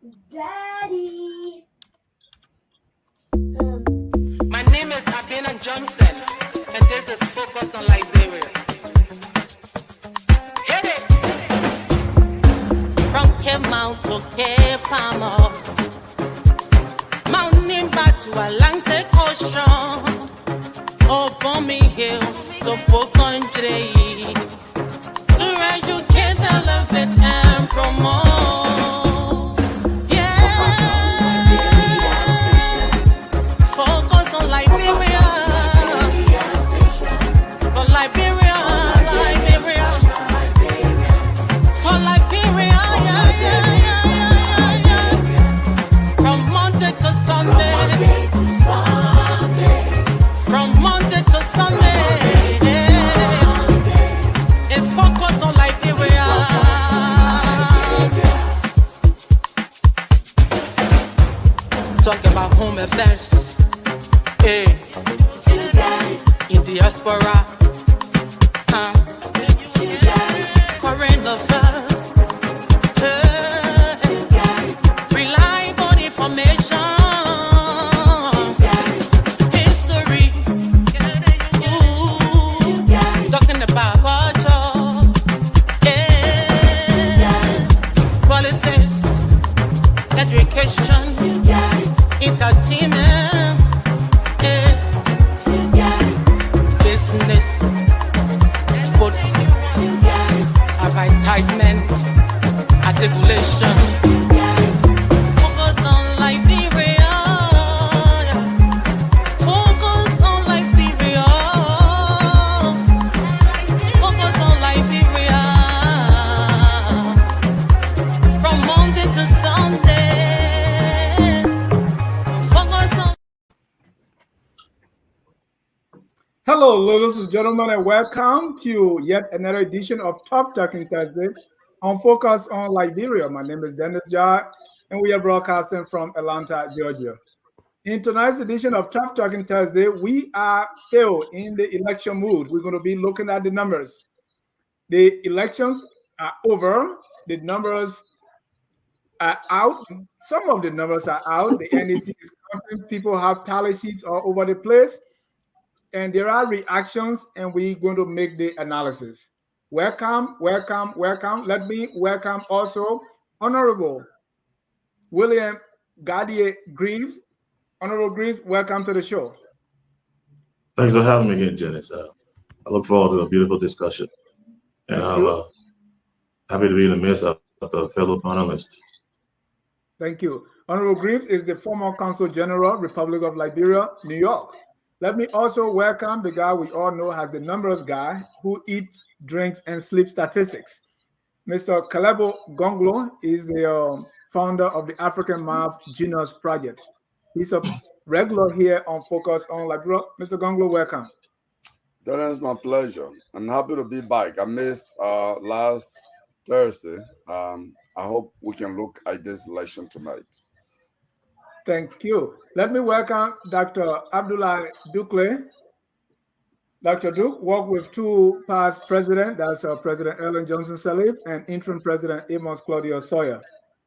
Daddy. My name is Appon Johnson, and this is Focus on Liberia. Hit it! From Cape Mount to Cape Palmer, Mount Nimba to Atlantic Ocean, Obomi Hills to Pokonjre, to educate, elevate, and promote. Talk about home affairs, hey, in diaspora, current affairs, hey, reliable information, history, ooh, talking about culture, yeah, politics, education, entertainment, business, sports, advertisement, articulation. Focus on Liberia. Focus on Liberia. Focus on Liberia. From Monday to Sunday. Hello, ladies and gentlemen, and welcome to yet another edition of Tough Talking Thursday on Focus on Liberia. My name is Dennis Jar, and we are broadcasting from Atlanta, Georgia. In tonight's edition of Tough Talking Thursday, we are still in the election mood. We're going to be looking at the numbers. The elections are over. The numbers are out. Some of the numbers are out. The NEC is counting. People have tally sheets all over the place. And there are reactions, and we're going to make the analysis. Welcome, welcome, welcome. Let me welcome also Honorable William Gadier Greaves. Honorable Greaves, welcome to the show. Thanks for having me again, Janice. I look forward to a beautiful discussion. And I'm happy to be in the midst of the fellow panelists. Thank you. Honorable Greaves is the former Consul General, Republic of Liberia, New York. Let me also welcome the guy we all know as the numbers guy who eats, drinks, and sleeps statistics. Mr. Kalebo Gonglo is the founder of the African Math Genius Project. He's a regular here on Focus on Liberia. Mr. Gonglo, welcome. That is my pleasure. I'm happy to be back. I missed last Thursday. I hope we can look at this election tonight. Thank you. Let me welcome Dr. Abdullah Dukle. Dr. Duke worked with two past presidents, that's President Ellen Johnson Sirleaf and interim President Amos Claudio Sawyer.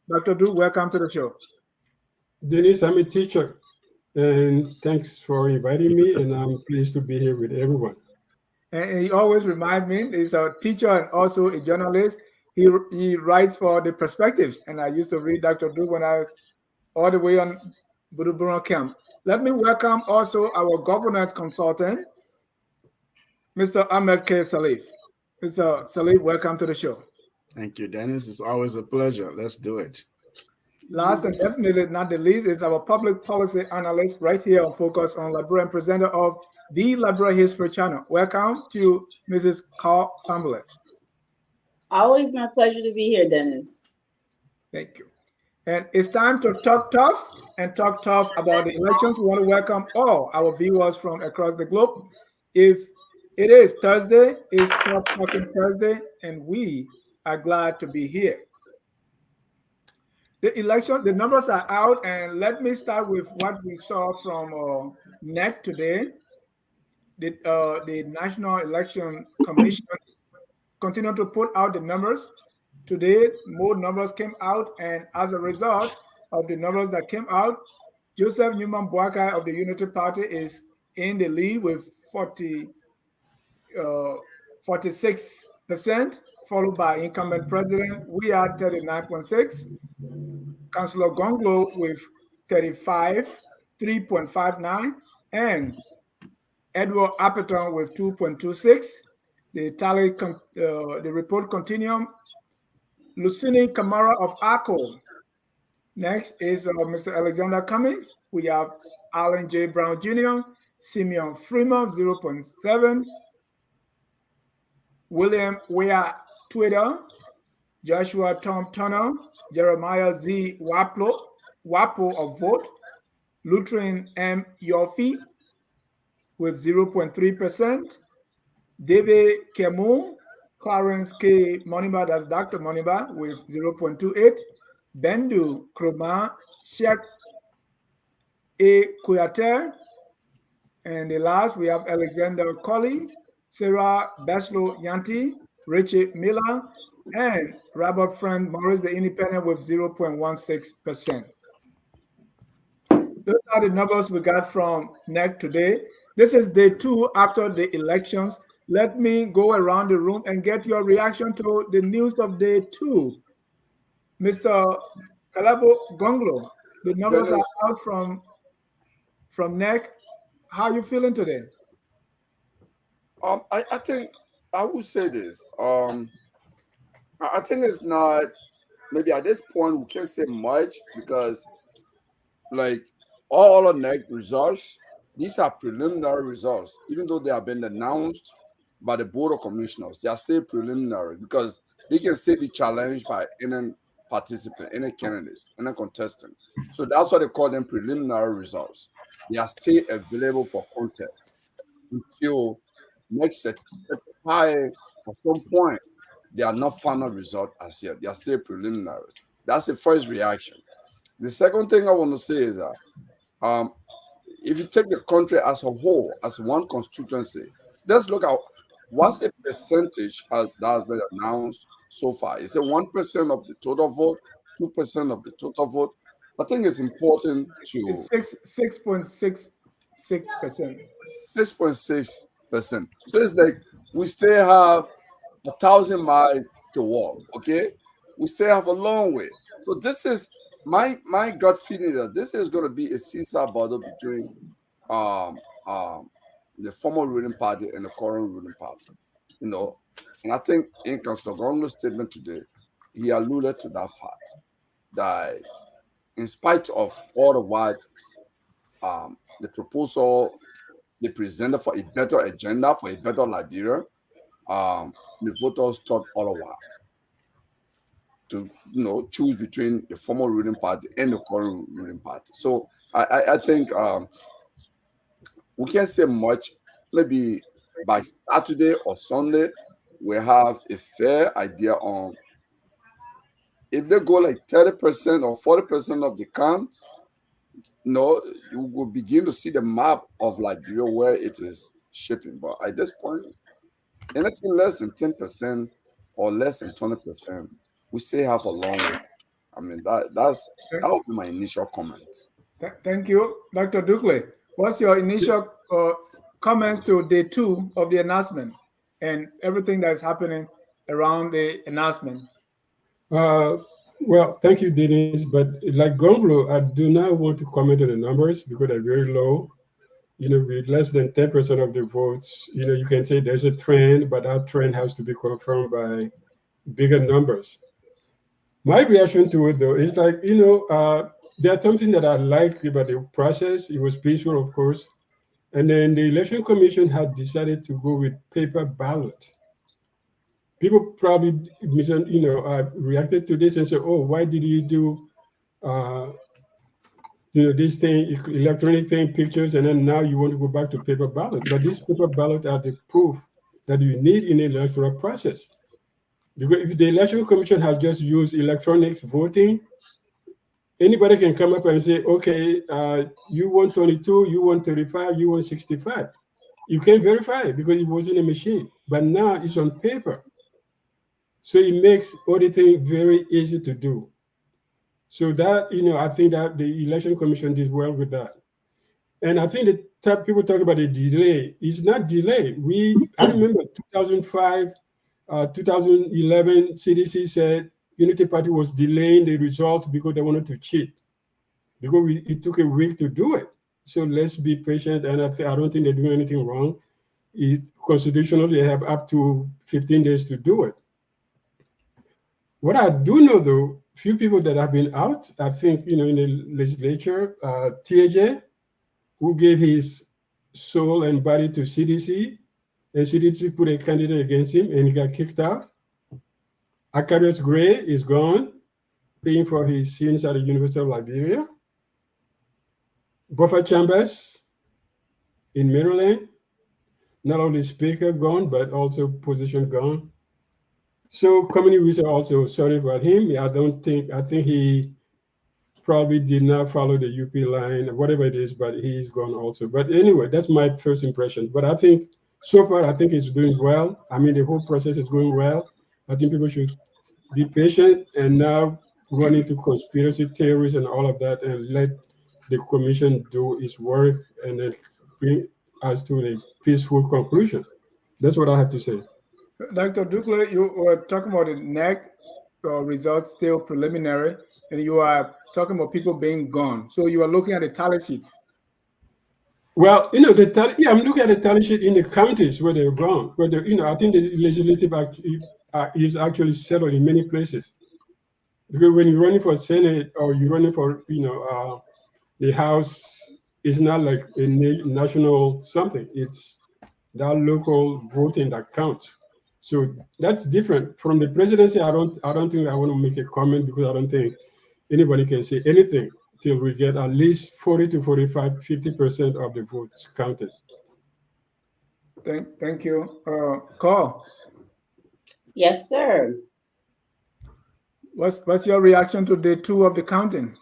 Dr. Duke, welcome to the show. Dennis, I'm a teacher, and thanks for inviting me, and I'm pleased to be here with everyone. And he always reminds me, he's a teacher and also a journalist. He writes for The Perspectives, and I used to read Dr. Duke when I all the way on Buduburan camp. Let me welcome also our governance consultant, Mr. Ahmed K. Sirleaf. Mr. Sirleaf, welcome to the show. Thank you, Dennis. It's always a pleasure. Let's do it. Last and definitely not the least is our public policy analyst right here on Focus on Liberia and presenter of the Liberia History Channel. Welcome to Mrs. Carl Family. Always my pleasure to be here, Dennis. Thank you. And it's time to talk tough and talk tough about the elections. We want to welcome all our viewers from across the globe. If it is Thursday, it's Tough Talking Thursday, and we are glad to be here. The election, the numbers are out, and let me start with what we saw from NEC today. The National Election Commission continued to put out the numbers. today, more numbers came out, and as a result of the numbers that came out, Joseph Newman Boakai of the Unity Party is in the lead with 46%, followed by incumbent president. We are 39.6. Councillor Gonglo with 3.59, and Edward Appon with 2.26. The tally, the report continuum. Lucini Kamara of ACO. Next is Mr. Alexander Cummings. We have Alan J. Brown Jr., Simeon Freeman, 0.7. William Wea Twitter, Joshua Tom Turner, Jeremiah Z. Wapo of Vote, Lutheran M. Yofi with 0.3%, David Kemu, Clarence K. Moniba, that's Dr. Moniba, with 0.28, Bendu Kroma, Sheikh A. Kuyater, and the last we have Alexander Colley, Sarah Baslo Yanti, Richard Miller, and Robert Friend Morris, the independent, with 0.16%. Those are the numbers we got from NEC today. This is day 2 after the elections. Let me go around the room and get your reaction to the news of day 2. Mr. Kalabo Gonglo, the numbers are out from NEC. How are you feeling today? I think I would say this. I think it's not, maybe at this point we can't say much because, like, all of NEC results, these are preliminary results. Even though they have been announced by the Board of Commissioners, they are still preliminary because they can still be challenged by any participant, any candidates, any contestant. So that's why they call them preliminary results. They are still available for contest until next certify at some point. They are not final result as yet. They are still preliminary. That's the first reaction. The second thing I want to say is that if you take the country as a whole, as one constituency, let's look at what's the percentage that has been announced so far. Is it 1% of the total vote, 2% of the total vote? I think it's important to 6.66%. 6.6%. So it's like we still have 1,000 miles to walk. Okay, we still have a long way. So this is my gut feeling that this is going to be a seesaw battle between the former ruling party and the current ruling party. You know, and I think in Councillor Gonglo's statement today, he alluded to that fact that in spite of all of what the proposal they presented for a better agenda, for a better Liberia, the voters thought otherwise. To choose between the former ruling party and the current ruling party. So I think we can't say much. Maybe by Saturday or Sunday, we have a fair idea on if they go like 30% or 40% of the count. You will begin to see the map of Liberia where it is shaping. But at this point, anything less than 10% or less than 20%, we still have a long way. I mean, that would be my initial comments. Thank you, Dr. Dukley. What's your initial comments to day 2 of the announcement and everything that's happening around the announcement? Well, thank you, Dennis. But like Gonglo, I do not want to comment on the numbers because they're very low. With less than 10% of the votes, you can say there's a trend, but that trend has to be confirmed by bigger numbers. My reaction to it, though, is like, there's something that I like about the process. It was peaceful, of course. And then the Election Commission had decided to go with paper ballots. People probably, reacted to this and said, "Oh, why did you do, this thing, electronic thing, pictures, and then now you want to go back to paper ballot?" But these paper ballots are the proof that you need in the electoral process. Because if the Election Commission had just used electronic voting, anybody can come up and say, "Okay, you want 22, you want 35, you want 65." You can't verify it because it was in a machine. But now it's on paper. So it makes auditing very easy to do. So that, I think that the Election Commission did well with that. And I think that people talk about a delay. It's not delay. I remember 2005, 2011, CDC said Unity Party was delaying the results because they wanted to cheat. Because it took a week to do it. So let's be patient. And I don't think they're doing anything wrong. Constitutionally, they have up to 15 days to do it. What I do know, though, few people that have been out, I think, in the legislature, TJ, who gave his soul and body to CDC, and CDC put a candidate against him, and he got kicked out. Akarius Gray is gone, paying for his sins at the University of Liberia. Buffer Chambers in Maryland, not only speaker gone, but also position gone. So community research also sorry about him. I think he probably did not follow the UP line, whatever it is, but he's gone also. But anyway, that's my first impression. But I think so far, I think he's doing well. I mean, the whole process is going well. I think people should be patient and now run into conspiracy theories and all of that and let the commission do its work and then bring us to a peaceful conclusion. That's what I have to say. Dr. Dukle, you were talking about the NEC results still preliminary, and you are talking about people being gone. So you are looking at the tally sheets. Well, I'm looking at the tally sheet in the counties where they're gone. Where I think the legislative is actually settled in many places. Because when you're running for Senate or you're running for, the House, is not like a national something. It's that local voting that counts. So that's different from the presidency. I don't think I want to make a comment because I don't think anybody can say anything till we get at least 40 to 45, 50% of the votes counted. Thank you. Carl. Yes, sir. What's your reaction to day 2 of the counting?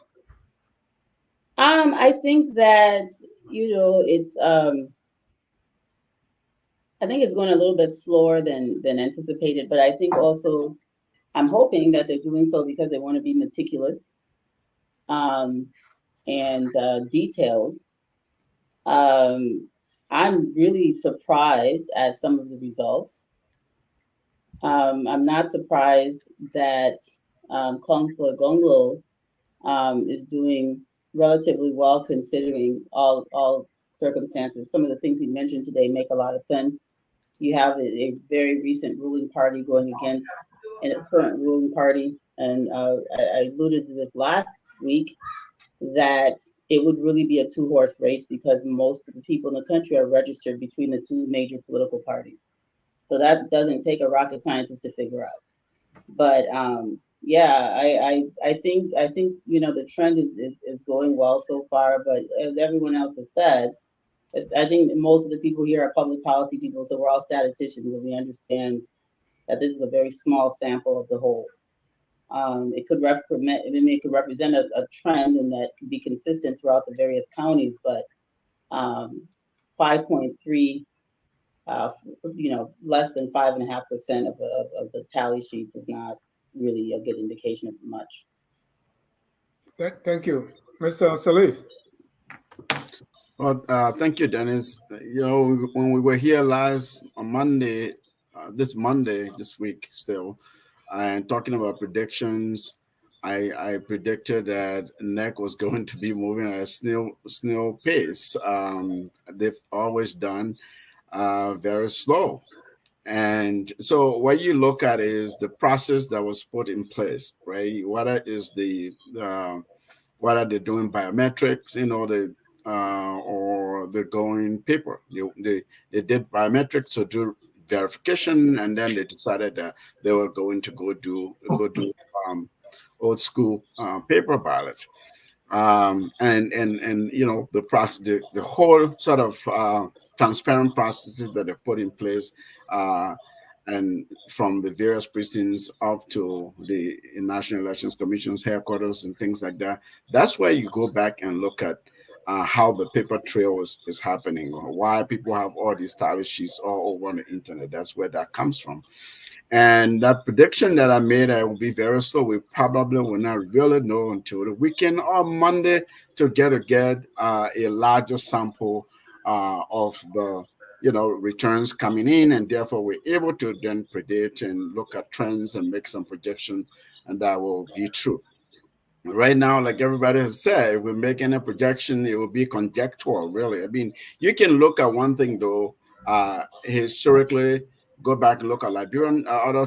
I think that, it's I think it's going a little bit slower than anticipated, but I think also I'm hoping that they're doing so because they want to be meticulous and detailed. I'm really surprised at some of the results. I'm not surprised that Councilor Gonglo is doing relatively well considering all circumstances. Some of the things he mentioned today make a lot of sense. You have a very recent ruling party going against a current ruling party. And I alluded to this last week that it would really be a 2-horse race because most of the people in the country are registered between the 2 major political parties. So that doesn't take a rocket scientist to figure out. But I think the trend is going well so far. But as everyone else has said, I think most of the people here are public policy people, so we're all statisticians, and we understand that this is a very small sample of the whole. It could represent a trend, and that could be consistent throughout the various counties. But 5.3, less than 5.5% of the tally sheets is not really a good indication of much. Thank you, Mr. Salif. Well, thank you, Dennis. When we were here last on Monday, this week still, and talking about predictions, I predicted that NEC was going to be moving at a snail pace. They've always done very slow. And so what you look at is the process that was put in place, right? Whether they're doing biometrics, or they're going paper. They did biometrics to do verification, and then they decided that they were going to go do old school paper ballots. And the process, the whole sort of transparent processes that they put in place, and from the various precincts up to the National Elections Commission's headquarters and things like that. That's where you go back and look at how the paper trail is happening, or why people have all these tally sheets all over on the internet. That's where that comes from. And that prediction that I made, I will be very slow. We probably will not really know until the weekend or Monday to get a larger sample of the returns coming in, and therefore we're able to then predict and look at trends and make some projection, and that will be true. Right now, like everybody has said, if we're making a projection, it will be conjectural, really. I mean, you can look at one thing though, historically, go back and look at Liberian other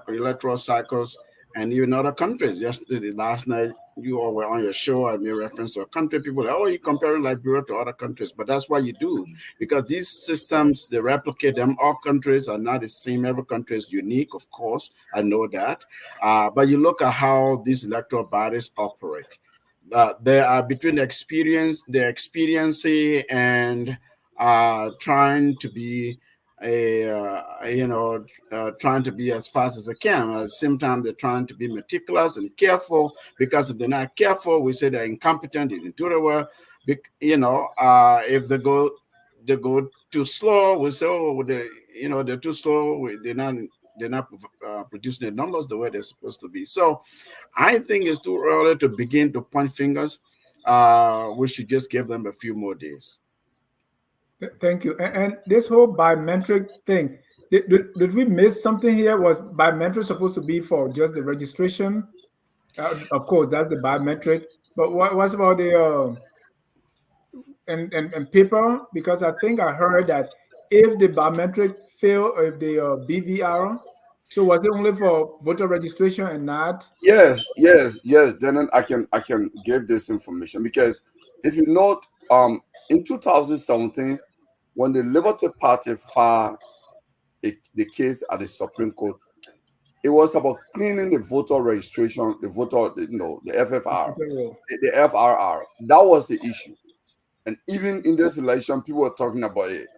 electoral cycles and even other countries. Yesterday, last night, you all were on your show. I made reference to a country. People are, oh, you're comparing Liberia to other countries, but that's why you do, because these systems, they replicate them. All countries are not the same. Every country is unique, of course. I know that. But you look at how these electoral bodies operate. They are between the expediency, and trying to be trying to be as fast as they can. At the same time, they're trying to be meticulous and careful, because if they're not careful, we say they're incompetent, they didn't do the work. If they go too slow, we say, oh, they're too slow. They're not producing the numbers the way they're supposed to be. So I think it's too early to begin to point fingers. We should just give them a few more days. Thank you. And this whole biometric thing, did we miss something here? Was biometric supposed to be for just the registration? Of course, that's the biometric. But what's about the and paper? Because I think I heard that if the biometric fail, or if the BVR, so was it only for voter registration and not? Yes. Then I can give this information, because if you note, in 2017, when the Liberty Party filed the case at the Supreme Court, it was about cleaning the voter registration, the FFR, the FRR. That was the issue. And even in this election, people were talking about it.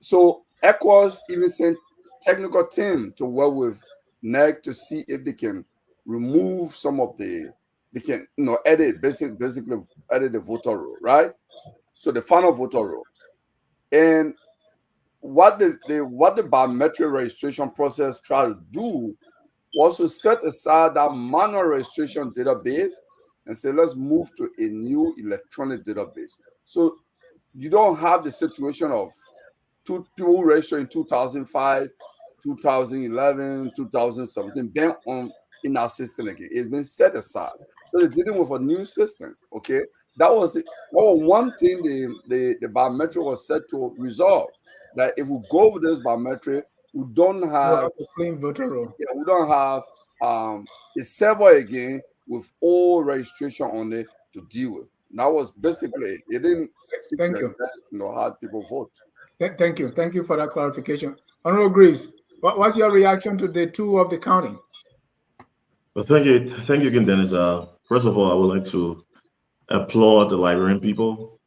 So ECOWAS even sent technical team to work with NEC to see if they can remove some of they can edit, basically edit the voter roll, right? So the final voter roll. And what the biometric registration process tried to do was to set aside that manual registration database and say, let's move to a new electronic database. So you don't have the situation of two people who registered in 2005, 2011, 2017, then on in our system again. It's been set aside. So they're dealing with a new system. Okay. That was it. Well, one thing the biometric was set to resolve. That if we go with this biometric, we don't have a clean voter roll. Yeah, we don't have a server again with all registration on it to deal with. That was basically it. Didn't how people vote. Thank you for that clarification. Honorable Greaves, what's your reaction to the two of the counting? Well, thank you again, Dennis. First of all, I would like to applaud the Liberian people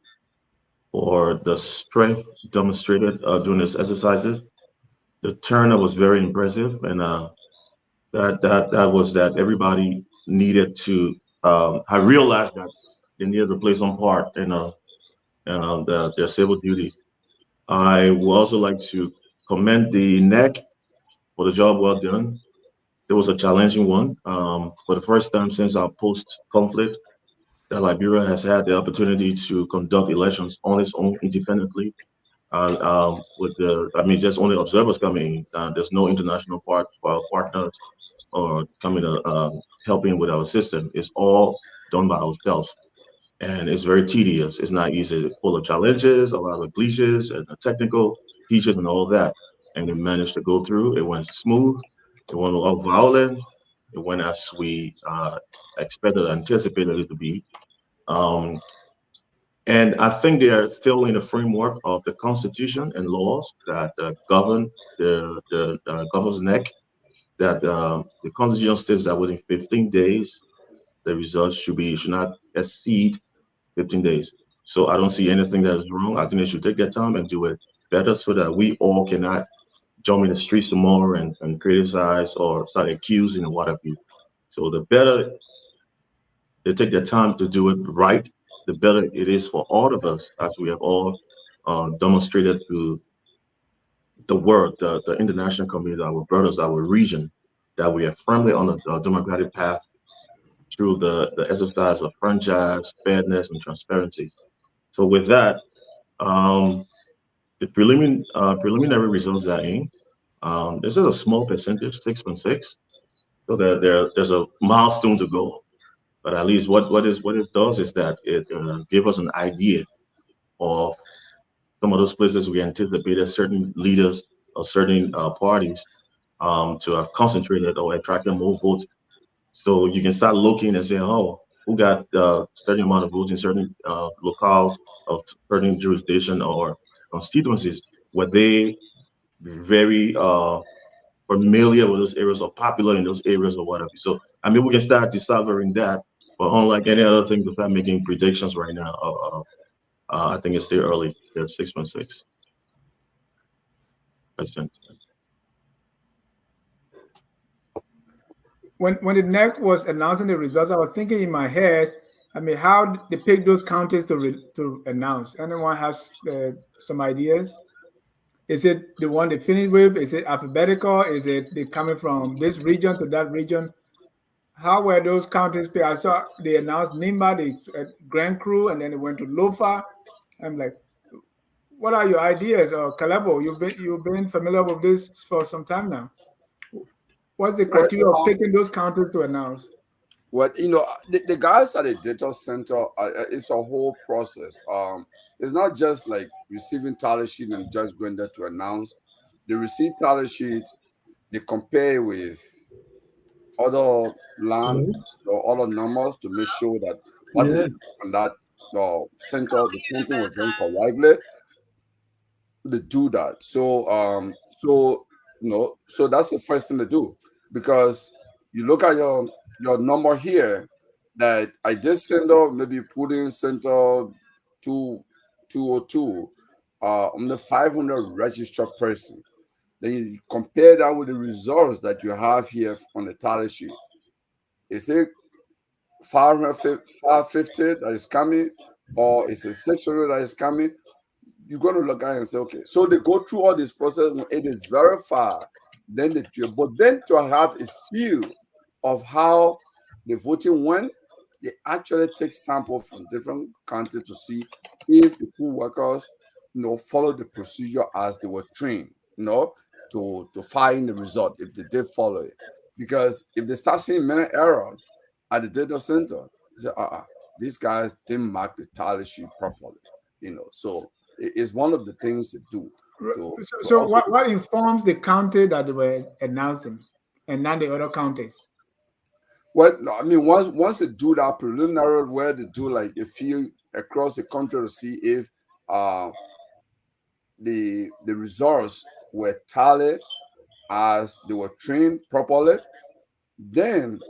for the strength demonstrated during these exercises. The turnout was very impressive, and that was that everybody needed to. I realized that they needed to play some part in their civil duty. I would also like to commend the NEC for the job well done. It was a challenging one. For the first time since our post-conflict, that Liberia has had the opportunity to conduct elections on its own independently. Just only observers coming. There's no international partners or coming to helping with our system. It's all done by ourselves, and it's very tedious. It's not easy, full of challenges, a lot of glitches and technical features and all that. And we managed to go through. It went smooth. It went without violence. It went as we expected, anticipated it to be. And I think they are still in the framework of the Constitution and laws that govern the governor's neck. That the Constitution states that within 15 days, the results should not exceed 15 days. So I don't see anything that is wrong. I think they should take their time and do it better, so that we all cannot jump in the streets tomorrow and criticize or start accusing and what have you. So the better they take their time to do it right, the better it is for all of us, as we have all demonstrated to the world, the international community, our brothers, our region, that we are firmly on the democratic path through the exercise of franchise, fairness, and transparency. So with that, the preliminary results are in. This is a small percentage, 6.6. So there's a milestone to go. But at least what it does is that it gives us an idea of some of those places we anticipated certain leaders or certain parties to have concentrated or attracted more votes. So you can start looking and say, oh, who got a certain amount of votes in certain locales of certain jurisdiction or constituencies? Were they very familiar with those areas or popular in those areas or whatever? So I mean, we can start deciphering that, but unlike any other thing, to start making predictions right now, I think it's still early. It's 6.6%. When the NEC was announcing the results, I was thinking in my head, I mean, how they pick those counties to announce? Anyone has some ideas? Is it the one they finish with? Is it alphabetical? Is it they coming from this region to that region? How were those counties picked? I saw they announced Nimba, the Grand Cru, and then they went to Lofa. I'm like, what are your ideas? Or Kalebo, you've been familiar with this for some time now. What's the criteria of picking those counties to announce? Well, the guys at the data center, it's a whole process. It's not just like receiving tally sheet and just going there to announce. They receive tally sheets, they compare with other land or other numbers to make sure that what is on that center, the counting was done correctly. They do that. So that's the first thing to do, because you look at your number here that I did center, maybe put in center 202 on the 500 registered person. Then you compare that with the results that you have here on the tally sheet. Is it 550 that is coming, or is it 600 that is coming? You're going to look at it and say, okay, so they go through all this process when it is verified, then they do. But then to have a feel of how the voting went, they actually take samples from different countries to see if the poll workers, follow the procedure as they were trained, to find the result if they did follow it. Because if they start seeing many errors at the data center, they say, these guys didn't mark the tally sheet properly, So it's one of the things to do. So what informs the county that they were announcing and not the other counties? Well, I mean, once they do that preliminary, where they do like a few across the country to see if the results were tallied as they were trained properly, then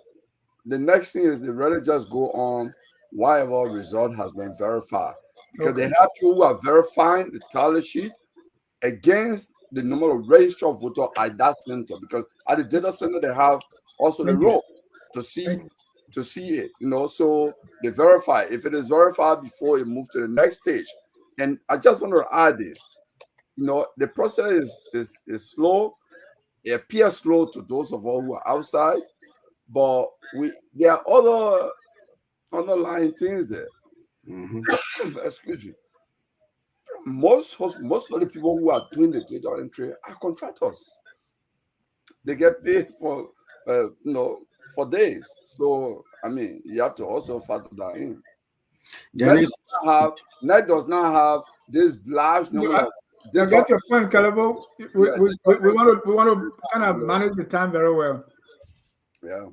the next thing is they really just go on whatever result has been verified, because they have people who are verifying the tally sheet against the number of registered voters at that center, because at the data center they have also the role to see it, so they verify if it is verified before it moves to the next stage. And I just want to add this, the process is slow. It appears slow to those of us who are outside, but there are other underlying things there. Excuse me. Most of the people who are doing the data entry are contractors. They get paid for for days. So I mean, you have to also factor that in. Net does not have this large number of data. I get your point, Kalebo. We want to kind of manage the time very well. Yeah.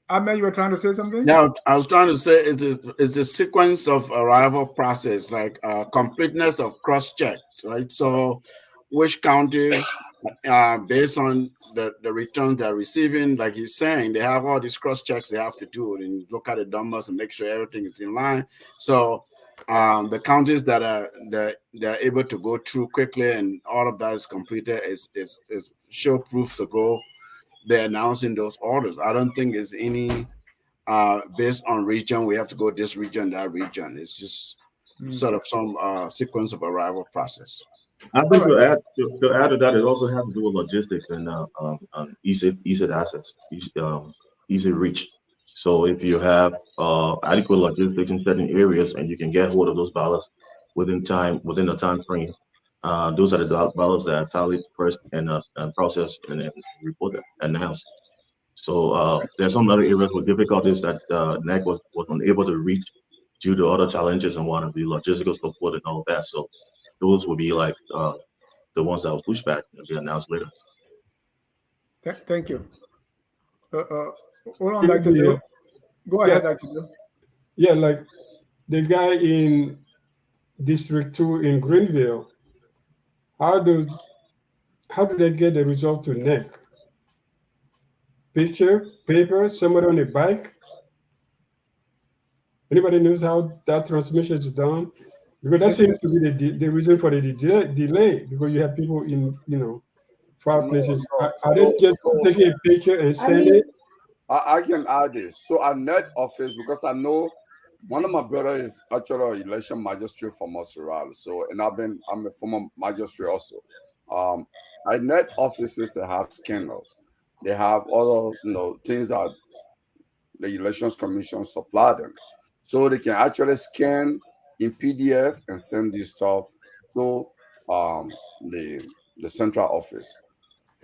Ahmed, you were trying to say something? Yeah, I was trying to say it's a sequence of arrival process, like completeness of cross-check, right? So which county, based on the returns they're receiving, like he's saying, they have all these cross-checks they have to do and look at the numbers and make sure everything is in line. So the counties that they're able to go through quickly and all of that is completed is show proof to go. They're announcing those orders. I don't think it's any based on region. We have to go this region, that region. It's just sort of some sequence of arrival process. I think to add to that, it also has to do with logistics and easy access, easy reach. So if you have adequate logistics in certain areas and you can get hold of those ballots within the time frame, those are the ballots that are tallied first and processed and reported, announced. So there's some other areas with difficulties that NEC was unable to reach due to other challenges and one of the logistical support and all that. So those would be like the ones that will push back and be announced later. Thank you. Hold on, Dr. Bill. Go ahead, Dr. Bill. Yeah, like the guy in District 2 in Greenville, how do they get the result to NEC? Picture, paper, somebody on a bike? Anybody knows how that transmission is done? Because that seems to be the reason for the delay, because you have people in, far places. Are they just taking a picture and send it? I can add this. So at NET office, because I know one of my brothers is actually an election magistrate for Montserrat. So, and I'm a former magistrate also. At NET offices, they have scanners. They have other, things that the elections commission supply them. So they can actually scan in PDF and send this stuff to the central office.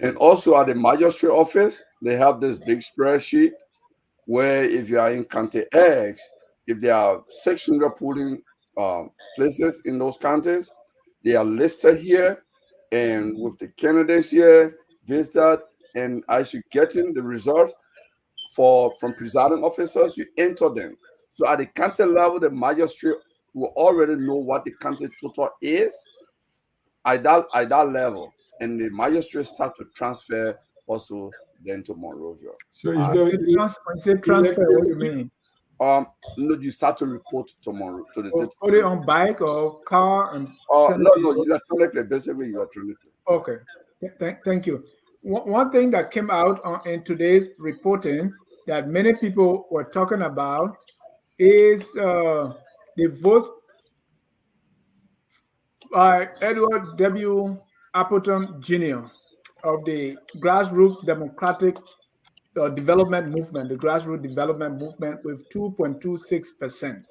And also at the magistrate office, they have this big spreadsheet where if you are in county X, if there are 600 polling places in those counties, they are listed here, and with the candidates here, this, that, and as you getting the results from presiding officers, you enter them. So at the county level, the magistrate will already know what the county total is at that level, and the magistrate start to transfer also then to Monrovia. So is when you say transfer, what do you mean? No, you start to report tomorrow to the Put it on bike or car and no, electronically, basically electronically. Okay, thank you. One thing that came out in today's reporting that many people were talking about is the vote by Edward W. Appon Jr. of the Grassroots Democratic Development Movement, the Grassroots Development Movement, with 2.26%.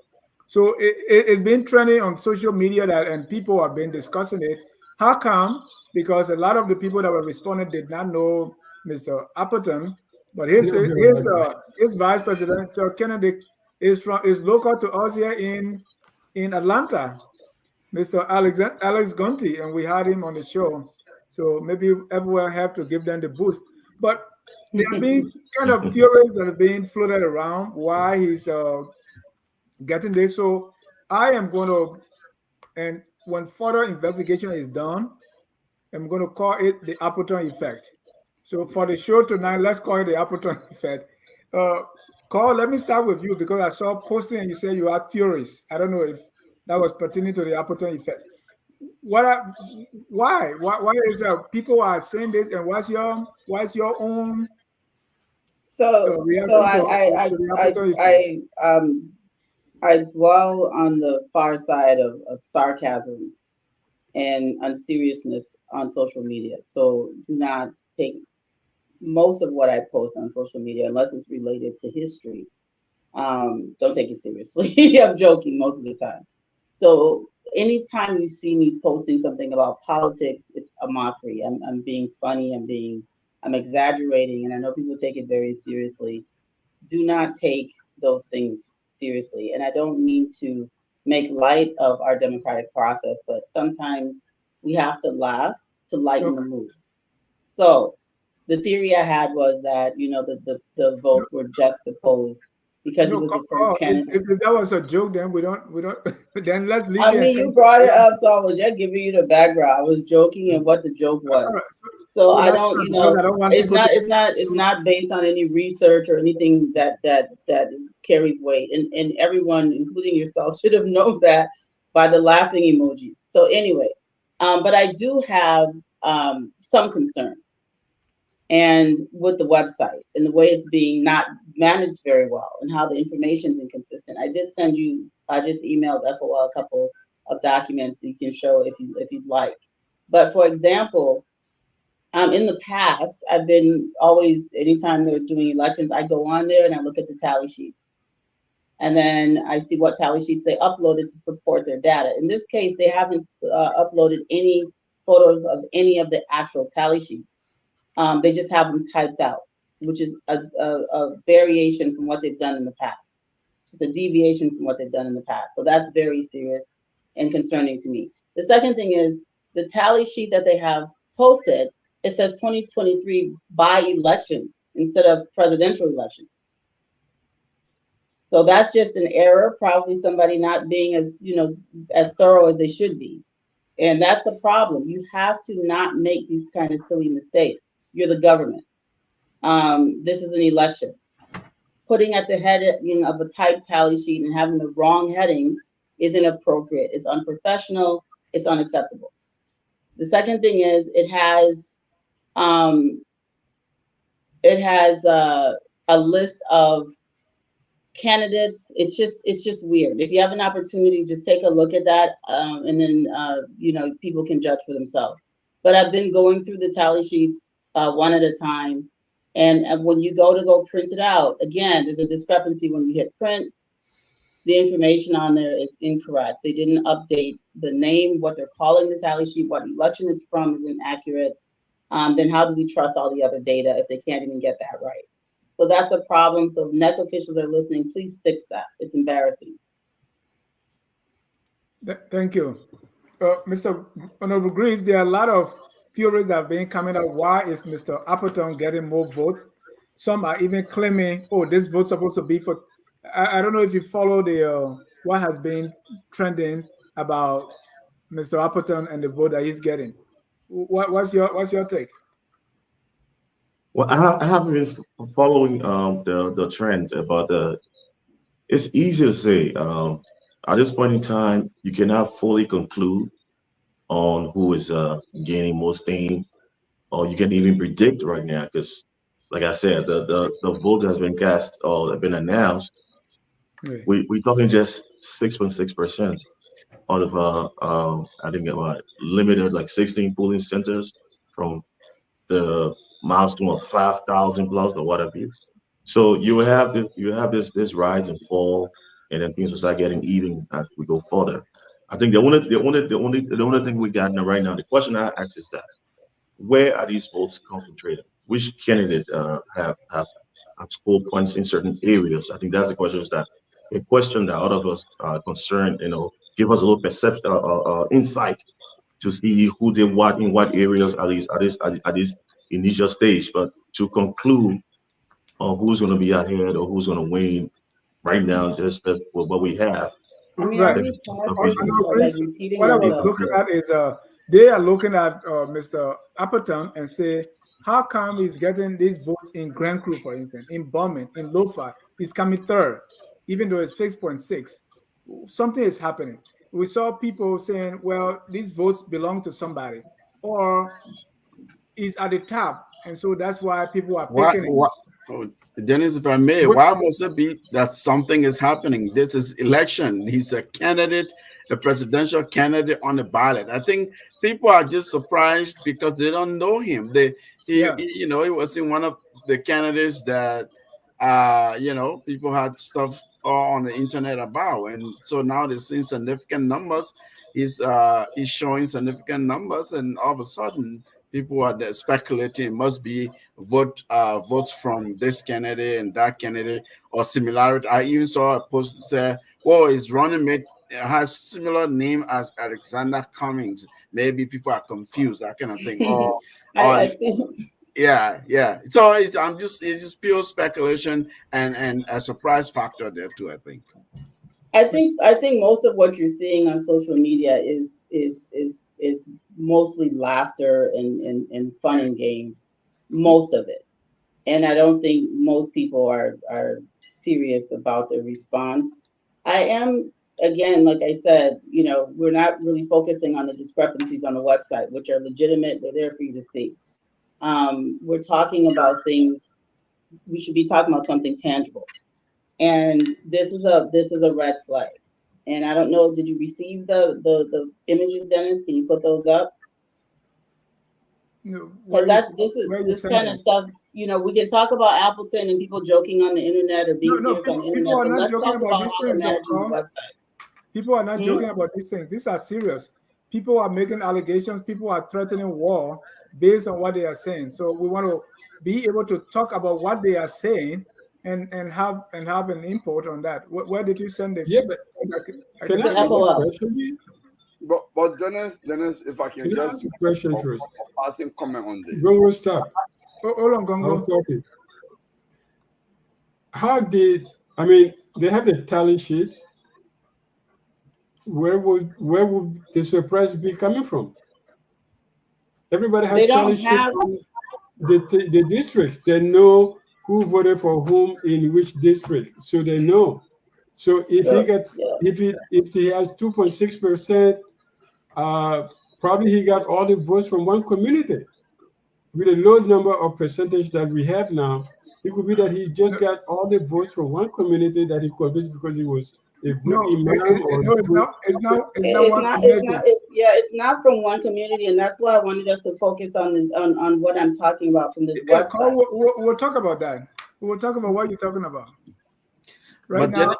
So it's been trending on social media and people have been discussing it. How come? Because a lot of the people that were responding did not know Mr. Appleton, but his vice presidential candidate is local to us here in Atlanta, Mr. Alex Gunty, and we had him on the show. So maybe everyone have to give them the boost. But there have been kind of theories that are being floated around why he's getting this. So I am going to, and when further investigation is done, I'm going to call it the Appleton effect. So for the show tonight, let's call it the Appleton effect. Carl, let me start with you because I saw posting and you said you had theories. I don't know if that was pertaining to the Appleton effect. Why is people are saying this, and what's your own? I dwell on the far side of sarcasm and unseriousness on social media. So do not take most of what I post on social media unless it's related to history. Don't take it seriously. I'm joking most of the time. So anytime you see me posting something about politics, it's a mockery. I'm being funny. I'm exaggerating, and I know people take it very seriously. Do not take those things seriously. And I don't mean to make light of our democratic process, but sometimes we have to laugh to lighten the mood. So the theory I had was that, the votes were juxtaposed because it was the first candidate. If that was a joke, then we don't then let's leave it. I mean, you brought it up, so I was just giving you the background. I was joking and what the joke was. So I don't, it's not based on any research or anything that carries weight. And everyone, including yourself, should have known that by the laughing emojis. So anyway, but I do have some concern. And with the website and the way it's being not managed very well and how the information is inconsistent. I just emailed FOL a couple of documents you can show if you'd like. But for example, in the past, I've been always, anytime they're doing elections, I go on there and I look at the tally sheets. And then I see what tally sheets they uploaded to support their data. In this case, they haven't uploaded any photos of any of the actual tally sheets. They just have them typed out, which is a variation from what they've done in the past. It's a deviation from what they've done in the past. So that's very serious and concerning to me. The second thing is the tally sheet that they have posted, it says 2023 by elections instead of presidential elections. So that's just an error, probably somebody not being as, as thorough as they should be. And that's a problem. You have to not make these kind of silly mistakes. You're the government. This is an election. Putting at the heading of a typed tally sheet and having the wrong heading is inappropriate. It's unprofessional. It's unacceptable. The second thing is it has a list of candidates. It's just weird. If you have an opportunity, just take a look at that, and then people can judge for themselves. But I've been going through the tally sheets one at a time, and when you go print it out, again, there's a discrepancy when you hit print. The information on there is incorrect. They didn't update the name, what they're calling the tally sheet, what election it's from is inaccurate. Then how do we trust all the other data if they can't even get that right? So that's a problem. So if NEC officials are listening, please fix that. It's embarrassing. Thank you. Mr. Honorable Greaves, there are a lot of theories that have been coming up. Why is Mr. Appon getting more votes? Some are even claiming, oh, this vote's supposed to be for, I don't know if you follow the what has been trending about Mr. Appon and the vote that he's getting. What's your take? Well, I haven't been following the trend about the. It's easy to say. At this point in time, you cannot fully conclude on who is gaining more steam, or you can even predict right now because, like I said, the vote has been cast or have been announced. Right. We're talking just 6.6% out of I think about limited like 16 polling centers from the milestone of 5,000 plus or whatever. So you have this rise and fall, and then things will start getting even as we go further. I think the only thing we got now right now, the question I ask is that where are these votes concentrated? Which candidate have scored points in certain areas? I think that's the question. Is that a question that all of us are concerned? Give us a little perception, insight to see who did what in what areas at this initial stage. But to conclude on who's going to be ahead or who's going to win right now, just what we have. I mean, Right. are we past this, like repeating What I was ourselves? looking at is they are looking at Mr. Appon and say, how come he's getting these votes in Grand Cru, for instance, in Bowman, in Lofa, he's coming third, even though it's 6.6. Something is happening. We saw people saying, well, these votes belong to somebody, or is at the top, and so that's why people are picking it. Oh, Dennis, if I may, why must it be that something is happening? This is election. He's a candidate, a presidential candidate on the ballot. I think people are just surprised because they don't know him. He was in one of the candidates that people had stuff on the internet about, and so now they're seeing significant numbers. He's showing significant numbers, and all of a sudden people are speculating it must be votes from this candidate and that candidate or similarity. I even saw a post that said, well, his running mate has similar name as Alexander Cummings. Maybe people are confused, that kind of thing. I think Yeah. So it's just pure speculation and a surprise factor there too, I think. I think most of what you're seeing on social media is mostly laughter and fun and games, most of it. And I don't think most people are serious about their response. I am, again, like I said, we're not really focusing on the discrepancies on the website, which are legitimate. They're there for you to see. We're talking about things. We should be talking about something tangible. And this is a red flag. And I don't know, did you receive the images, Dennis? Can you put those up? Because this kind of stuff. You know, we can talk about Appleton and people joking on the internet or being serious on the internet, but let's talk about how they're managing the website. People are not joking about these things. These are serious. People are making allegations. People are threatening war based on what they are saying. So we want to be able to talk about what they are saying and have an input on that. Where did you send it? Yeah, but can I ask a question? But Dennis, if I can just ask a question first. Passing comment on this. Gongo, stop. Hold on, Gongo. I'm talking. I mean, they have the tally sheets. Where would the surprise be coming from? Everybody has tally sheets on the districts. They know who voted for whom in which district, so they know. So if he has 2.6%, probably he got all the votes from one community. With a low number of percentage that we have now, it could be that he just got all the votes from one community that he convinced because he was a good imam. It's not from one community, and that's why I wanted us to focus on this, on what I'm talking about from this website. We'll talk about that. We'll talk about what you're talking about. Right now,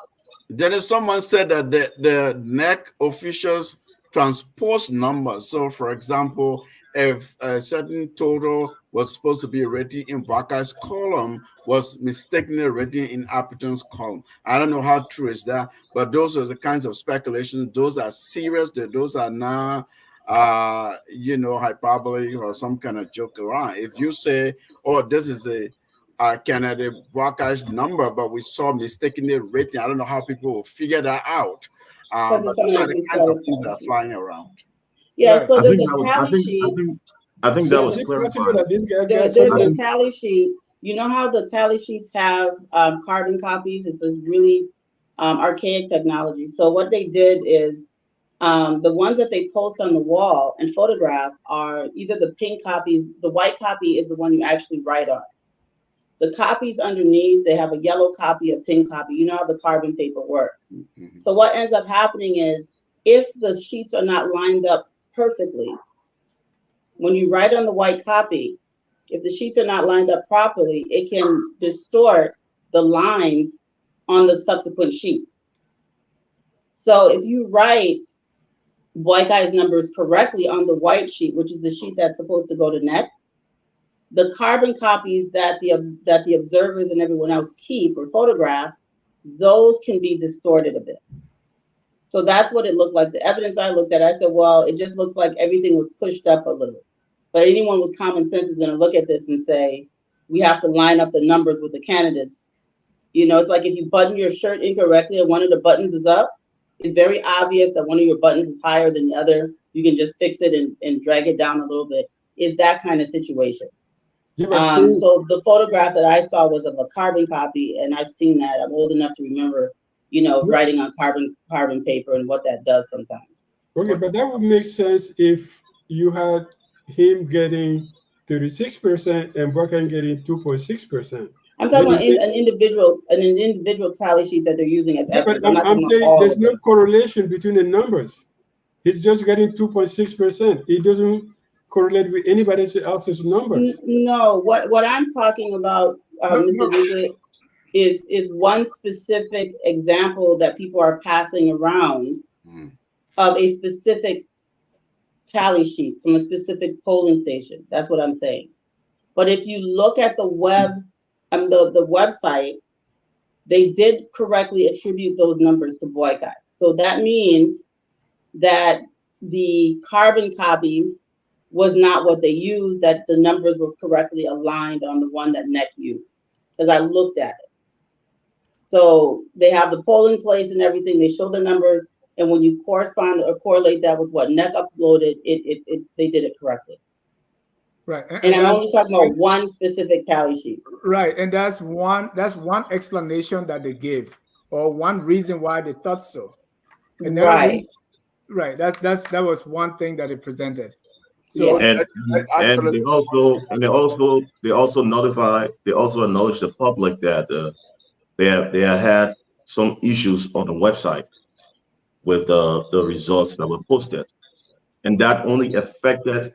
then someone said that the NEC officials transpose numbers. So, for example, if a certain total was supposed to be written in Buckeye's column, was mistakenly written in Appleton's column. I don't know how true is that, but those are the kinds of speculations. Those are serious. Those are not, hyperbole or some kind of joke around. If you say, "Oh, this is a candidate Buckeye's number," but we saw mistakenly written, I don't know how people will figure that out. But those are the kinds of things that are flying around. Yeah, so there's a tally sheet. I think that was clarified. There's a tally sheet. You know how the tally sheets have carbon copies? It's this really archaic technology. So what they did is the ones that they post on the wall and photograph are either the pink copies. The white copy is the one you actually write on. The copies underneath, they have a yellow copy, a pink copy. You know how the carbon paper works. Mm-hmm. So what ends up happening is if the sheets are not lined up perfectly, when you write on the white copy, if the sheets are not lined up properly, it can distort the lines on the subsequent sheets. So if you write Buckeye's numbers correctly on the white sheet, which is the sheet that's supposed to go to NEC, the carbon copies that the observers and everyone else keep or photograph, those can be distorted a bit. So that's what it looked like. The evidence I looked at, I said, well, it just looks like everything was pushed up a little. But anyone with common sense is going to look at this and say, we have to line up the numbers with the candidates. You know, it's like if you button your shirt incorrectly and one of the buttons is up, it's very obvious that one of your buttons is higher than the other. You can just fix it and drag it down a little bit. It's that kind of situation. So the photograph that I saw was of a carbon copy, and I've seen that. I'm old enough to remember, writing on carbon paper and what that does sometimes. Okay, but that would make sense if you had him getting 36% and Buckeye getting 2.6%. I'm talking about an individual tally sheet that they're using as evidence. But I'm saying there's no correlation between the numbers. He's just getting 2.6%. It doesn't correlate with anybody else's numbers. No, what I'm talking about, Mr. Duque, is one specific example that people are passing around of a specific tally sheet from a specific polling station. That's what I'm saying. But if you look at the the website, they did correctly attribute those numbers to Buckeye. So that means that the carbon copy was not what they used, that the numbers were correctly aligned on the one that NEC used, because I looked at it. So they have the polling place and everything, they show the numbers, and when you correspond or correlate that with what NEC uploaded, they did it correctly. Right. And I'm only talking about one specific tally sheet. Right. And that's one explanation that they gave, or one reason why they thought so. And right. Right. That was one thing that they presented. So they also acknowledged the public that they had some issues on the website with the results that were posted, and that only affected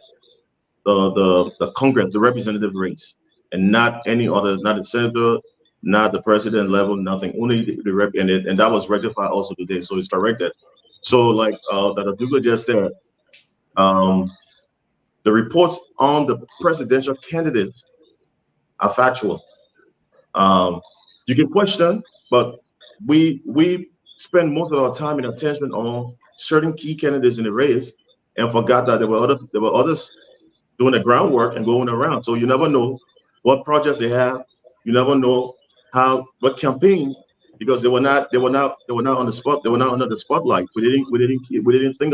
the Congress, the representative race, and not any other, not the senator, not the president level, nothing. Only the rep, and that was rectified also today, so it's corrected. So like Dr. Duga just said, the reports on the presidential candidates are factual. You can question, but we spend most of our time and attention on certain key candidates in the race, and forgot that there were others doing the groundwork and going around. So you never know what projects they have. You never know what campaign, because they were not on the spot. They were not under the spotlight. We didn't think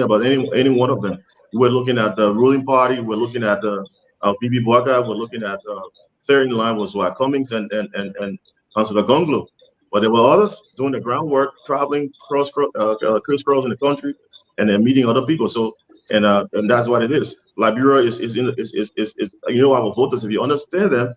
about any one of them. We were looking at the ruling party. We're looking at the Bibi Bouaga. We're looking at third in line was Dwight Cummings and Councilor Gonglo. But there were others doing the groundwork, traveling crisscrossing the country, and then meeting other people. So and that's what it is. Liberia is our voters. If you understand them,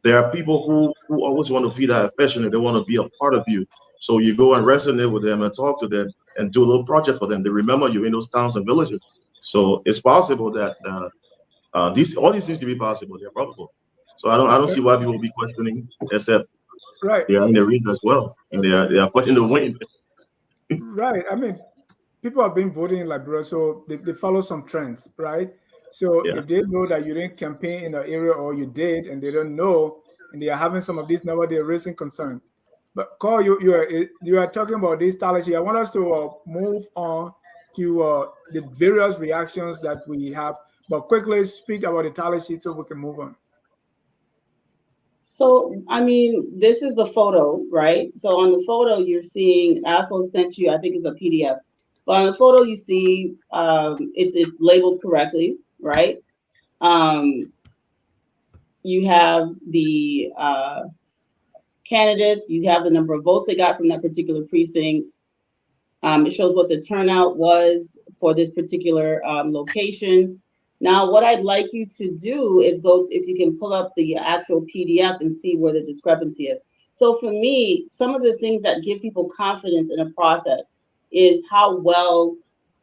there are people who always want to feed that affection and they want to be a part of you. So you go and resonate with them and talk to them and do a little project for them. They remember you in those towns and villages. So it's possible that all these things can be possible. They're probable. So I don't see why people will be questioning, except they are in the race as well, and they are questioning the win. Right. I mean, people have been voting in Liberia, so they follow some trends, right? So if they know that you didn't campaign in an area or you did, and they don't know, and they are having some of these now, they're raising concern. But Carl, you are talking about this tally sheet. I want us to move on to the various reactions that we have, but quickly speak about the tally sheet so we can move on. So, I mean, this is the photo, right? So on the photo, you're seeing, I also sent you, I think it's a PDF. But on the photo, you see it's labeled correctly, right? You have the candidates, you have the number of votes they got from that particular precinct. It shows what the turnout was for this particular location. Now, what I'd like you to do is go, if you can pull up the actual PDF and see where the discrepancy is. So for me, some of the things that give people confidence in a process is how well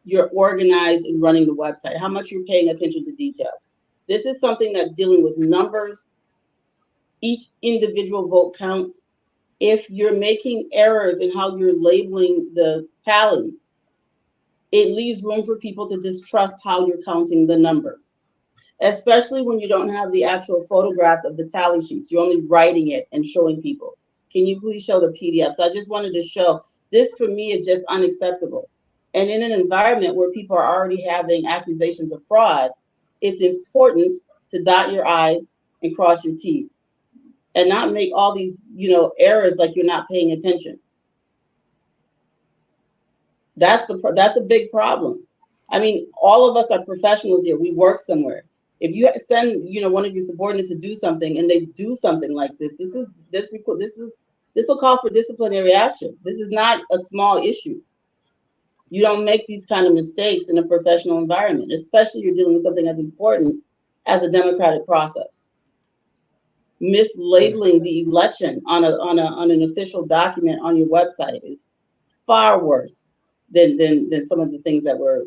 you're organized in running the website, how much you're paying attention to detail. This is something that's dealing with numbers. Each individual vote counts. If you're making errors in how you're labeling the tally, it leaves room for people to distrust how you're counting the numbers, especially when you don't have the actual photographs of the tally sheets. You're only writing it and showing people. Can you please show the PDF? So I just wanted to show this, for me, is just unacceptable. And in an environment where people are already having accusations of fraud, it's important to dot your I's and cross your T's and not make all these, errors like you're not paying attention. That's a big problem. I mean, all of us are professionals here. We work somewhere. If you send, one of your subordinates to do something and they do something like this will call for disciplinary action. This is not a small issue. You don't make these kind of mistakes in a professional environment, especially you're dealing with something as important as a democratic process. Mislabeling the election on an official document on your website is far worse than some of the things that we're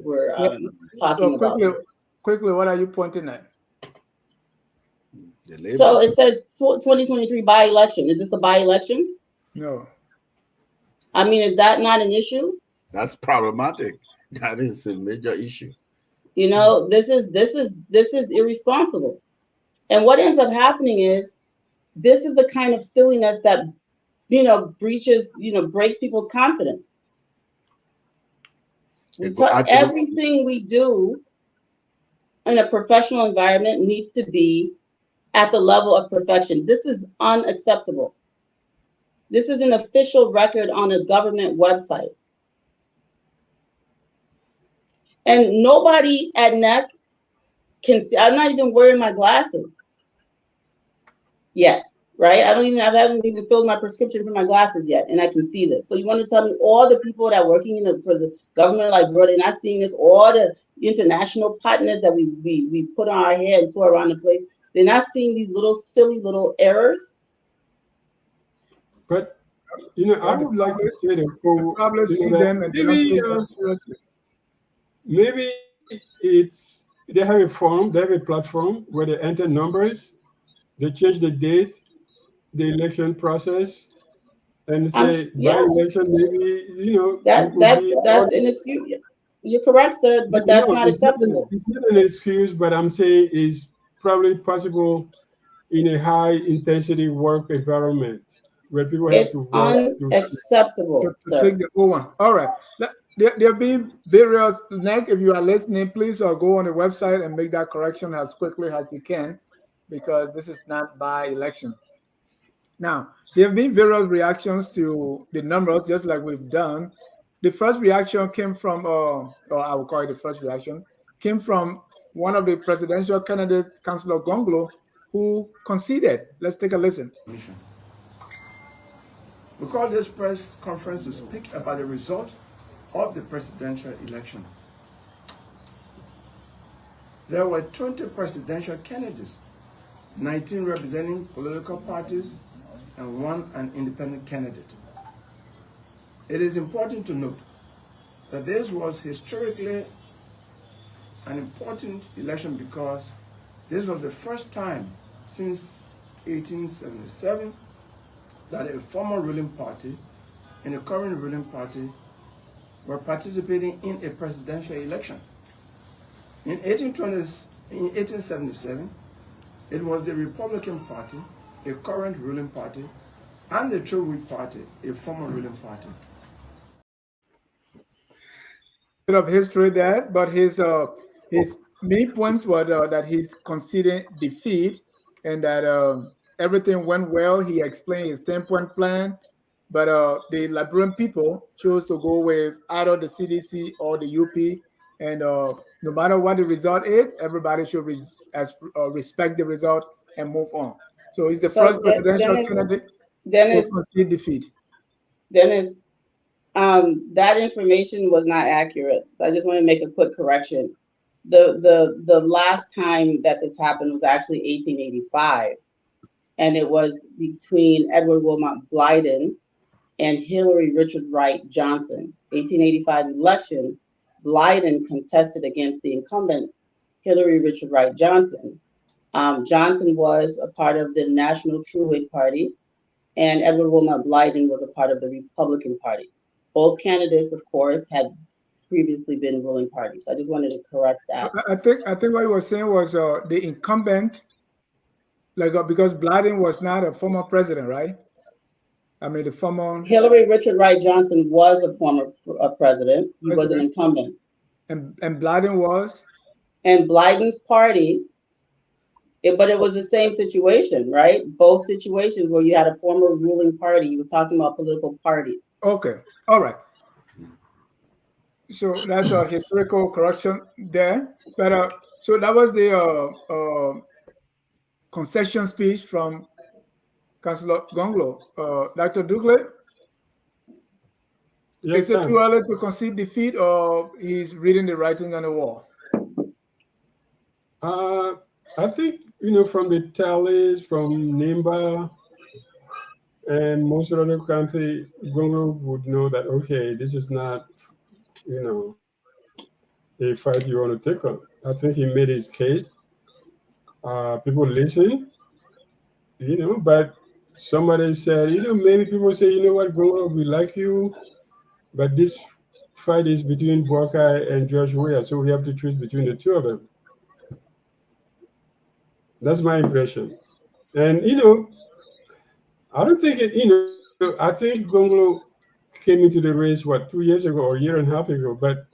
talking about. Quickly, what are you pointing at? So it says 2023 by-election. Is this a by-election? No. I mean, is that not an issue? That's problematic. That is a major issue. This is irresponsible. And what ends up happening is this is the kind of silliness that breaks people's confidence. Everything we do in a professional environment needs to be at the level of perfection. This is unacceptable. This is an official record on a government website. And nobody at NEC can see. I'm not even wearing my glasses yet, right? I haven't even filled my prescription for my glasses yet, and I can see this. So you want to tell me all the people that are working for the government, like, bro, they're not seeing this? All the international partners that we put on our head and tour around the place, they're not seeing these little silly little errors? But I would like to say that maybe it's they have a form, they have a platform where they enter numbers, they change the date, the election process, and say by election maybe you could be that's inexcusable. You're correct, sir, but that's no, not acceptable. it's not an excuse, but I'm saying it's probably possible in a high intensity work environment where people have It's to work to unacceptable, to sir. take the O one. All right. There have been various. Nick, if you are listening, please go on the website and make that correction as quickly as you can, because this is not by election. Now, there have been various reactions to the numbers, just like we've done. The first reaction came from, or I will call it the first reaction, came from one of the presidential candidates, Councillor Gonglo, who conceded. Let's take a listen. We call this press conference to speak about the result of the presidential election. There were 20 presidential candidates, 19 representing political parties, and 1 an independent candidate. It is important to note that this was historically an important election because this was the first time since 1877 that a former ruling party and a current ruling party were participating in a presidential election. In 1877, it was the Republican Party, a current ruling party, and the True Wheat Party, a former ruling party. Bit of history there, but his main points were that he's conceding defeat and that everything went well. He explained his 10-point plan, but the Liberian people chose to go with either the CDC or the UP, and no matter what the result is, everybody should respect the result and move on. So he's the first presidential candidate to concede defeat. Dennis, that information was not accurate. So I just want to make a quick correction. The last time that this happened was actually 1885, and it was between Edward Wilmot Blyden and Hillary Richard Wright Johnson. 1885 election, Blyden contested against the incumbent Hillary Richard Wright Johnson. Johnson was a part of the National True Whig Party, and Edward Wilmot Blyden was a part of the Republican Party. Both candidates, of course, had previously been ruling parties. I just wanted to correct that. I think what he was saying was the incumbent, because Blyden was not a former president, right? I mean, the former Hillary Richard Wright Johnson was a former president. He was an incumbent. And Blyden was? And Blyden's party, but it was the same situation, right? Both situations where you had a former ruling party. He was talking about political parties. Okay, all right. So that's a historical correction there. But so that was the concession speech from Councillor Gonglo. Dr. Dugley, is it too early to concede defeat, or he's reading the writing on the wall? I think, from the tallies, from NIMBA, and most of the country, Gonglo would know that, okay, this is not, a fight you want to take on. I think he made his case. People listen, but somebody said, maybe people say, what, Gonglo, we like you, but this fight is between Boakai and George Weah, so we have to choose between the two of them. That's my impression. And, I don't think I think Gonglo came into the race, 2 years ago or a year and a half ago, but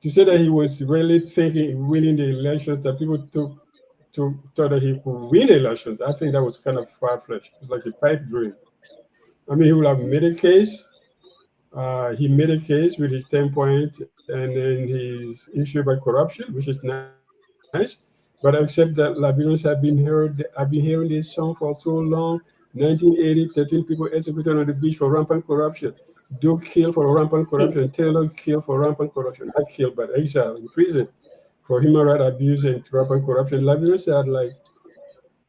to say that he was really thinking winning the elections, that people thought that he could win the elections, I think that was kind of far-fetched. It's like a pipe dream. I mean, he would have made a case. He made a case with his 10 points and then his issue about corruption, which is nice. But except that Liberians have been hearing this song for so long. 1980, 13 people executed on the beach for rampant corruption. Duke killed for rampant corruption. Taylor killed for rampant corruption. Not killed, but exiled in prison for human rights abuse and rampant corruption. Liberians are like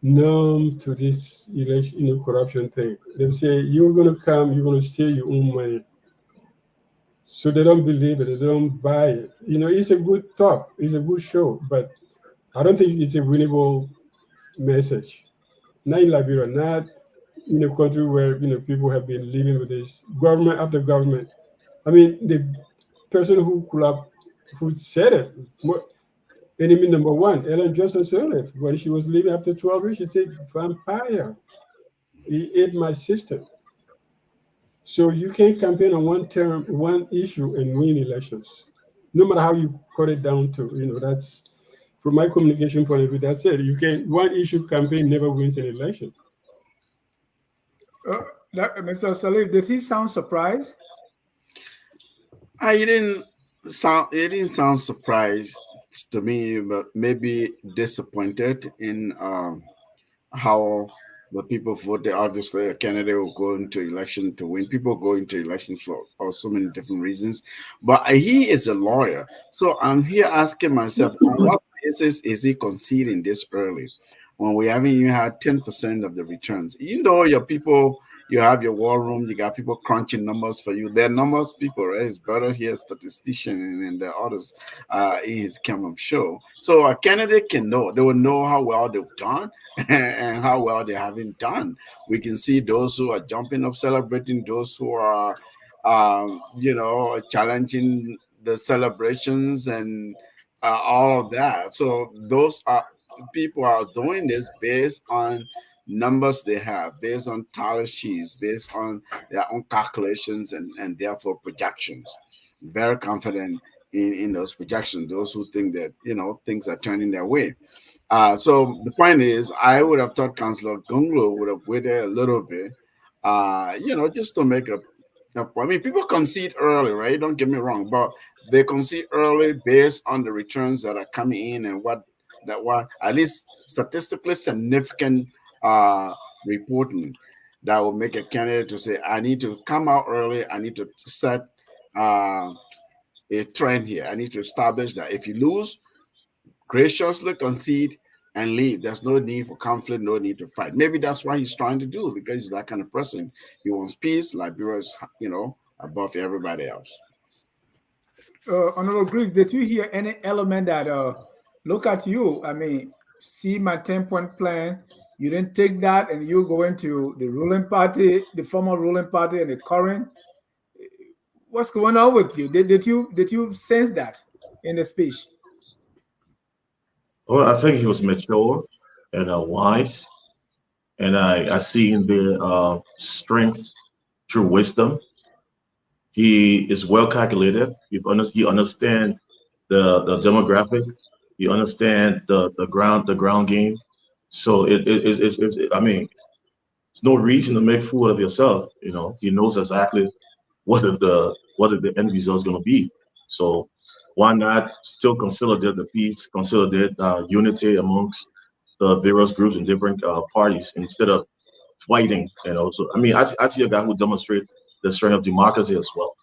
numb to this election, corruption thing. They say, you're going to come, you're going to steal your own money. So they don't believe it, they don't buy it. You know, it's a good talk, it's a good show, but I don't think it's a winnable message. Not in Liberia, not in a country where people have been living with this government after government. I mean, the person who said it, enemy number one, Ellen Johnson Sirleaf, when she was leaving after 12 years, she said, "Vampire, he ate my sister." So you can't campaign on one term, one issue, and win elections, no matter how you cut it down to. That's from my communication point of view. That's it. You can one issue campaign never wins an election. Mr. Salif, did he sound surprised? I didn't It didn't sound surprised to me, but maybe disappointed in how the people voted. Obviously, a candidate will go into election to win. People go into elections for so many different reasons. But he is a lawyer. So I'm here asking myself, on what basis is he conceding this early when we haven't even had 10% of the returns? You know, your people, you have your war room, you got people crunching numbers for you. They're numbers people, right? It's better here, statistician, and the others in his camp show. So a candidate can know, they will know how well they've done and how well they haven't done. We can see those who are jumping up, celebrating, those who are, challenging the celebrations and all of that. So those are people are doing this based on numbers they have, based on tally sheets, based on their own calculations and therefore projections. Very confident in those projections. Those who think that things are turning their way. So the point is, I would have thought Councillor Gunglo would have waited a little bit, just to make a I mean, people concede early, right? Don't get me wrong, but they concede early based on the returns that are coming in and what that were at least statistically significant reporting that will make a candidate to say, I need to come out early, I need to set a trend here. I need to establish that if you lose, graciously concede and leave. There's no need for conflict, no need to fight. Maybe that's what he's trying to do because he's that kind of person. He wants peace. Liberia is, above everybody else. Honorable Griggs, did you hear any element that, look at you, I mean, see my 10-point plan, you didn't take that and you go into the ruling party, the former ruling party and the current? What's going on with you? Did you sense that in the speech? Well, I think he was mature and wise, and I see in their strength through wisdom. He is well calculated. He understands the demographic. He understands the ground game. So I mean, it's no reason to make fool of yourself. He knows exactly what the end result is going to be. So why not still consolidate the peace, consolidate unity amongst the various groups and different parties instead of fighting? So I mean, I see a guy who demonstrates the strength of democracy as well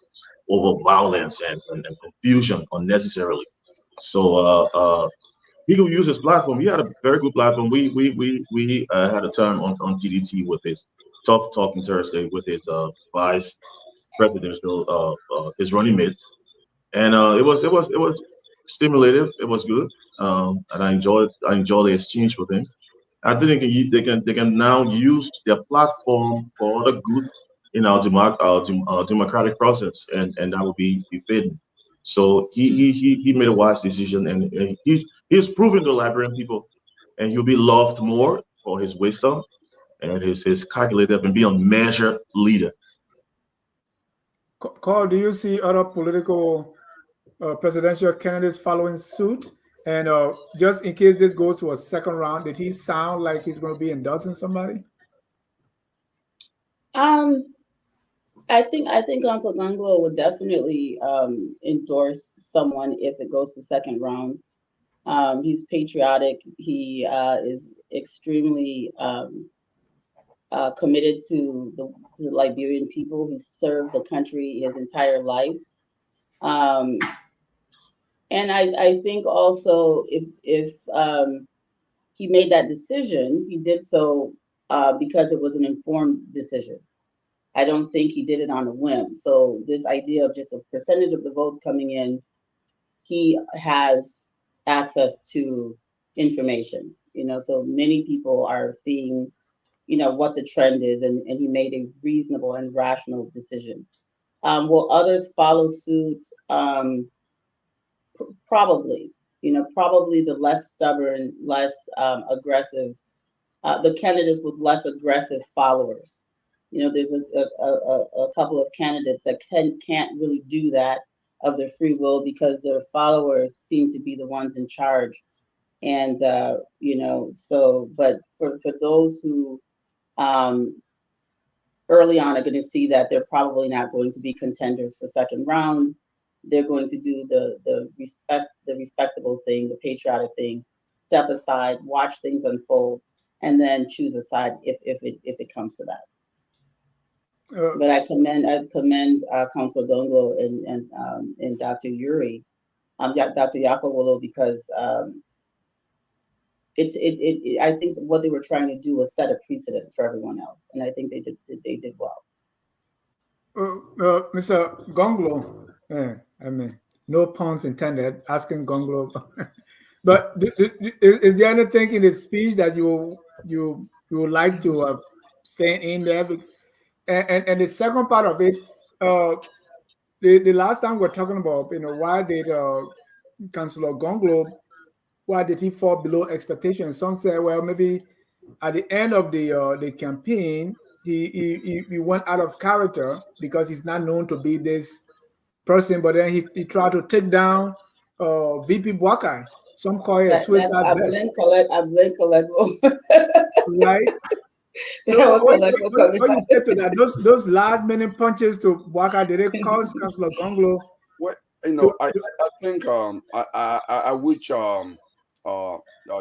over violence and confusion unnecessarily. So he could use his platform. He had a very good platform. We had a time on TDT with his Tough Talking Thursday with his vice presidential his running mate, and it was stimulative. It was good, and I enjoyed the exchange with him. I think they can now use their platform for the good in our democratic process, and that would be fitting. So he made a wise decision, and he's proven to Liberian people, and he'll be loved more for his wisdom and his calculated and be a measured leader. Carl, do you see other political presidential candidates following suit? And just in case this goes to a second round, did he sound like he's going to be endorsing somebody? I think Council Gunglo would definitely endorse someone if it goes to second round. He's patriotic. He is extremely committed to the Liberian people. He's served the country his entire life. And I think also if he made that decision, he did so because it was an informed decision. I don't think he did it on a whim. So this idea of just a percentage of the votes coming in, he has access to information, so many people are seeing, what the trend is, and he made a reasonable and rational decision. Will others follow suit? Probably, probably the less stubborn, less aggressive, the candidates with less aggressive followers. There's a couple of candidates that can't really do that of their free will because their followers seem to be the ones in charge. And but for those who early on are going to see that they're probably not going to be contenders for second round, they're going to do the respectable thing, the patriotic thing, step aside, watch things unfold, and then choose a side if it comes to that. But I commend Councilor Donglo and Dr. Yuri, Dr. Yakowolo, because I think what they were trying to do was set a precedent for everyone else, and I think they did well. Mr. Gonglo, I mean, no puns intended, asking Gonglo, but is there anything in his speech that you would like to say in there? And the second part of it, the last time we're talking about, why did Councilor Gonglo, why did he fall below expectations? Some say, well, maybe at the end of the campaign, he went out of character because he's not known to be this person, but then he tried to take down VP Boakai. Some call it a suicide vest. Right? So what you say to that? Those last minute punches to Boakai, did it cause Councilor Gonglo? Well, I think I wish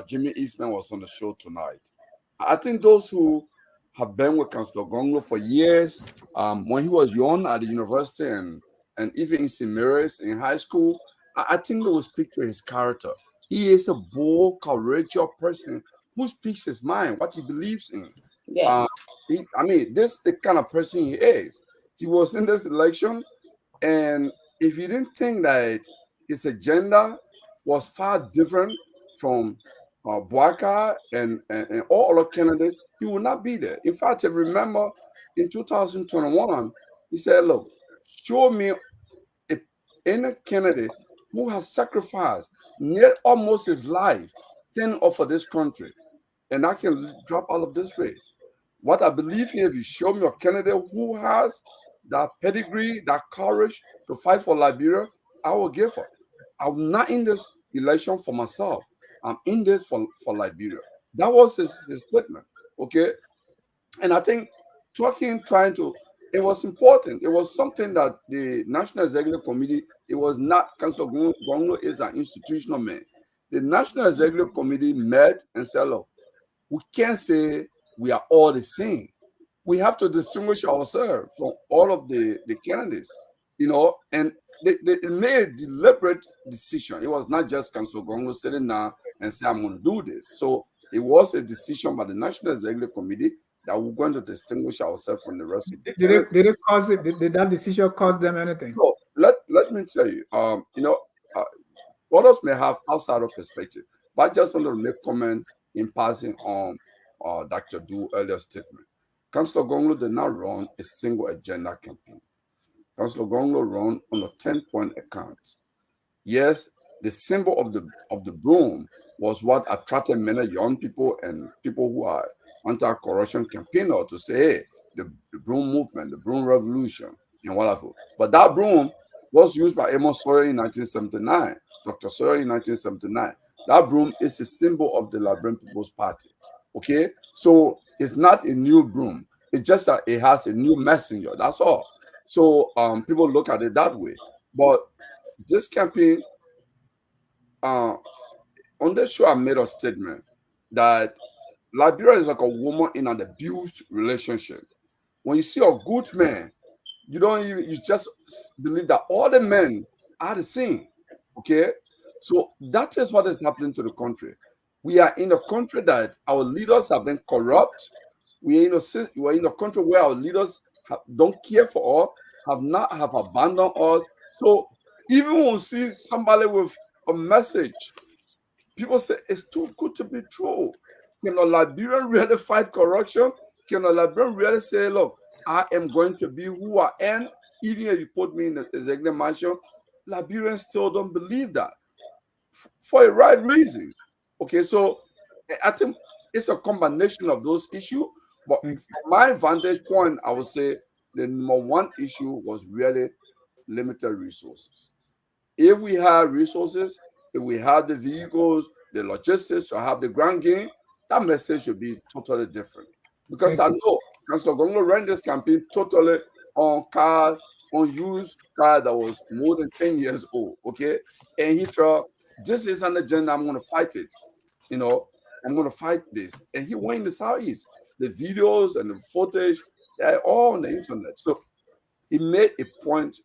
Jimmy Eastman was on the show tonight. I think those who have been with Councilor Gonglo for years, when he was young at the university and even in St. Mary's in high school, I think they will speak to his character. He is a bold, courageous person who speaks his mind, what he believes in. Yeah. This is the kind of person he is. He was in this election, and if he didn't think that his agenda was far different from Boakai and all other candidates, he will not be there. In fact, I remember in 2021, he said, look, show me any candidate who has sacrificed near almost his life standing up for this country, and I can drop out of this race. What I believe here, if you show me a candidate who has that pedigree, that courage to fight for Liberia, I will give her. I'm not in this election for myself. I'm in this for Liberia. That was his statement, okay? And I think it was important. It was something that the National Executive Committee, it was not, Councilor Gonglo is an institutional man. The National Executive Committee met and said, look, we can't say we are all the same. We have to distinguish ourselves from all of the candidates, and they made a deliberate decision. It was not just Councilor Gonglo sitting down and saying, I'm going to do this. So it was a decision by the National Executive Committee that we're going to distinguish ourselves from the rest of the candidates. Did that decision cost them anything? So let me tell you, others may have outsider perspective, but I just want to make comment in passing on Dr. Du's earlier statement. Councilor Gonglo did not run a single agenda campaign. Councilor Gonglo ran on a 10-point account. Yes, the symbol of the broom was what attracted many young people and people who are anti-corruption campaigners to say, hey, the broom movement, the broom revolution, and whatever. But that broom was used by Appon Sawyer in 1979, Dr. Sawyer in 1979. That broom is a symbol of the Liberian People's Party. Okay? So it's not a new broom. It's just that it has a new messenger. That's all. So people look at it that way. But this campaign, on this show, I made a statement that Liberia is like a woman in an abused relationship. When you see a good man, you just believe that all the men are the same. Okay? So that is what is happening to the country. We are in a country that our leaders have been corrupt. We are in a country where our leaders don't care for us, have abandoned us. So even when we see somebody with a message, people say it's too good to be true. Can a Liberian really fight corruption? Can a Liberian really say, look, I am going to be who I am, even if you put me in the executive mansion? Liberians still don't believe that for a right reason. Okay, so I think it's a combination of those issues. But from my vantage point, I would say the number one issue was really limited resources. If we had resources, if we had the vehicles, the logistics to have the grand game, that message should be totally different. Because I know Councillor Gongo ran this campaign totally on car, on used car that was more than 10 years old, okay? And he felt, this is an agenda, I'm going to fight it. You know, I'm going to fight this. And he went in the Southeast. The videos and the footage, they're all on the internet. So he made a point,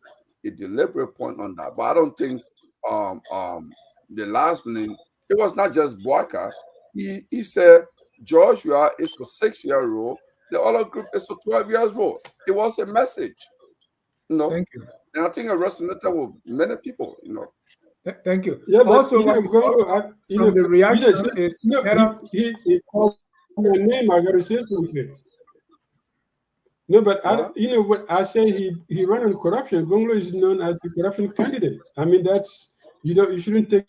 a deliberate point on that. But I don't think the last name, it was not just Boaka. He said Joshua is a 6-year-old, the other group is a 12 years old. It was a message, you know. Thank you. And I think it resonated with many people, you know. Thank you. Yeah, but Also, the reaction is he called my name. I gotta say something. No, but what I say, he ran on corruption. Gonglo is known as the corruption candidate. I mean, that's you shouldn't take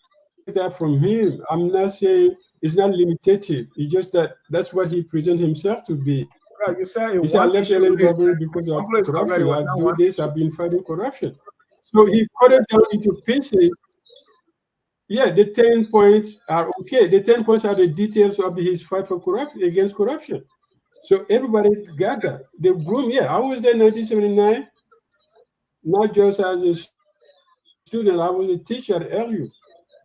that from him. I'm not saying it's not limitative. It's just that's what he presents himself to be. Right, you say he said, I left Ellen Barbary because of corruption. I do this, I've been fighting corruption. So he cut it down into pieces. Yeah, the 10 points are okay. The 10 points are the details of his fight for corruption, against corruption. So everybody got that. The broom, yeah, I was there in 1979, not just as a student, I was a teacher at LU.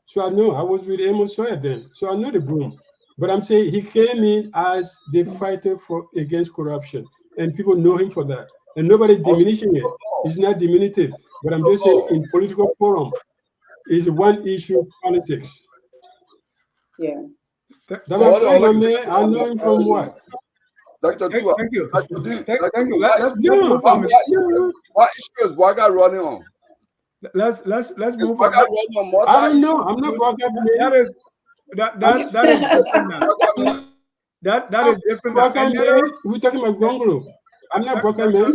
So I know, I was with Amos Sawyer then. So I know the broom. But I'm saying he came in as the fighter against corruption. And people know him for that. And nobody diminishing it. It's not diminutive. But I'm just saying in political forum, is one issue politics. Yeah. That's what I'm saying, man. I know him from what? Dr. Tua, thank you. Thank you. Let's move on. What issue is Boaka running on? Let's move on. I don't know. I'm not Boaka. That is different now. That is different now. We're talking about Gongolo. I'm not Boaka, man.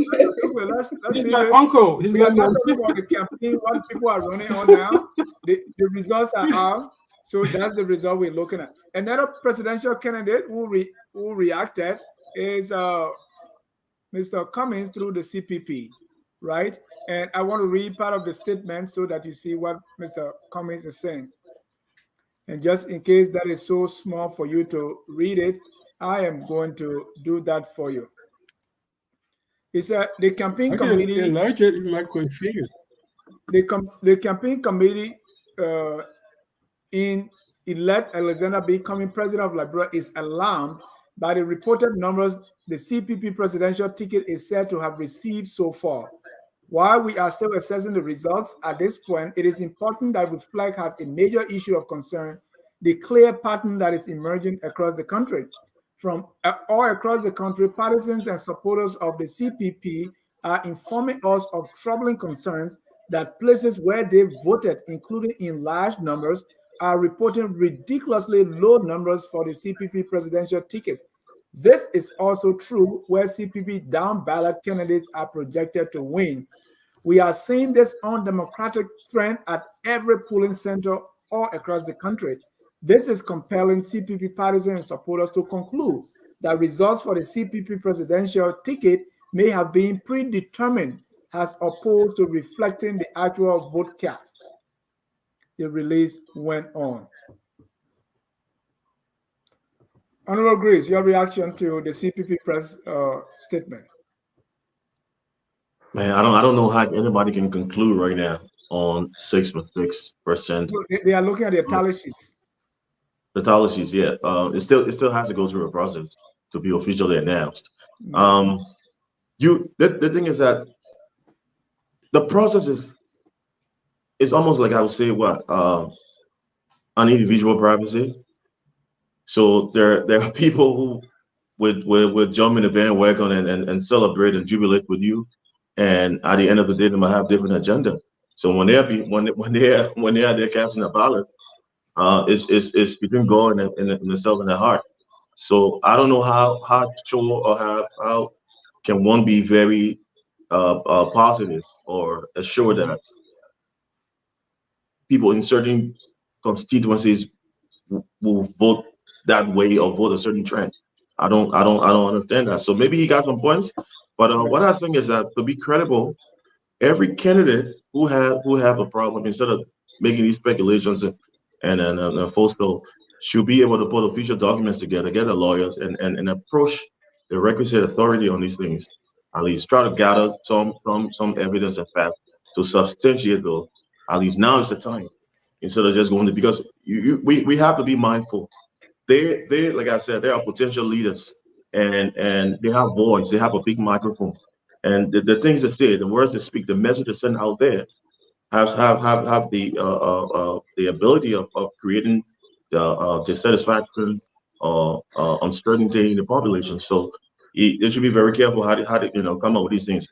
He's my uncle. He's not talking about the campaign. What people are running on now. The results are out. So that's the result we're looking at. Another presidential candidate who reacted is Mr. Cummings through the CPP, right? And I want to read part of the statement so that you see what Mr. Cummings is saying. And just in case that is so small for you to read it, I am going to do that for you. It's the campaign committee. Enlarge it in my configure. The campaign committee in elect Alexander becoming president of Liberia is alarmed by the reported numbers the CPP presidential ticket is said to have received so far. While we are still assessing the results at this point, it is important that we flag as a major issue of concern the clear pattern that is emerging across the country. From all across the country, partisans and supporters of the CPP are informing us of troubling concerns that places where they voted, including in large numbers, are reporting ridiculously low numbers for the CPP presidential ticket. This is also true where CPP down ballot candidates are projected to win. We are seeing this undemocratic trend at every polling center all across the country. This is compelling CPP partisans and supporters to conclude that results for the CPP presidential ticket may have been predetermined as opposed to reflecting the actual vote cast. The release went on. Honorable Grace, your reaction to the CPP press statement? Man, I don't know how anybody can conclude right now on 6%. They are looking at their tally sheets. The tally sheets, yeah. It still has to go through a process to be officially announced. The thing is that the process is almost like I would say an individual privacy. So there are people would jump in the bandwagon and celebrate and jubilate with you, and at the end of the day, they might have different agenda. So when they're casting a ballot, it's between God and the self and the heart. So I don't know how sure or how can one be very positive or assured that people in certain constituencies will vote that way or vote a certain trend. I don't understand that. So maybe he got some points, but what I think is that to be credible, every candidate who have a problem, instead of making these speculations and false hope, should be able to put official documents together, get the lawyers, and approach the requisite authority on these things. At least try to gather some evidence and facts to substantiate those. At least now is the time, instead of just going to, because we have to be mindful. They like I said, they are potential leaders, and they have voice, they have a big microphone, and the things they say, the words they speak, the message they send out there have the ability of creating the dissatisfaction or uncertainty in the population. So they should be very careful how to come up with these things.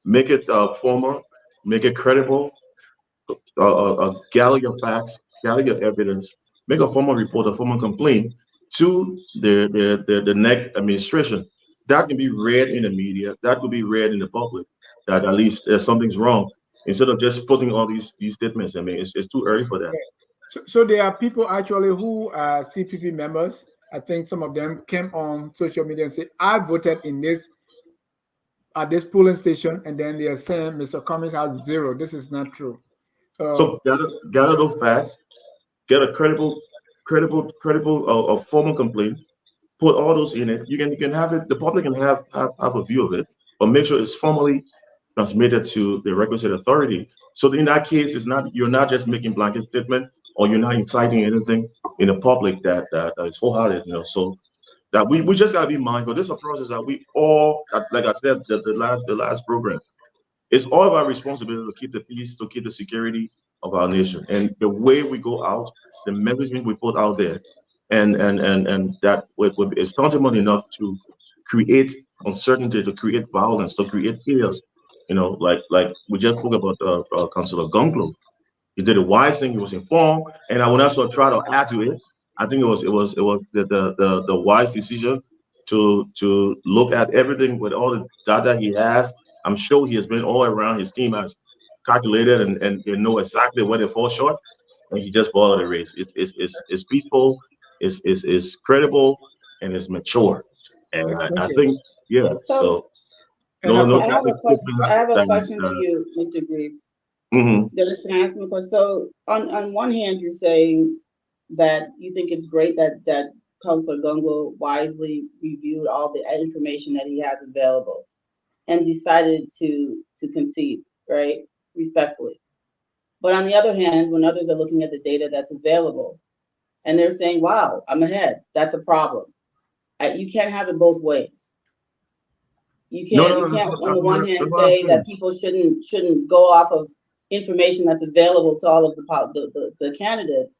Make it formal, make it credible, gather your facts, gather your evidence, make a formal report, a formal complaint to the next administration. That can be read in the media, that could be read in the public, that at least something's wrong, instead of just putting all these statements. I mean, it's too early for that. So there are people actually who are CPP members. I think some of them came on social media and say, I voted in this at this polling station, and then they are saying Mr. Cummings has 0. This is not true. So gather those facts, get a credible formal complaint, put all those in it. You can have it. The public can have a view of it, but make sure it's formally transmitted to the requisite authority. So in that case, you're not just making blanket statement, or you're not inciting anything in the public that is wholehearted. So that we just got to be mindful. This is a process that we all, like I said, the last program, it's all of our responsibility to keep the peace, to keep the security of our nation, and the way we go out, the messaging we put out there, and that is tantamount enough to create uncertainty, to create violence, to create chaos. Like we just spoke about Councillor Gonglo. He did a wise thing. He was informed, and I would also try to add to it. I think it was the wise decision to look at everything with all the data he has. I'm sure he has been all around. His team has calculated and they know exactly where they fall short, and he just followed the race. It's peaceful, it's credible, and it's mature. And I think, yeah. So I have a question for you, Mr. Greaves. Dennis, can I ask you a question? So on one hand, you're saying that you think it's great that Councillor Gongo wisely reviewed all the information that he has available and decided to concede, right? Respectfully. But on the other hand, when others are looking at the data that's available and they're saying, wow, I'm ahead, that's a problem. You can't have it both ways. You can't on the one hand say that people shouldn't go off of information that's available to all of the candidates.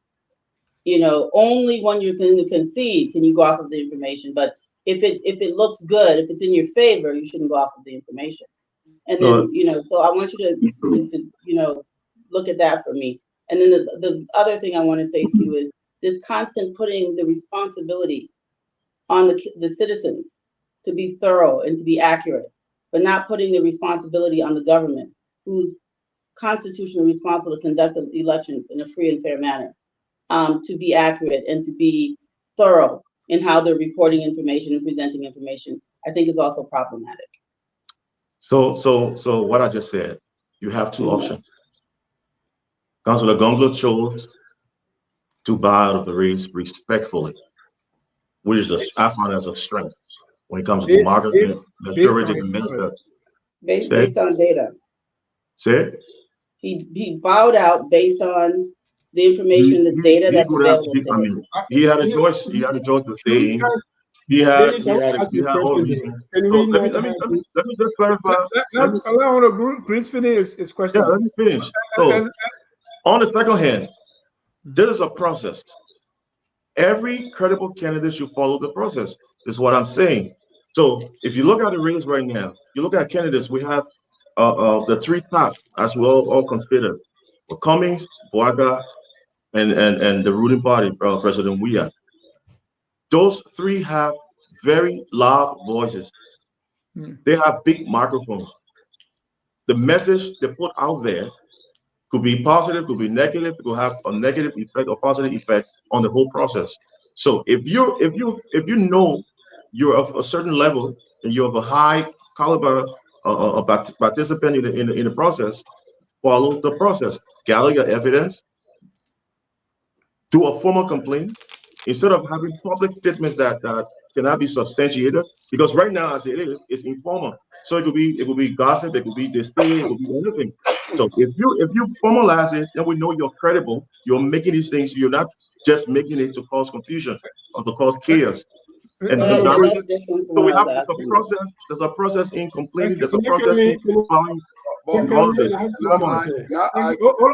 Only when you're going to concede can you go off of the information. But if it looks good, if it's in your favor, you shouldn't go off of the information. And then so I want you to look at that for me. And then the other thing I want to say to you is this constant putting the responsibility on the citizens to be thorough and to be accurate, but not putting the responsibility on the government, who's constitutionally responsible to conduct the elections in a free and fair manner, to be accurate and to be thorough in how they're reporting information and presenting information, I think is also problematic. So what I just said, you have two options. Councillor Gonglo chose to bow out of the race respectfully, which is I find as a strength when it comes to democracy, majority minister. Based on data. Say it? He bowed out based on the information, the data that's available to him. He had a choice. He had a choice to stay in. He had all reasons. Let me just clarify. Let's allow Chris finish his question. Yeah, let me finish. So, on the second hand, this is a process. Every credible candidate should follow the process. This is what I'm saying. So if you look at the race right now, you look at candidates, we have the three top, as we all consider, Cummings, Boaga, and the ruling party, President Weah. Those three have very loud voices. They have big microphones. The message they put out there could be positive, could be negative, it could have a negative effect or positive effect on the whole process. So if you know you're of a certain level and you're of a high caliber participant in the process, follow the process, gather your evidence, do a formal complaint instead of having public statements that cannot be substantiated. Because right now, as it is, it's informal. So it could be gossip, it could be display, it could be anything. So if you formalize it, then we know you're credible. You're making these things. You're not just making it to cause confusion or to cause chaos. And that's different from so we what I have was the asking. process. There's a process in complaining. There's a Look at process me. in following all of this.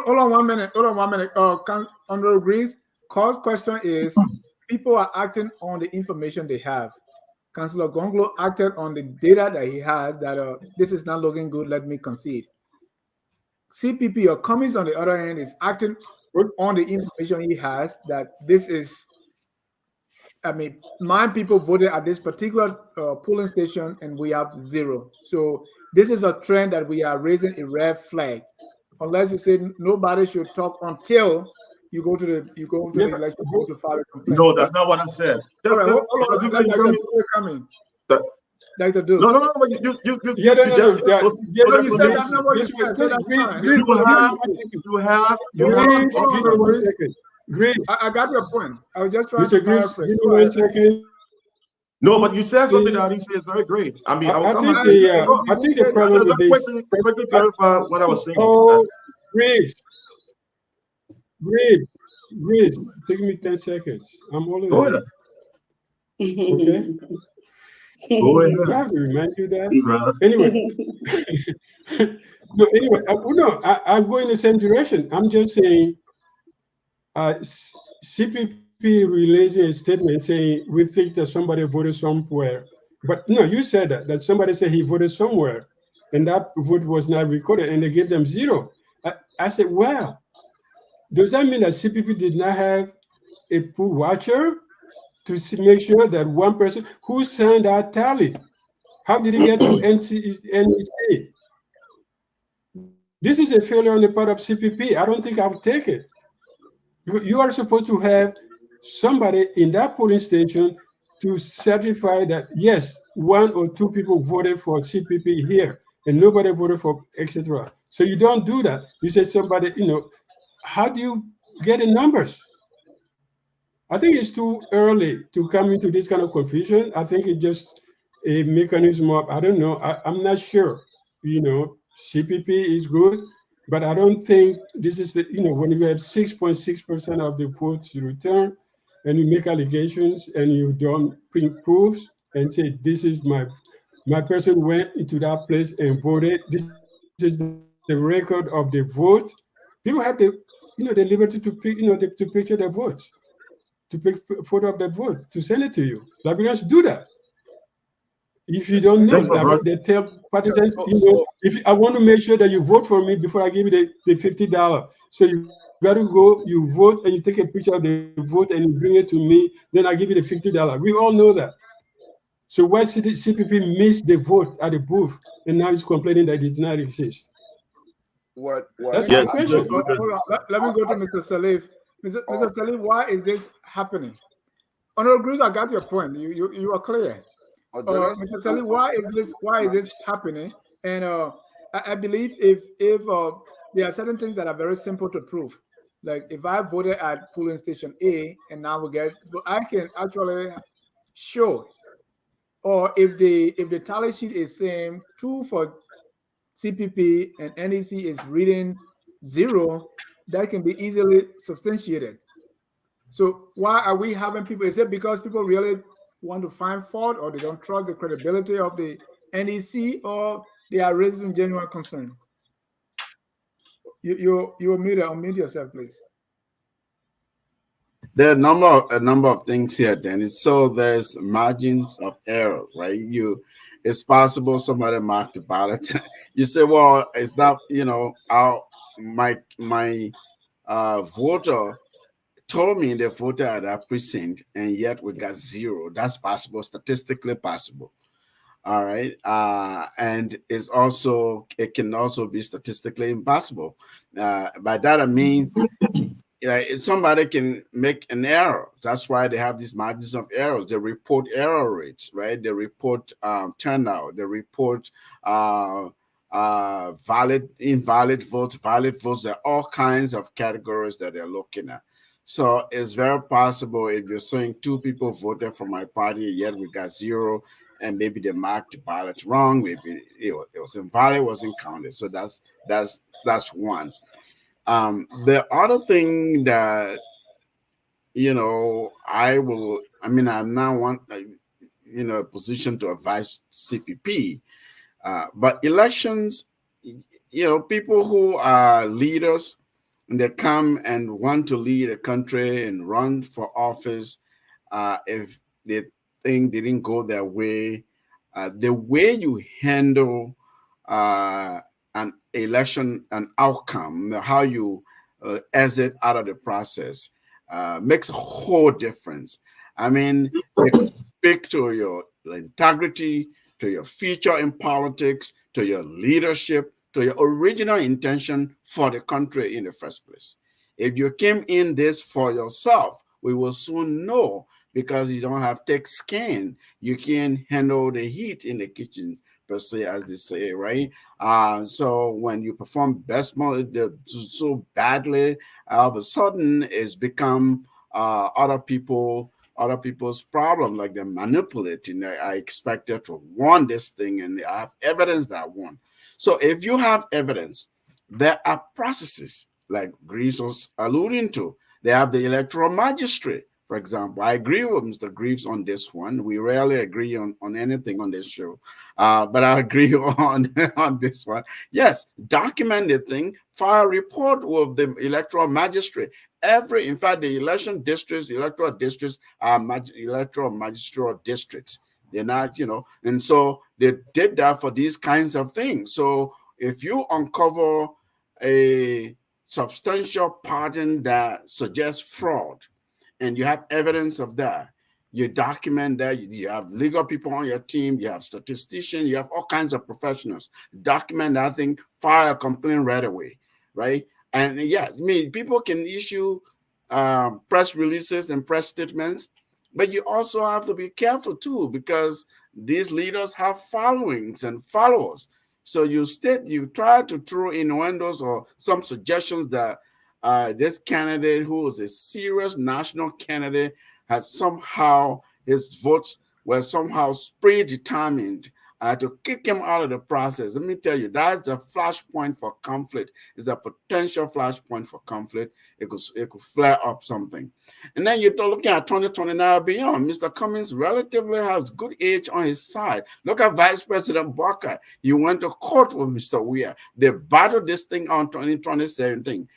Hold on 1 minute. Hold on 1 minute. Honorable Greens, cause question is, people are acting on the information they have. Councillor Gonglo acted on the data that he has that this is not looking good, let me concede. CPP or Cummings on the other hand is acting on the information he has that this is, I mean, 9 people voted at this particular polling station and we have 0. So this is a trend that we are raising a red flag. Unless you say nobody should talk until you go to the election to file a complaint. No, that's not what I said. All right, hold on. Let Dr. Dewey come in. Dr. Dewey. No. You said that's not what you said. So that's fine. Great. I got your point. I was just trying Mr. to paraphrase. Give me 1 second. No, but you said something that he said is very great. I mean, I think the problem with this. Quickly clarify what I was saying. Oh, Grace. Take me 10 seconds. I'm all Go ahead. Okay. Go ahead. I have to remind you that. Right. Anyway. I'm going in the same direction. I'm just saying CPP releasing a statement saying we think that somebody voted somewhere. But no, you said that somebody said he voted somewhere and that vote was not recorded and they gave them 0. I said, well, does that mean that CPP did not have a poll watcher to make sure that one person who signed that tally, how did he get to NEC? This is a failure on the part of CPP. I don't think I would take it. You are supposed to have somebody in that polling station to certify that, yes, 1 or 2 people voted for CPP here and nobody voted for etc. So you don't do that. You say somebody, how do you get the numbers? I think it's too early to come into this kind of confusion. I think it's just a mechanism of, I don't know, I'm not sure. CPP is good, but I don't think this is when you have 6.6% of the votes you return and you make allegations and you don't bring proofs and say, this is my person went into that place and voted. This is the record of the vote. People have the liberty to pick, to picture their votes, to pick a photo of their votes, to send it to you. Liberians do that. If you don't know, they tell partisans, if I want to make sure that you vote for me before I give you the $50. So you got to go, you vote, and you take a picture of the vote and you bring it to me, then I give you the $50. We all know that. So why CPP missed the vote at the booth and now he's complaining that it did not exist? That's my question. Hold on. Let me go to Mr. Salif. Mr. Salif, why is this happening? Honorable Green, I got your point. You are clear. Mr. Salif, why is this happening? And I believe if there are certain things that are very simple to prove, like if I voted at polling station A and now I can actually show, or if the tally sheet is saying 2 for CPP and NEC is reading 0, that can be easily substantiated. So why are we having people? Is it because people really want to find fault, or they don't trust the credibility of the NEC, or they are raising genuine concern? You're muted. Unmute yourself, please. There are a number of things here, Dennis. So there's margins of error, right? It's possible somebody marked the ballot. You say, well, it's not, my voter told me they voted at that precinct, and yet we got zero. That's possible, statistically possible. All right. And it can also be statistically impossible. By that I mean, somebody can make an error. That's why they have these margins of errors. They report error rates, right? They report turnout. They report invalid votes, valid votes. There are all kinds of categories that they're looking at. So it's very possible if you're saying two people voted for my party, yet we got zero, and maybe they marked the ballots wrong. Maybe it was invalid, wasn't counted. So that's one. The other thing that I'm now a position to advise CPP, but elections, people who are leaders and they come and want to lead a country and run for office, if they think they didn't go their way, the way you handle an election, an outcome, how you exit out of the process makes a whole difference. I mean, it could speak to your integrity, to your future in politics, to your leadership, to your original intention for the country in the first place. If you came in this for yourself, we will soon know, because you don't have thick skin. You can handle the heat in the kitchen, per se, as they say, right? So when you perform best so badly, all of a sudden it's become other people's problem, like they're manipulating. I expected to won this thing, and I have evidence that I won. So if you have evidence, there are processes like Greaves was alluding to. They have the electoral magistrate, for example. I agree with Mr. Greaves on this one. We rarely agree on anything on this show, but I agree on this one. Yes, document the thing, file a report with the electoral magistrate. In fact, the electoral districts are electoral magistrate districts. They're not, and so they did that for these kinds of things. So if you uncover a substantial pattern that suggests fraud, and you have evidence of that, you document that. You have legal people on your team, you have statisticians, you have all kinds of professionals. Document that thing, file a complaint right away, right? And yeah, people can issue press releases and press statements, but you also have to be careful too, because these leaders have followings and followers. So you try to throw innuendos or some suggestions that this candidate, who is a serious national candidate, has somehow, his votes were somehow predetermined to kick him out of the process. Let me tell you, that's a flashpoint for conflict. It's a potential flashpoint for conflict. It could flare up something. And then you're looking at 2029 beyond. Mr. Cummings relatively has good age on his side. Look at Vice President Barker. He went to court with Mr. Weir. They battled this thing on 2017.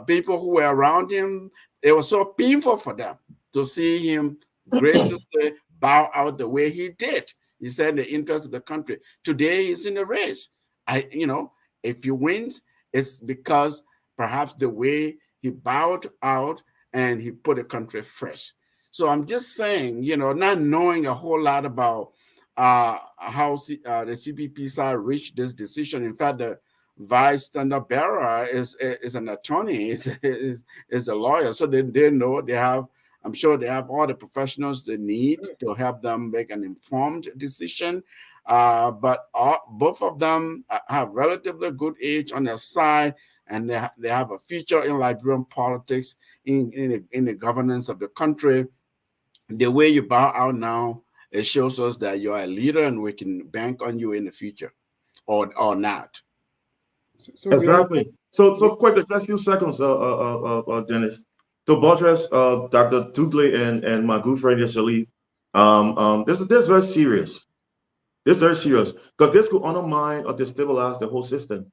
People who were around him, it was so painful for them to see him graciously bow out the way he did. He said in the interest of the country. Today he's in the race. If he wins, it's because perhaps the way he bowed out and he put the country first. So I'm just saying, not knowing a whole lot about how the CPP side reached this decision. In fact, the vice standard bearer is an attorney, is a lawyer. So they know, I'm sure they have all the professionals they need to help them make an informed decision. But both of them have relatively good age on their side, and they have a future in Liberian politics, in the governance of the country. The way you bow out now, it shows us that you're a leader and we can bank on you in the future, or not. Exactly. So quickly, just a few seconds, Dennis. To buttress Dr. Tugle and my good friend Yesali, this is very serious. This is very serious, because this could undermine or destabilize the whole system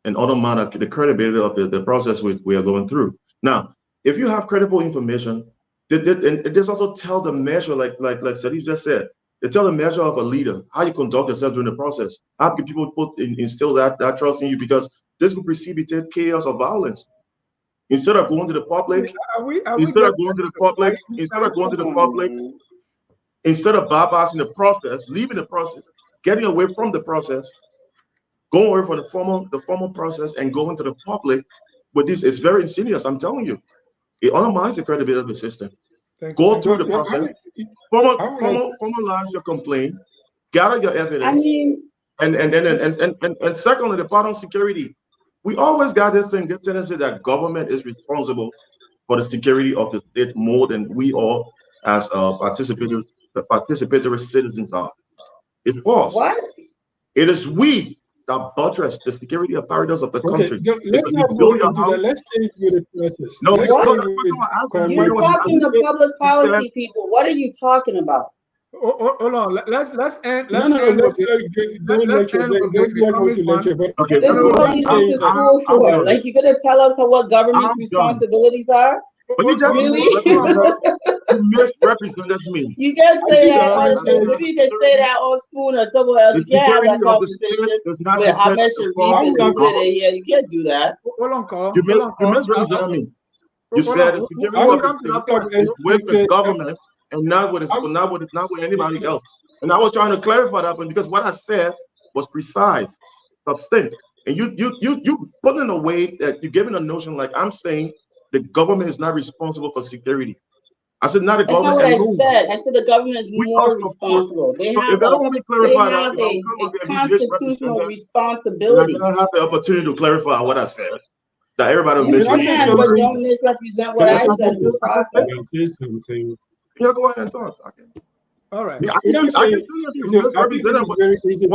and undermine the credibility of the process we are going through. Now, if you have credible information And it just also tell the measure, like Sadiq just said, they tell the measure of a leader, how you conduct yourself during the process. How can people instill that trust in you? Because this will precipitate chaos or violence. Instead of going to the public, instead of going to the public, instead of bypassing the process, leaving the process, getting away from the process, going away from the formal process and going to the public with this is very insidious. I'm telling you, it undermines the credibility of the system. Go through the process, formalize your complaint, gather your evidence, and secondly, the part on security. We always got this tendency that government is responsible for the security of the state more than we all as participatory citizens are. It's false. What? It is we that buttress the security apparatus of the country. Let's not go into that. Let's stay with the process. No, you're talking to public policy people. What are you talking about? Hold on. Let's end. Let's Don't lecture. Okay. This is what you went to school for. Like, you're gonna tell us what government's responsibilities are? But you just Really? misrepresented me. You can't say that. Maybe you can say that on Spoon or somewhere else. You can't have that conversation with Hamesh and Reed. Yeah, you can't do that. Hold on, Carl. You misrepresented me. You said the security of the state is with the government and not with anybody else. And I was trying to clarify that, because what I said was precise, succinct. And you put in a way that you're giving a notion like I'm saying the government is not responsible for security. I said not the government. That's not what I said. I said the government is more responsible. They have a constitutional responsibility. I have the opportunity to clarify what I said. That everybody will but don't misrepresent what I said in the process. Yeah, go ahead and talk. Okay. All right. When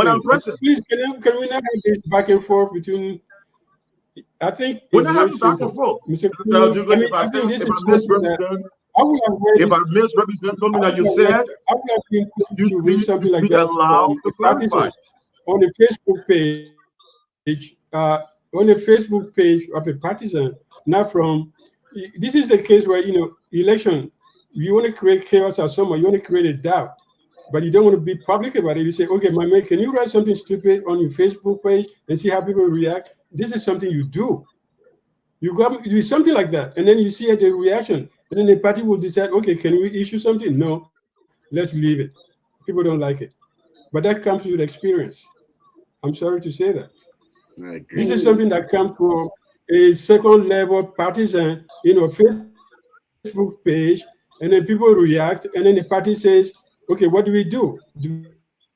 I'm present. Please, can we not have this back and forth between? I think we're not having back and forth. Mr. If I misrepresent something that you said, you read something like that on the Facebook page of a partisan, not from. This is the case where election. You want to create chaos or someone, you want to create a doubt, but you don't want to be public about it. You say, okay, my man, can you write something stupid on your Facebook page and see how people react? This is something you do. You do something like that, and then you see the reaction, and then the party will decide, okay, can we issue something? No, let's leave it. People don't like it, but that comes with experience. I'm sorry to say that. I agree. This is something that comes from a second level partisan, Facebook page, and then people react, and then the party says, okay, what do we do? Do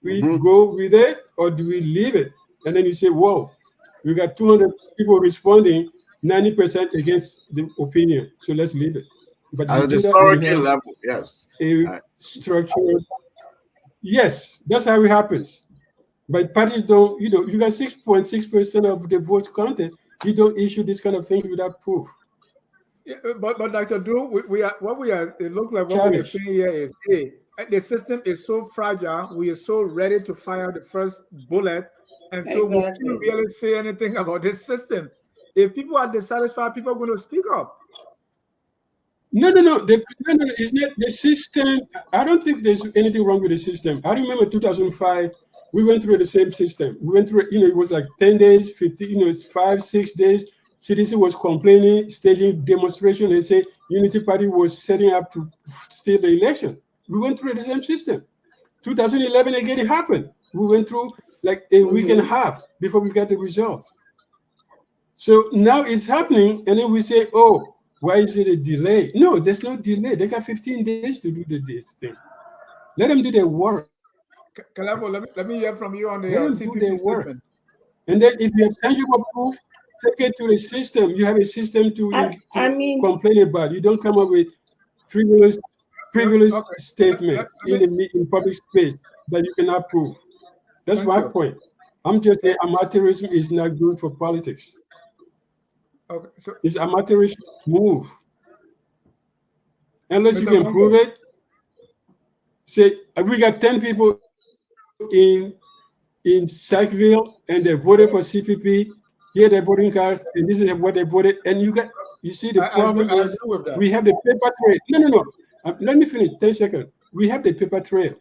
we go with it or do we leave it? And then you say, whoa, we got 200 people responding, 90% against the opinion, so let's leave it. But at the historical level, yes. Structure. Yes, that's how it happens. But parties don't, you got 6.6% of the vote counted. You don't issue this kind of thing without proof. Yeah, but Dr. Drew, it looks like what we are saying here is, the system is so fragile, we are so ready to fire the first bullet, and so we can't really say anything about this system. If people are dissatisfied, people are going to speak up. No. It's not the system. I don't think there's anything wrong with the system. I remember 2005, we went through the same system. We went through, it was like 10 days, 15, it's 5-6 days. CDC was complaining, staging demonstration. They say Unity Party was setting up to steal the election. We went through the same system. 2011 again, it happened. We went through like a week and a half before we got the results. So now it's happening, and then we say, oh, why is it a delay? No, there's no delay. They got 15 days to do this thing. Let them do their work. Kalabo, let me hear from you on the Let them do their work. And then if you have tangible proof, take it to the system. You have a system to complain about. You don't come up with frivolous statements in public space that you cannot prove. That's my point. I'm just saying amateurism is not good for politics. Okay, so it's amateurish move. Unless you can prove it. Say we got 10 people in Sackville and they voted for CPP. Here their voting cards, and this is what they voted. And you see the problem is we have the paper trail. No. Let me finish. 10 seconds. We have the paper trail.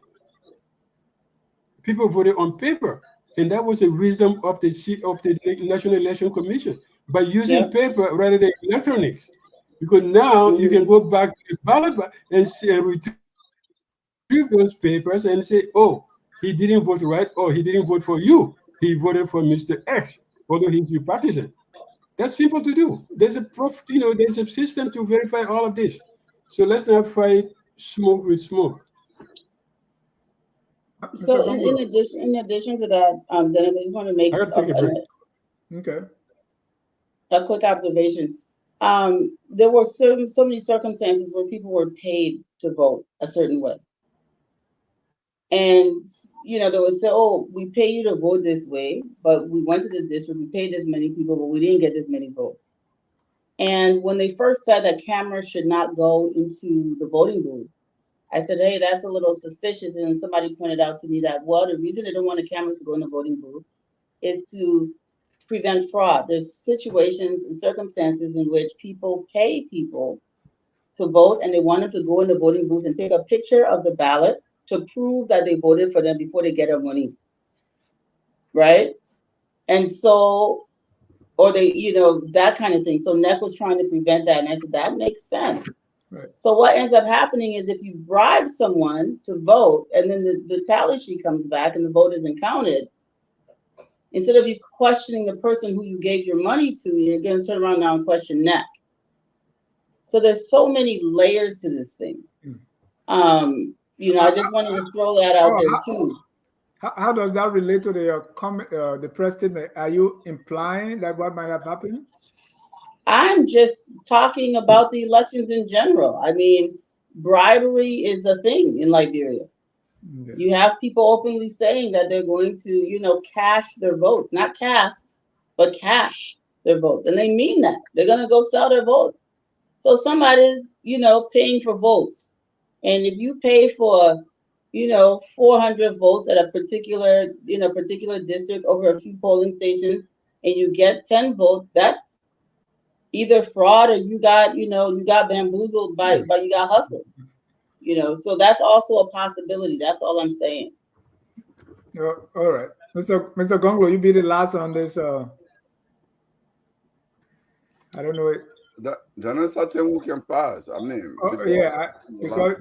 People voted on paper, and that was the wisdom of the National Election Commission by using paper rather than electronics. Because now you can go back to the ballot and retrieve those papers and say, oh, he didn't vote right, or he didn't vote for you. He voted for Mr. X, although he's your partisan. That's simple to do. There's a there's a system to verify all of this. So let's not fight smoke with smoke. So in addition to that, Dennis, I just want to make I gotta take a break. A quick observation. There were so many circumstances where people were paid to vote a certain way. And, they would say, oh, we pay you to vote this way, but we went to the district, we paid this many people, but we didn't get this many votes. And when they first said that cameras should not go into the voting booth, I said, hey, that's a little suspicious. And somebody pointed out to me that, well, the reason they don't want the cameras to go in the voting booth is to prevent fraud. There's situations and circumstances in which people pay people to vote, and they want them to go in the voting booth and take a picture of the ballot to prove that they voted for them before they get their money. Right? And so, or they, that kind of thing. So NEC was trying to prevent that. And I said, that makes sense. Right. So what ends up happening is if you bribe someone to vote and then the tally sheet comes back and the vote isn't counted, instead of you questioning the person who you gave your money to, you're going to turn around now and question NEC. So there's so many layers to this thing. I just wanted to throw that out there too. How does that relate to the press statement? Are you implying that what might have happened? I'm just talking about the elections in general. I mean, bribery is a thing in Liberia. Okay. You have people openly saying that they're going to, cash their votes, not cast, but cash their votes. And they mean that. They're going to go sell their votes. So somebody's, paying for votes. And if you pay for, 400 votes at a particular district over a few polling stations, and you get 10 votes, that's either fraud or you got bamboozled by you got hustled. So that's also a possibility. That's all I'm saying. All right. Mr. Gonglo, you be the last on this. I don't know. That's something we can pass. I mean,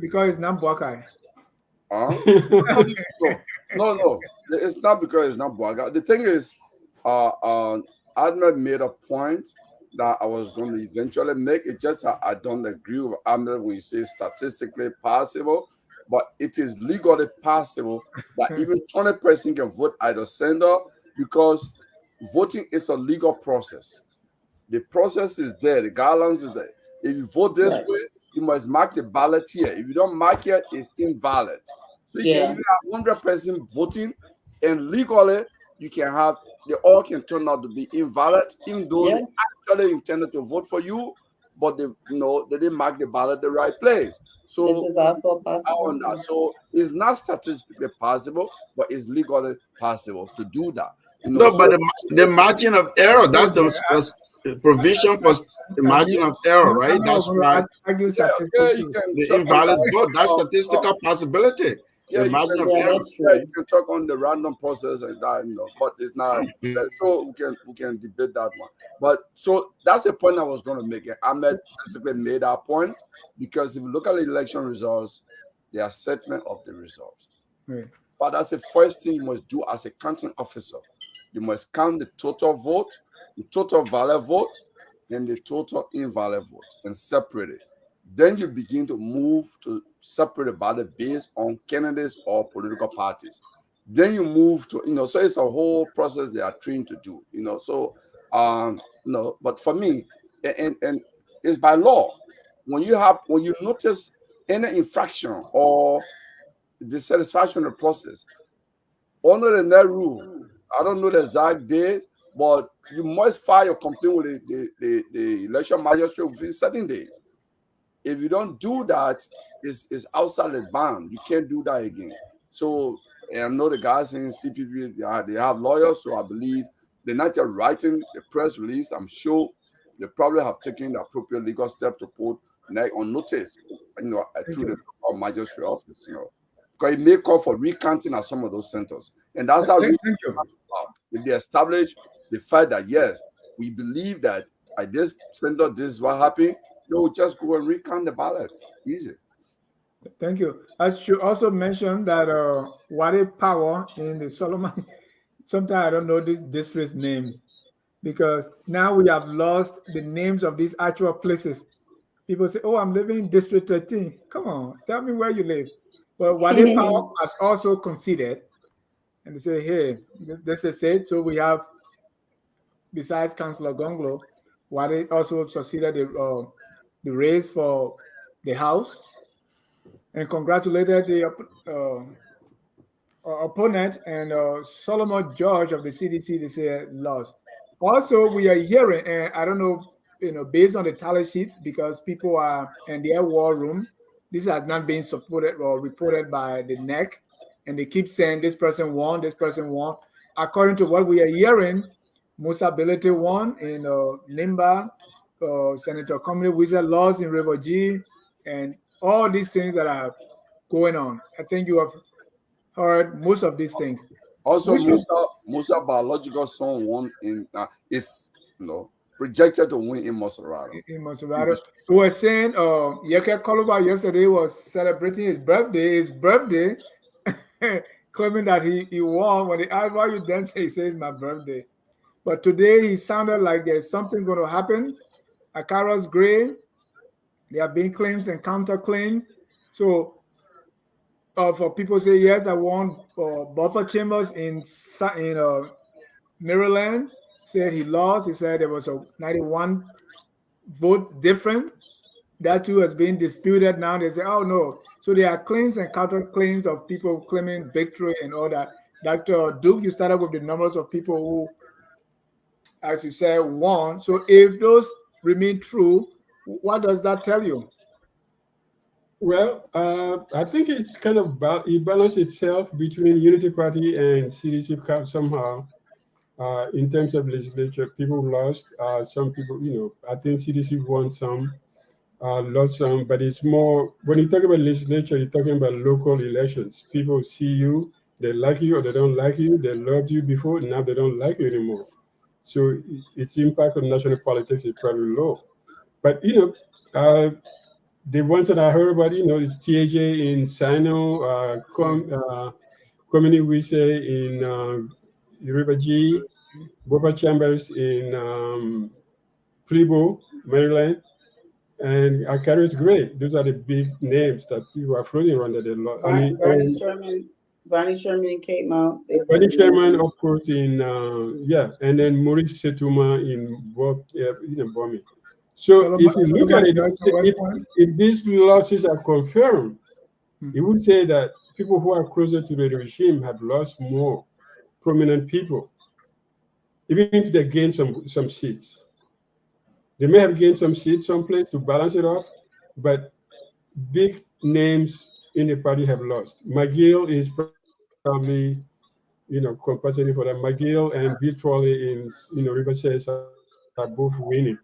because it's not Buakai. No, it's not because it's not Buakai. The thing is, Ahmed made a point that I was going to eventually make. It just I don't agree with Ahmed when you say statistically possible, but it is legally possible that even 20% can vote either sender, because voting is a legal process. The process is there. The guidelines is there. If you vote this way, you must mark the ballot here. If you don't mark it, it's invalid. So you can even have 100% voting, and legally you can have they all can turn out to be invalid, even though they actually intended to vote for you, but they didn't mark the ballot the right place. So this is also possible. So it's not statistically possible, but it's legally possible to do that. But the margin of error, that's the provision for the margin of error, right? That's why the invalid vote, that's statistical possibility. Yeah, you can talk on the random process and that, but it's not. So we can debate that one. But so that's the point I was going to make. Ahmed basically made that point, because if you look at the election results, the assessment of the results. Right. But that's the first thing you must do as a counting officer. You must count the total vote, the total valid vote, and the total invalid vote, and separate it. Then you begin to move to separate the ballot based on candidates or political parties. Then you move to, so it's a whole process they are trained to do, So, but for me, and it's by law. When you notice any infraction or dissatisfaction of the process, under the net rule, I don't know the exact date, but you must file your complaint with the election magistrate within 7 days. If you don't do that, it's outside the bound. You can't do that again. So, and I know the guys in CPP, they have lawyers, so I believe they're not just writing the press release. I'm sure they probably have taken the appropriate legal step to put on notice, through the magistrate office, because it may call for recanting at some of those centers. And that's how Thank you. if they establish the fact that, yes, we believe that at this center, this is what happened, they'll just go and recount the ballots. Easy. Thank you. I should also mention that Wadi Power in the Solomon, sometimes I don't know this district's name, because now we have lost the names of these actual places. People say, oh, I'm living in District 13. Come on, tell me where you live. But Wadi Power has also conceded, and they say, hey, this is it. So we have, besides Councillor Gonglo, Wadi also succeeded the race for the House, and congratulated the opponent, and Solomon George of the CDC, they say lost. Also, we are hearing, and I don't know, based on the tally sheets, because people are in their war room, this has not been supported or reported by the NEC, and they keep saying this person won, this person won. According to what we are hearing, Musa Belete won in Nimba, Senator Comedy Wizard lost in River G, and all these things that are going on. I think you have heard most of these things. Also, Musa biological son won in is projected to win in Maserado. In Maserado, we were saying Yeke Koluba yesterday was celebrating his birthday. Claiming that he won. When they asked why you dance, he says my birthday. But today he sounded like there's something going to happen. Akaros Gray, there have been claims and counterclaims. So for people say, yes, I won. Buffer Chambers in Maryland said he lost. He said there was a 91 vote different. That too has been disputed now. They say, oh no. So there are claims and counterclaims of people claiming victory and all that. Dr. Duke, you started with the numbers of people who, as you said, won. So if those remain true, what does that tell you? Well, I think it's kind of it balanced itself between Unity Party and CDC somehow. In terms of legislature, people lost. Some people, I think CDC won some, lost some. But it's more, when you talk about legislature, you're talking about local elections. People see you, they like you or they don't like you. They loved you before, now they don't like you anymore. So its impact on national politics is probably low. But, the ones that I heard about, is TAJ in Sino, Community we say in River G, Boba Chambers in Fleabo, Maryland, and Akaris Gray. Those are the big names that people are floating around that they lost. Vonnie Sherman in Cape Mount. Vonnie Sherman, of course, in and then Maurice Setuma in Bomi. So if you look at it, if these losses are confirmed, it would say that people who are closer to the regime have lost more prominent people, even if they gain some seats. They may have gained some seats someplace to balance it off, but big names in the party have lost. McGill is probably, compensating for that. McGill and Bill Twally in, River Says are both winning.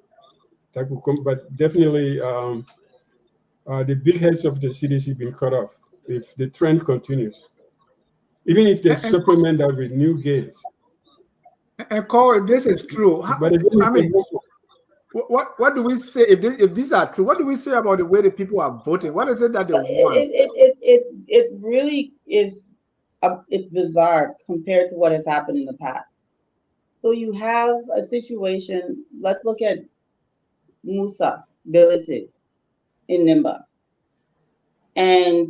That will come, but definitely the big heads of the CDC been cut off if the trend continues. Even if they supplement that with new gains. And Cole, if this is true, what do we say if these are true? What do we say about the way the people are voting? What is it that they want? It really is. It's bizarre compared to what has happened in the past. So you have a situation. Let's look at Musa Belete in Nimba, and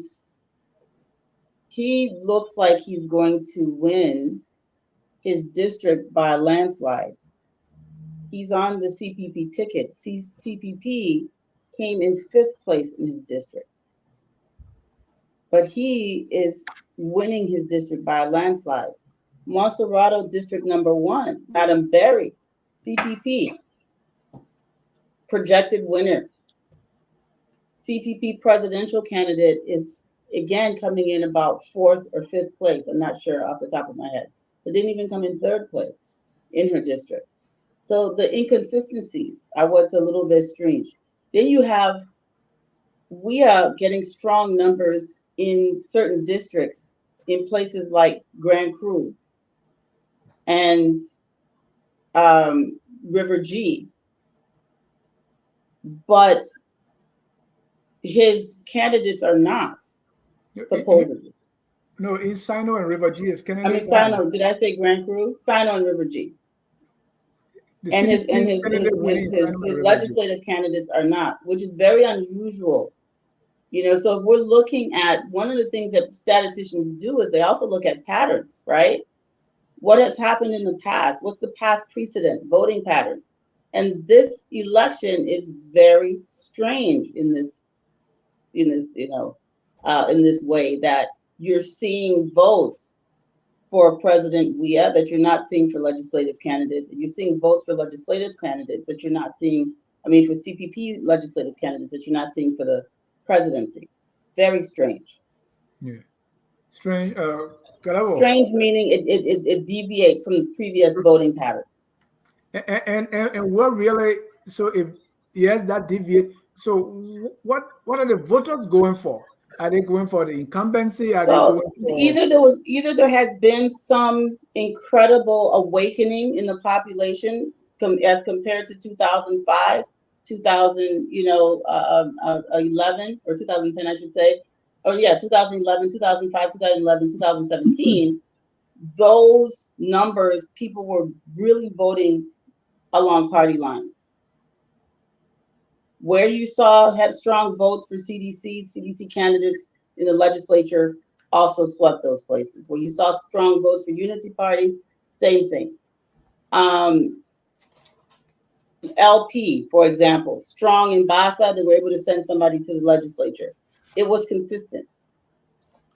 he looks like he's going to win his district by a landslide. He's on the CPP ticket. CPP came in 5th place in his district, but he is winning his district by a landslide. Maserado District number 1, Madam Berry, CPP, projected winner. CPP presidential candidate is again coming in about 4th or 5th place. I'm not sure off the top of my head, but didn't even come in 3rd place in her district. So the inconsistencies are what's a little bit strange. Then you have we are getting strong numbers in certain districts in places like Grand Cru and River G, but his candidates are not, supposedly. No, in Sino and River G is I mean, Kennedy's. Sino, did I say Grand Cru? Sino and River G. And his legislative candidates are not, which is very unusual. You know, so if we're looking at, one of the things that statisticians do is they also look at patterns, right? What has happened in the past? What's the past precedent, voting pattern? And this election is very strange in this in this way, that you're seeing votes for President Weah that you're not seeing for legislative candidates. You're seeing votes for legislative candidates that you're not seeing, for CPP legislative candidates that you're not seeing for the presidency. Very strange. Yeah. Strange. Strange meaning it deviates from the previous voting patterns. And what really, so if yes, that deviate, so what are the voters going for? Are they going for the incumbency? Are they going for... either there has been some incredible awakening in the population as compared to 2005, 11 or 2010, I should say. Oh yeah, 2011, 2005, 2011, 2017. Those numbers, people were really voting along party lines. Where you had strong votes for CDC candidates in the legislature also swept those places. Where you saw strong votes for Unity Party, same thing. LP, for example, strong in Basa, they were able to send somebody to the legislature. It was consistent.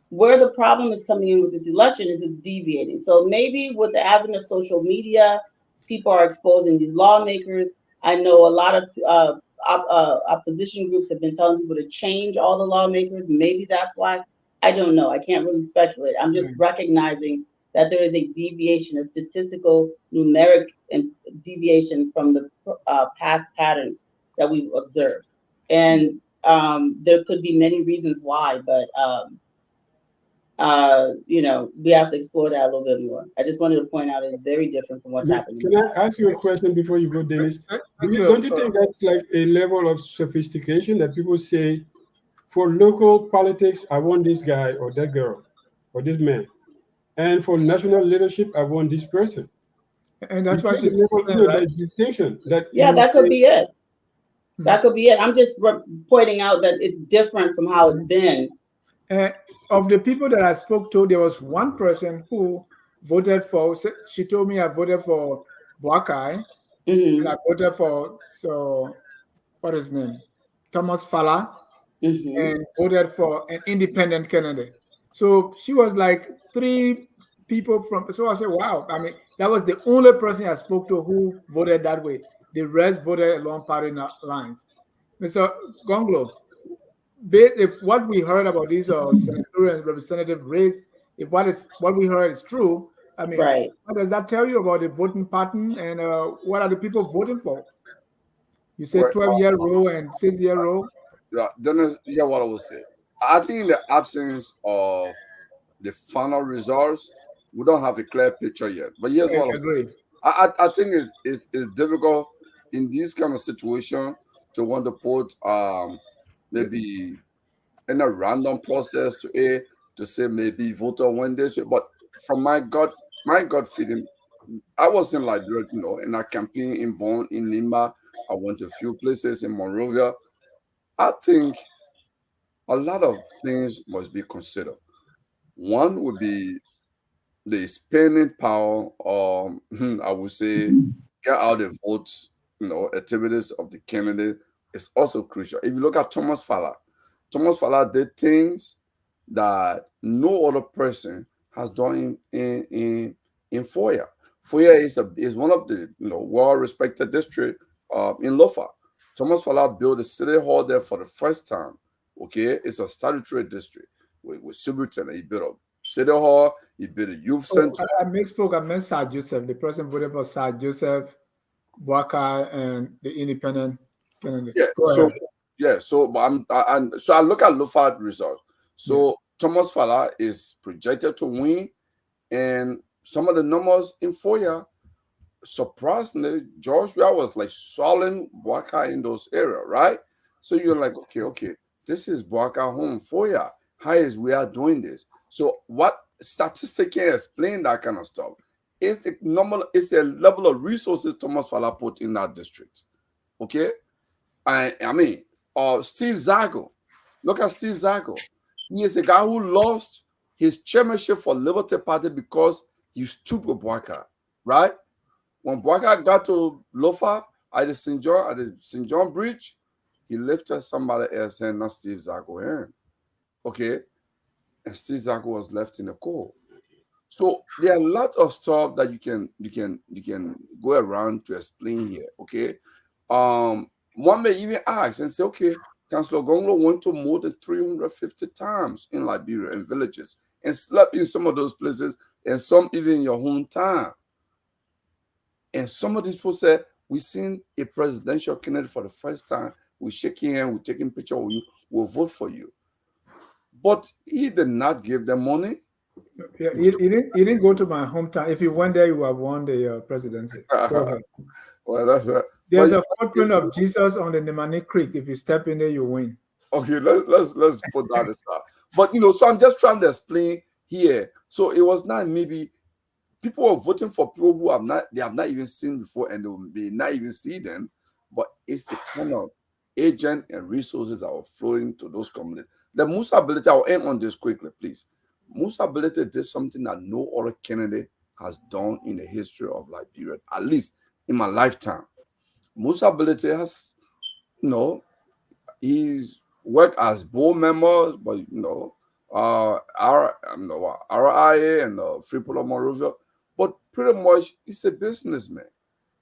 Where the problem is coming in with this election is it's deviating. So maybe with the advent of social media, people are exposing these lawmakers. I know a lot of opposition groups have been telling people to change all the lawmakers. Maybe that's why. I don't know. I can't really speculate. I'm just recognizing that there is a deviation, a statistical numeric and deviation from the past patterns that we've observed. And there could be many reasons why, but we have to explore that a little bit more. I just wanted to point out it's very different from what's happening. Can I ask you a question before you go, Dennis? Don't you think that's like a level of sophistication that people say, for local politics, I want this guy or that girl or this man, and for national leadership, I want this person. And that's why she's that distinction. That could be it. That could be it. I'm just pointing out that it's different from how it's been. Of the people that I spoke to, there was one person who voted for. She told me I voted for Boakai, and I voted for what is his name, Thomas Fala, and voted for an independent candidate. So she was like 3 people from. So I said, wow. That was the only person I spoke to who voted that way. The rest voted along party lines. Mr. Gonglo, if what we heard about these senatorial and representative race, if what we heard is true, right. What does that tell you about the voting pattern, and what are the people voting for? You said 12-year row and 6-year row. Yeah, Dennis, what I will say. I think in the absence of the final results, we don't have a clear picture yet. But here's what I think is difficult in this kind of situation to want to put maybe in a random process to say maybe voter win this way. But from my gut feeling, I was in Liberia, in a campaign in Bonn, in Limba. I went to a few places in Monrovia. I think a lot of things must be considered. One would be the spending power, I would say, get out the votes, activities of the candidate is also crucial. If you look at Thomas Fala did things that no other person has done in Foya. Foya is one of the well-respected districts in Lofa. Thomas Fala built a city hall there for the first time. Okay, it's a statutory district with Subutan. He built a city hall. He built a youth center. I misspoke. I meant Sir Joseph. The person voted for Sir Joseph, Boakai, and the independent candidate. Yeah. Yeah, so but so I look at Lofa result. So Thomas Fala is projected to win, and some of the numbers in FOIA, surprisingly, Georgia was like solid Boaka in those areas, right? So you're like, okay, this is Boaka home FOIA. How is we are doing this? So what statistic can explain that kind of stuff? It's the normal, it's the level of resources Thomas Fala put in that district. Okay? I mean, Steve Zago. Look at Steve Zago. He is a guy who lost his chairmanship for Liberty Party because he stood with Boaka, right? When Boaka got to Lofa at the St. John Bridge, he lifted somebody else and not Steve Zago in. Okay? And Steve Zago was left in the cold. So there are a lot of stuff that you can go around to explain here. Okay. One may even ask and say, okay, Councillor Gonglo went to more than 350 times in Liberia and villages and slept in some of those places and some even in your hometown. And some of these people said, we seen a presidential candidate for the first time. We shake your hand, we taking picture with you, we'll vote for you. But he did not give them money. Yeah, he didn't go to my hometown. If you went there, you would have won the presidency. Go ahead. Well, There's a footprint of Jesus on the Nemani Creek. If you step in there, you win. Okay, let's put that aside. But so I'm just trying to explain here. So it was not maybe people were voting for people who have not even seen before, and they may not even see them. But it's the kind of agent and resources that were flowing to those communities. The Musa ability, I'll end on this quickly, please. Musa ability did something that no other candidate has done in the history of Liberia, at least in my lifetime. Musa ability has, he's worked as board members, but RIA and Freeport Monrovia, but pretty much he's a businessman.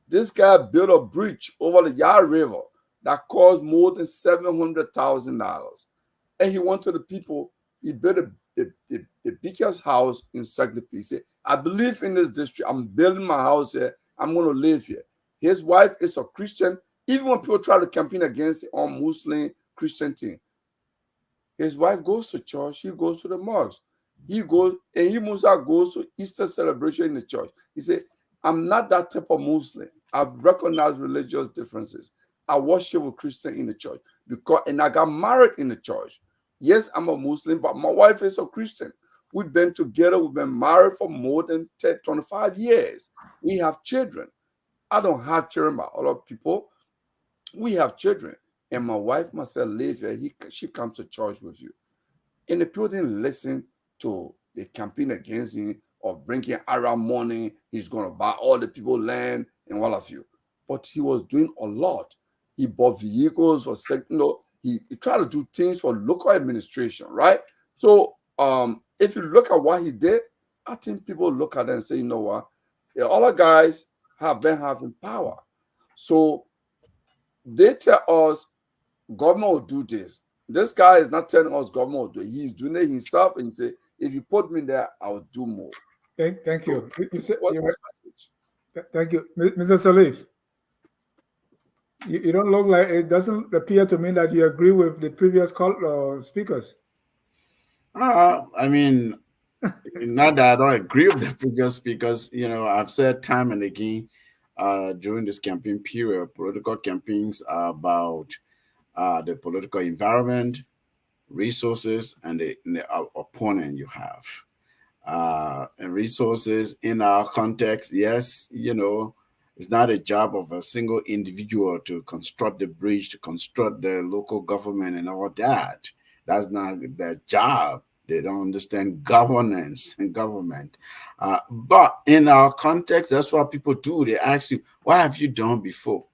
This guy built a bridge over the Yar River that cost more than $700,000, and he went to the people. He built the biggest house in Sagdipi. He said, I believe in this district. I'm building my house here. I'm going to live here. His wife is a Christian. Even when people try to campaign against the Muslim Christian thing, his wife goes to church. He goes to the mosque. He Musa goes to Easter celebration in the church. He said, I'm not that type of Muslim. I've recognized religious differences. I worship with Christian in the church and I got married in the church. Yes, I'm a Muslim, but my wife is a Christian. We've been together. We've been married for more than 25 years. We have children. I don't have children, but a lot of people, we have children. And my wife must say, live here. She comes to church with you. And the people didn't listen to the campaign against him or bringing Arab money. He's going to buy all the people land and all of you. But he was doing a lot. He bought vehicles for he tried to do things for local administration, right? So if you look at what he did, I think people look at it and say, you know what? The other guys have been having power. So they tell us government will do this. This guy is not telling us government will do it. He's doing it himself, and he say, if you put me there, I'll do more. Thank you. Thank you. Mr. Salif. You don't look like, it doesn't appear to me that you agree with the previous speakers. I mean, not that I don't agree with the previous speakers. I've said time and again during this campaign period, political campaigns are about the political environment, resources, and the opponent you have. And resources in our context, yes, it's not a job of a single individual to construct the bridge, to construct the local government and all that. That's not their job. They don't understand governance and government. But in our context, that's what people do. They ask you, what have you done before?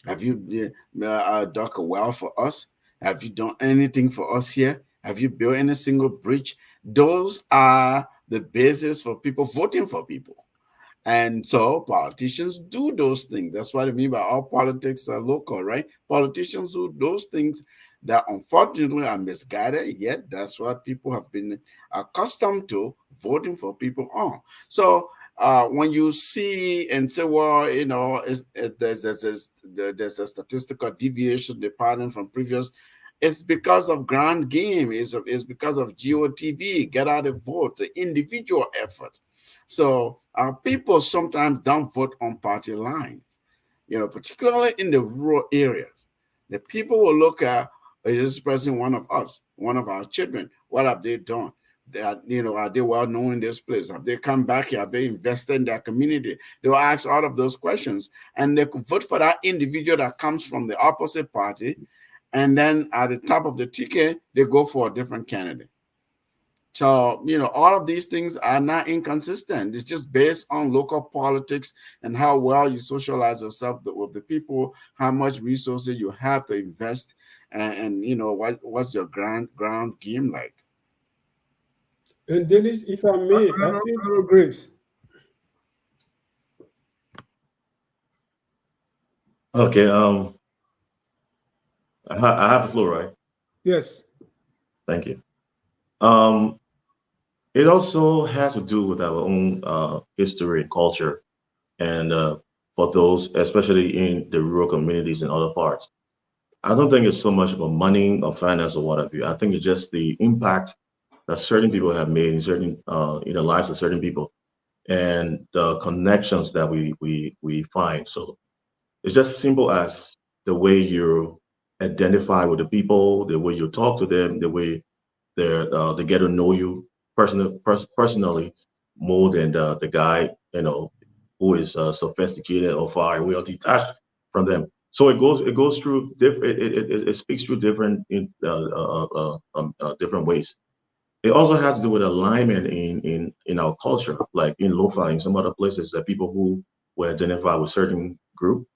Have you dug a well for us? Have you done anything for us here? Have you built any single bridge? Those are the basis for people voting for people. And so politicians do those things. That's what I mean by all politics are local, right? Politicians do those things that unfortunately are misguided, yet that's what people have been accustomed to voting for people on. So when you see and say, well, there's a statistical deviation departing from previous, it's because of grand game, it's because of GOTV, get out the vote, the individual effort. So our people sometimes don't vote on party lines, particularly in the rural areas. The people will look at, is this person one of us, one of our children? What have they done? Are they well known in this place? Have they come back here? Have they invested in their community? They will ask all of those questions, and they could vote for that individual that comes from the opposite party. And then at the top of the ticket, they go for a different candidate. So, all of these things are not inconsistent. It's just based on local politics and how well you socialize yourself with the people, how much resources you have to invest, and what's your ground game like. And Dennis, if I may, I think Graves. Okay. I have the floor, right? Yes. Thank you. It also has to do with our own history and culture, and for those, especially in the rural communities and other parts. I don't think it's so much about money or finance or what have you. I think it's just the impact that certain people have made in certain in the lives of certain people, and the connections that we find. So it's just as simple as the way you identify with the people, the way you talk to them, the way they get to know you personally more than the guy who is sophisticated or far away or detached from them. So it goes through different. It speaks through different different ways. It also has to do with alignment in our culture, like in Lofa, in some other places, that people who were identified with certain group,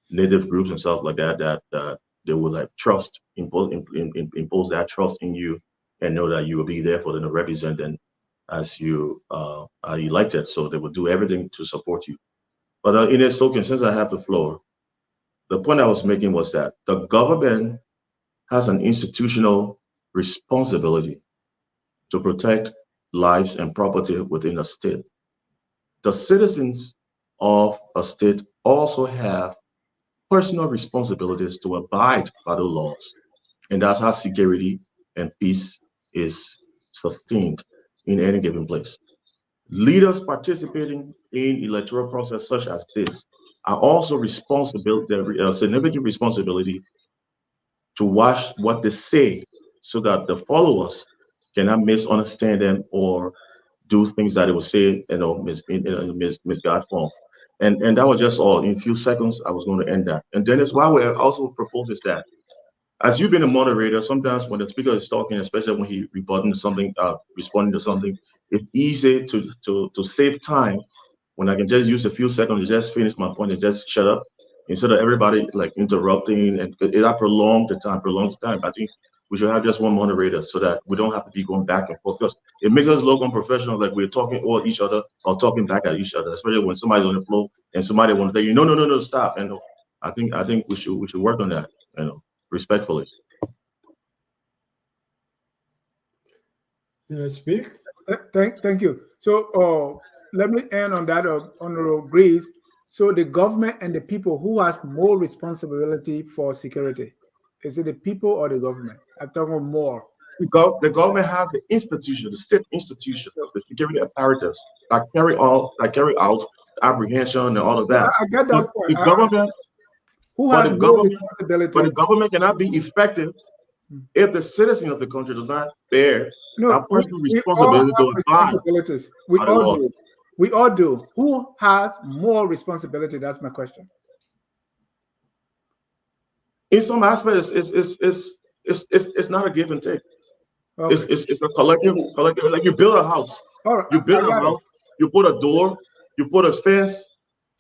native groups and stuff like that they will like impose that trust in you and know that you will be there for them to represent them as you are elected. So they will do everything to support you. But in its token, since I have the floor, the point I was making was that the government has an institutional responsibility to protect lives and property within a state. The citizens of a state also have personal responsibilities to abide by the laws. And that's how security and peace is sustained in any given place. Leaders participating in electoral process such as this are also responsible, significant responsibility to watch what they say so that the followers cannot misunderstand them or do things that they will say, misguided form. And that was just all. In a few seconds, I was going to end that. And Dennis, why we also proposes that, as you've been a moderator, sometimes when the speaker is talking, especially when he responding to something, it's easy to save time when I can just use a few seconds to just finish my point and just shut up instead of everybody like interrupting, and it prolongs the time. I think we should have just one moderator so that we don't have to be going back and forth, because it makes us look unprofessional, like we're talking over each other or talking back at each other, especially when somebody's on the floor and somebody wants to tell you, no, stop. And I think we should work on that, respectfully. Speak. Thank you. So let me end on that, Honorable Greaves. So the government and the people, who has more responsibility for security? Is it the people or the government? I'm talking more. The government has the institution, the state institution, the security apparatus that carry out apprehension and all of that. I get that point. The government, who has more responsibility? But the government cannot be effective if the citizen of the country does not bear that personal responsibility to responsibilities. We all do. Who has more responsibility? That's my question. In some aspects, it's not a give and take. Okay. It's a collective. Like you build a house. Right. You build a house. You put a door. You put a fence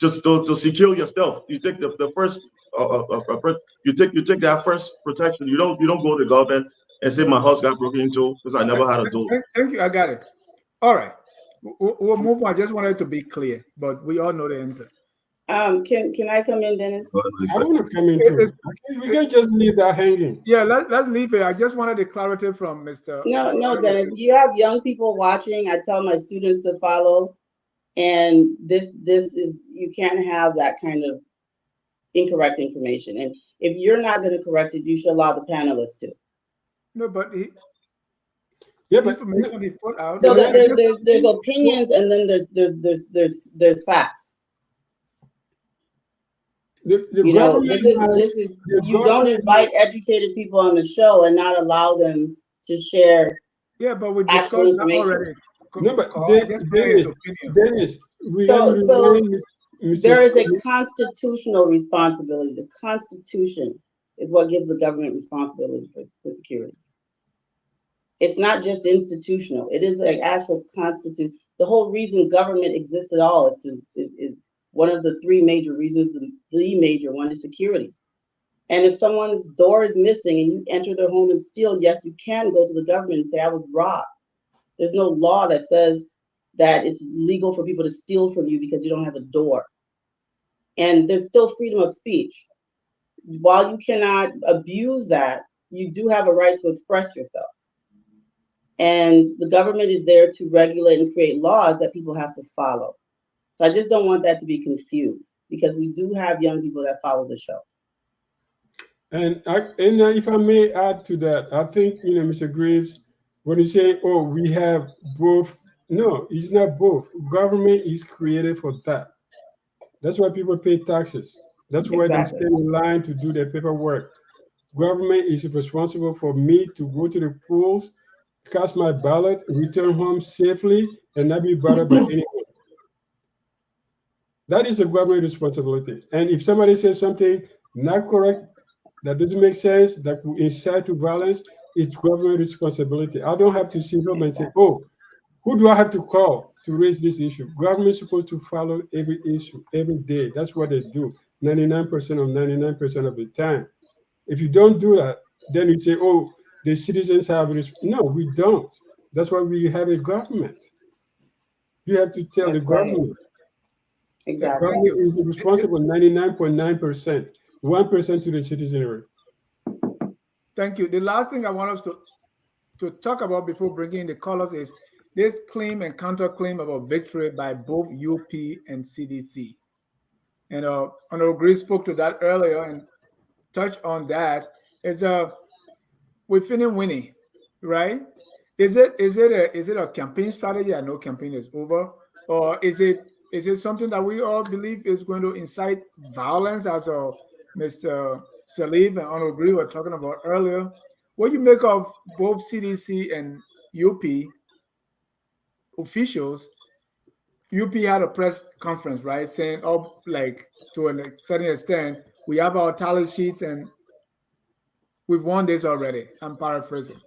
just to secure yourself. You take the first. You take that first protection. You don't go to the government and say my house got broken into because I never had a door. Thank you. I got it. All right. We'll move on. I just wanted to be clear, but we all know the answer. Can I come in, Dennis? I want to come in too. We can't just leave that hanging. Yeah, let's leave it. I just wanted the clarity from Mr. No, Dennis. You have young people watching. I tell my students to follow, and this is, you can't have that kind of incorrect information. And if you're not going to correct it, you should allow the panelists to. No, but information he put out. So there's opinions, and then there's facts. You don't invite educated people on the show and not allow them to share. Yeah, but we actual discussed information. Already. No, but Dennis, there is a constitutional responsibility. The Constitution is what gives the government responsibility for security. It's not just institutional. It is like actual constitution. The whole reason government exists at all is one of the three major reasons. The major one is security. And if someone's door is missing and you enter their home and steal, yes, you can go to the government and say, I was robbed. There's no law that says that it's legal for people to steal from you because you don't have a door. And there's still freedom of speech. While you cannot abuse that, you do have a right to express yourself. And the government is there to regulate and create laws that people have to follow. So I just don't want that to be confused, because we do have young people that follow the show. And if I may add to that, I think, Mr. Graves, when you say, oh, we have both, no, it's not both. Government is created for that. That's why people pay taxes. That's why they stay in line to do their paperwork. Government is responsible for me to go to the polls, cast my ballot, return home safely, and not be bothered by anyone. That is a government responsibility. And if somebody says something not correct, that doesn't make sense, that will incite to violence, it's government responsibility. I don't have to sit home and say, oh, who do I have to call to raise this issue? Government is supposed to follow every issue, every day. That's what they do, 99% of the time. If you don't do that, then you say, oh, the citizens have this. No, we don't. That's why we have a government. You have to tell the government. Exactly. The government is responsible 99.9%, 1% to the citizenry. Thank you. The last thing I want us to talk about before bringing in the callers is this claim and counterclaim about victory by both UP and CDC. And Honorable Grace spoke to that earlier and touched on that. We're feeling winning, right? Is it a campaign strategy? I know campaign is over, or is it something that we all believe is going to incite violence, as Mr. Salif and Honorable Green were talking about earlier? What do you make of both CDC and UP officials? UP had a press conference, right, saying, oh, like, to a certain extent, we have our tally sheets and we've won this already. I'm paraphrasing.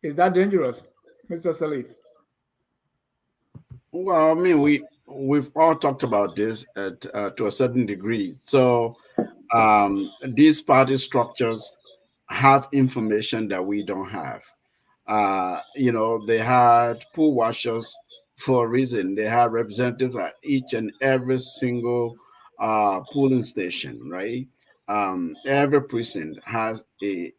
Is that dangerous, Mr. Salif? Well, I mean, we've all talked about this to a certain degree. So these party structures have information that we don't have. They had poll watchers for a reason. They had representatives at each and every single polling station, right? Every precinct has a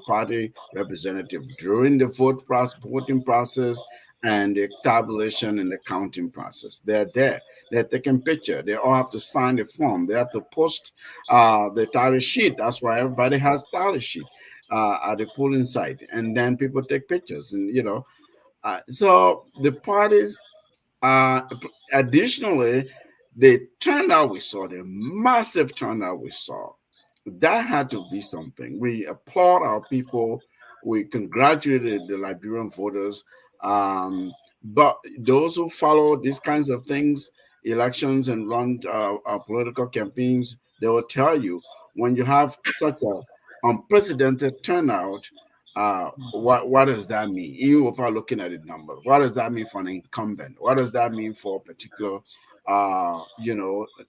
party representative during the voting process and the tabulation and the counting process. They're there. They're taking picture. They all have to sign the form. They have to post the tally sheet. That's why everybody has tally sheet at the polling site, and then people take pictures. And so the parties. Additionally, the turnout we saw, the massive turnout we saw, that had to be something. We applaud our people. We congratulated the Liberian voters. But those who follow these kinds of things, elections and run political campaigns, they will tell you, when you have such an unprecedented turnout, what does that mean? Even without looking at the numbers, what does that mean for an incumbent? What does that mean for a particular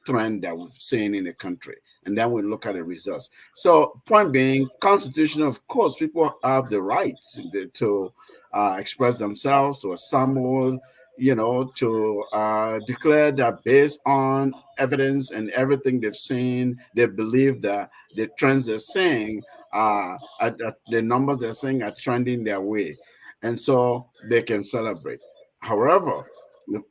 trend that we've seen in the country? And then we look at the results. So point being, constitutional, of course, people have the rights to express themselves, to assemble, to declare that based on evidence and everything they've seen, they believe that the trends they're saying, the numbers they're saying are trending their way, and so they can celebrate. However,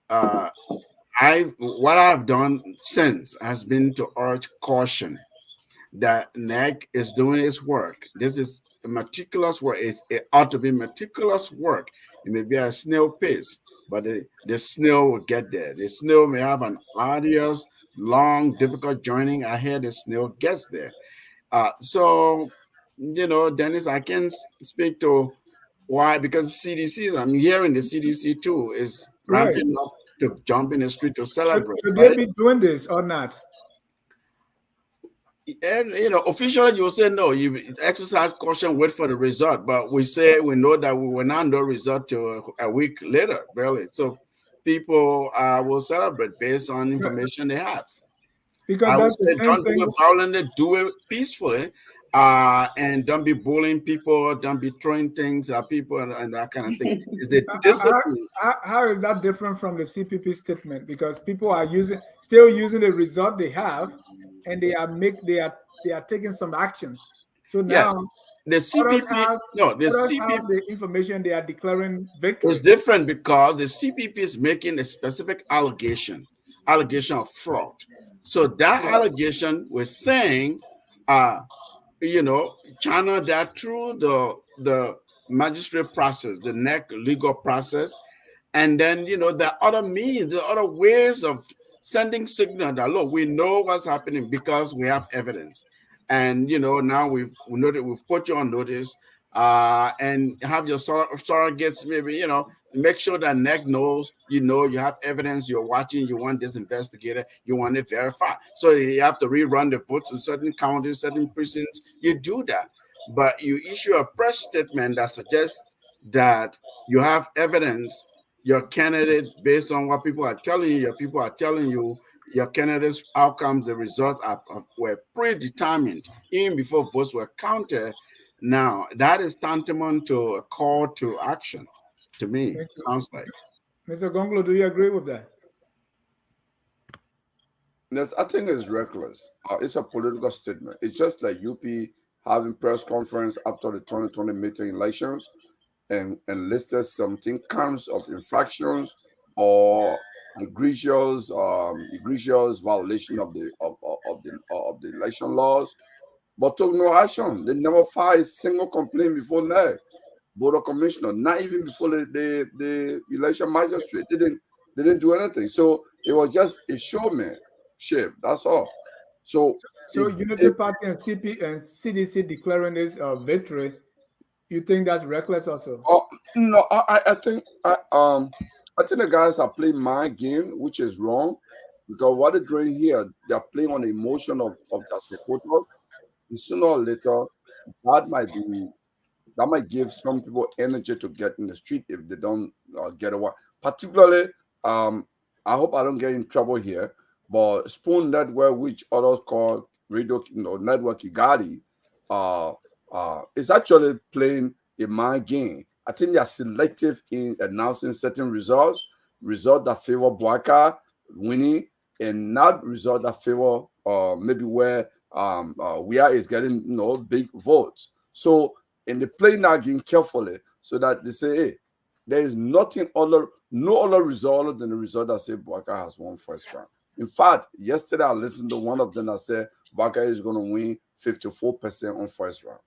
what I've done since has been to urge caution that NEC is doing its work. This is meticulous work. It ought to be meticulous work. It may be a snail pace, but the snail will get there. The snail may have an arduous, long, difficult journey ahead. The snail gets there. So, Dennis, I can speak to why, because CDC, I'm hearing the CDC too is ramping up to jump in the street to celebrate. Should they be doing this or not? And officially you will say no, you exercise caution, wait for the result. But we know that we will not know result till a week later, really. So people will celebrate based on information they have. Because that's the same don't thing. do it violently, do it peacefully. And don't be bullying people, don't be throwing things at people and that kind of thing. Is the discipline. How is that different from the CPP statement? Because people are still using the result they have, and they are taking some actions. So now the CPP have the information they are declaring victory. It's different because the CPP is making a specific allegation of fraud. So that allegation we're saying channel that through the magistrate process, the NEC legal process, and then there are other means, there are other ways of sending signal that look, we know what's happening because we have evidence, and now we've put you on notice, and have your surrogates maybe make sure that NEC knows you have evidence, you're watching, you want this investigator, you want it verified. So you have to rerun the votes in certain counties, certain precincts. You do that, but you issue a press statement that suggests that you have evidence. Your candidate, based on what people are telling you, your candidate's outcomes, the results were predetermined even before votes were counted. Now that is tantamount to a call to action. To me, sounds like. Mr. Gonglo, do you agree with that? Yes, I think it's reckless. It's a political statement. It's just like UP having press conference after the 2020 midterm elections and listed 17 counts of infractions or egregious violation of the election laws, but took no action. They never filed a single complaint before NEC. Board of Commissioner, not even before the election magistrate. They didn't do anything. So it was just a showmanship. That's all. So Unity Party and CDC declaring this victory, you think that's reckless also? No, I think the guys are playing my game, which is wrong, because what they're doing here, they're playing on the emotion of their supporters. And sooner or later, that might give some people energy to get in the street if they don't get away. Particularly, I hope I don't get in trouble here, but Spoon Network, which others call Radio Network Kigali, is actually playing a mind game. I think they are selective in announcing certain results that favor Bwaka winning, and not results that favor maybe where Wia is getting big votes. So, and they play that game carefully so that they say, hey, there is no other result than the result that say Bwaka has won first round. In fact, yesterday I listened to one of them that said Bwaka is going to win 54% on first round.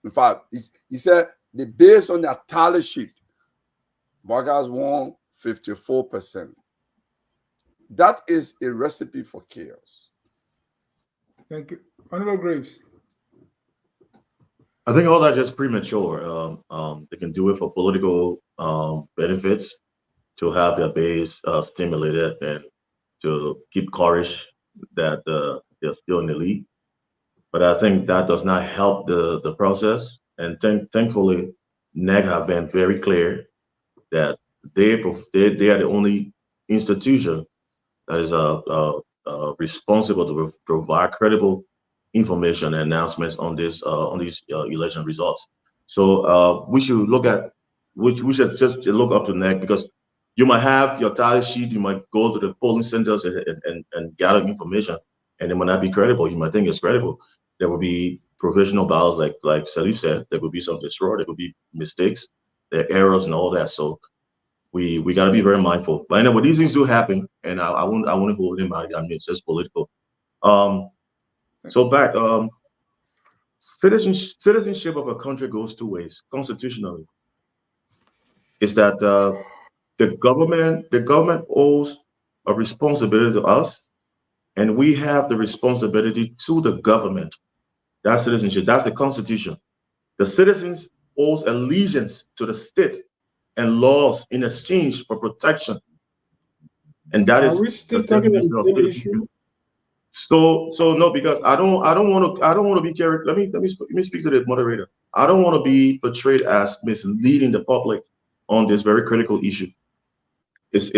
In fact, he said based on their tally sheet, Bwaka has won 54%. That is a recipe for chaos. Thank you. Honorable Graves. I think all that's just premature. They can do it for political benefits, to have their base stimulated and to keep courage that they're still in the lead. But I think that does not help the process. And thankfully, NEC have been very clear that they are the only institution that is responsible to provide credible information and announcements on these election results. So we should just look up to NEC, because You might have your tally sheet. You might go to the polling centers and gather information, and it might not be credible. You might think it's credible. There will be provisional ballots, like Salif said. There will be some destroyed. There will be mistakes, there are errors, and all that. So we got to be very mindful. But anyway, these things do happen, and I won't hold him out. I mean, it's just political. So back, citizenship of a country goes two ways constitutionally. Is that the government owes a responsibility to us, and we have the responsibility to the government. That's citizenship. That's the Constitution. The citizens owes allegiance to the state and laws in exchange for protection, and that is Are we still talking about the same issue? So no, because I don't want to be carried. Let me speak to the moderator. I don't want to be portrayed as misleading the public on this very critical issue. It's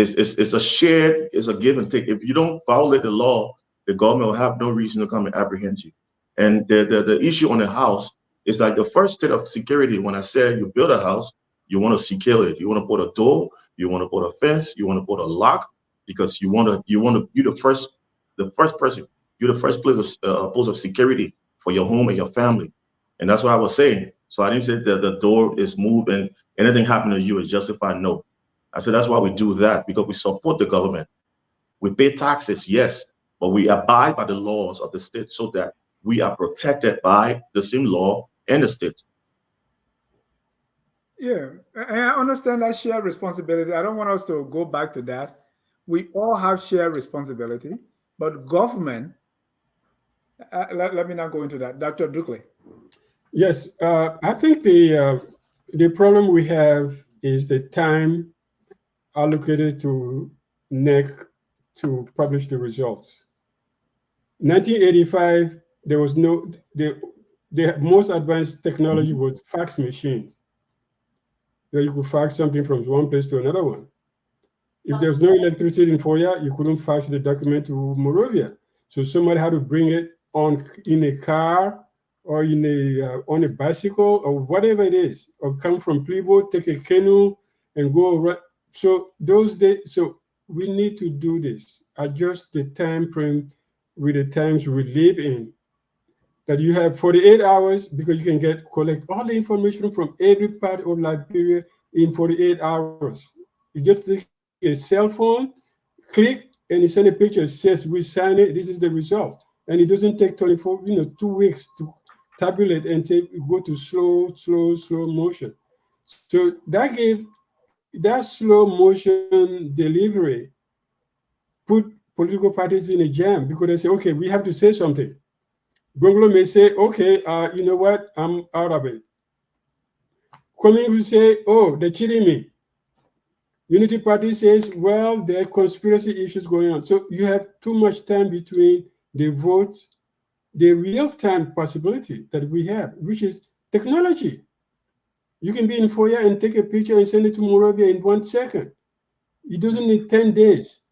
a give and take. If you don't violate the law, the government will have no reason to come and apprehend you. And the issue on the house is like the first state of security. When I say you build a house, you want to secure it. You want to put a door, you want to put a fence, you want to put a lock, because you want to be the first person. You're the first place of post of security for your home and your family. And that's what I was saying. So I didn't say that the door is moved and anything happened to you is justified. No. I said that's why we do that, because we support the government. We pay taxes, yes, but we abide by the laws of the state so that we are protected by the same law and the state. Yeah, and I understand that shared responsibility. I don't want us to go back to that. We all have shared responsibility, but government, let me not go into that. Dr. Dukley. Yes, I think the problem we have is the time allocated to NEC to publish the results. 1985, there was the most advanced technology was fax machines, where you could fax something from one place to another one. If there was no electricity in Foya, you couldn't fax the document to Morovia. So somebody had to bring it in a car or on a bicycle or whatever it is, or come from Plibo, take a canoe and go around. So those days, so we need to do this, adjust the time frame with the times we live in. That you have 48 hours because you can collect all the information from every part of Liberia in 48 hours. You just take a cell phone, click, and you send a picture. It says we sign it. This is the result, and it doesn't take 2 weeks to tabulate and say go to slow motion. So that gave that slow motion delivery put political parties in a jam because they say, okay, we have to say something. Gonglo may say, okay, you know what, I'm out of it. Coming will say, oh, they're cheating me. Unity Party says, well, there are conspiracy issues going on. So you have too much time between the votes, the real-time possibility that we have, which is technology. You can be in Foya and take a picture and send it to Morovia in 1 second. It doesn't need 10 days.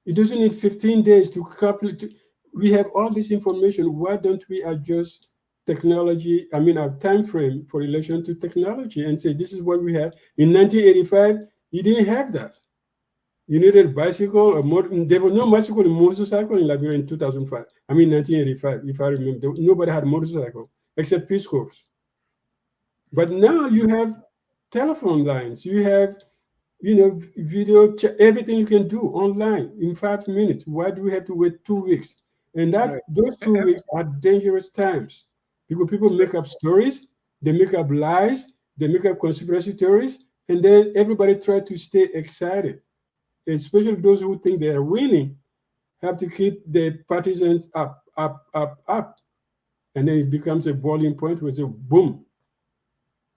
It doesn't need 15 days to couple it. We have all this information. Why don't we adjust technology, our time frame for relation to technology and say, this is what we have. In 1985, you didn't have that. You needed a bicycle or there was no bicycle and motorcycle in Liberia in 2005. 1985, if I remember. Nobody had a motorcycle except Peace Corps. But now you have telephone lines. You have, video, everything you can do online in 5 minutes. Why do we have to wait 2 weeks? And those 2 weeks are dangerous times because people make up stories, they make up lies, they make up conspiracy theories, and then everybody tries to stay excited. Especially those who think they are winning have to keep the partisans up. And then it becomes a boiling point where it's a boom.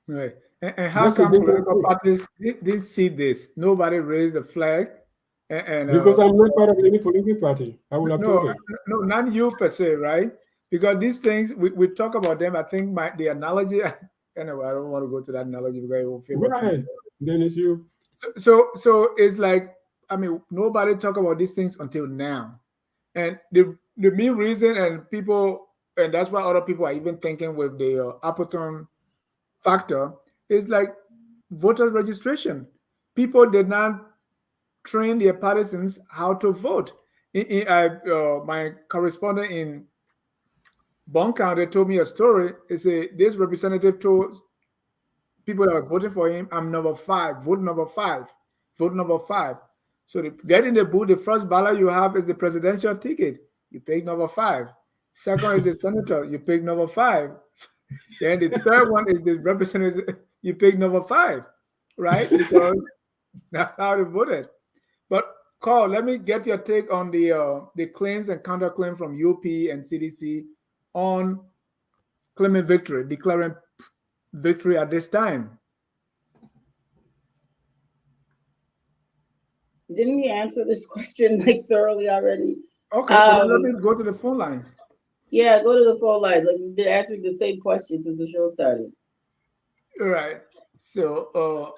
Right. And how come political parties didn't see this? Nobody raised a flag. Because I'm not part of any political party. I would have told them. No, not you per se, right? Because these things, we talk about them. I think the analogy, anyway, I don't want to go to that analogy because it will feel. Go ahead. Then it's you. So it's like, nobody talk about these things until now. And the main reason, and that's why other people are even thinking with the Appon factor, is like voter registration. People did not train their partisans how to vote. My correspondent in Bon County told me a story. He said this representative told people that are voting for him, I'm number 5, vote number 5, vote number 5. So to get in the booth, the first ballot you have is the presidential ticket. You pick number 5. Second is the senator. You pick number 5. Then the third one is the representative. You pick number 5, right? Because that's how they voted. But Carl, let me get your take on the claims and counterclaim from UP and CDC on claiming victory, declaring victory at this time. Didn't we answer this question like thoroughly already? Okay, well, let me go to the phone lines. Yeah, go to the phone lines. Like we've been answering the same question since the show started. All right. So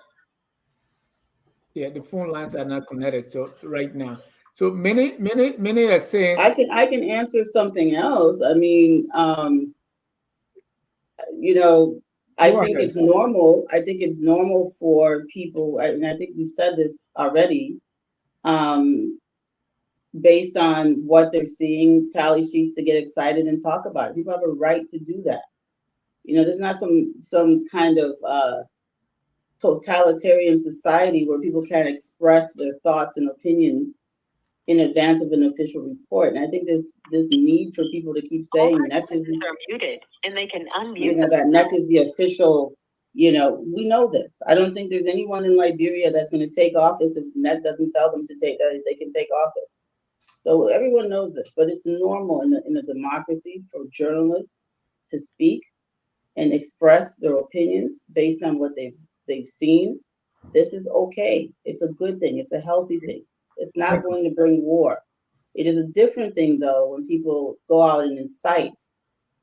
yeah, the phone lines are not connected. So right now. So many are saying I can answer something else. I mean, you know, I think it's normal. I think it's normal for people, and I think we've said this already, based on what they're seeing, tally sheets, to get excited and talk about it. People have a right to do that. You know, there's not some kind of totalitarian society where people can't express their thoughts and opinions in advance of an official report. And I think this need for people to keep saying NEC is muted and they can unmute. You know, that NEC is the official, you know, we know this. I don't think there's anyone in Liberia that's going to take office if NEC doesn't tell them to take that they can take office. So everyone knows this, but it's normal in a democracy for journalists to speak and express their opinions based on what they've seen. This is okay. It's a good thing. It's a healthy thing. It's not going to bring war. It is a different thing, though, when people go out and incite.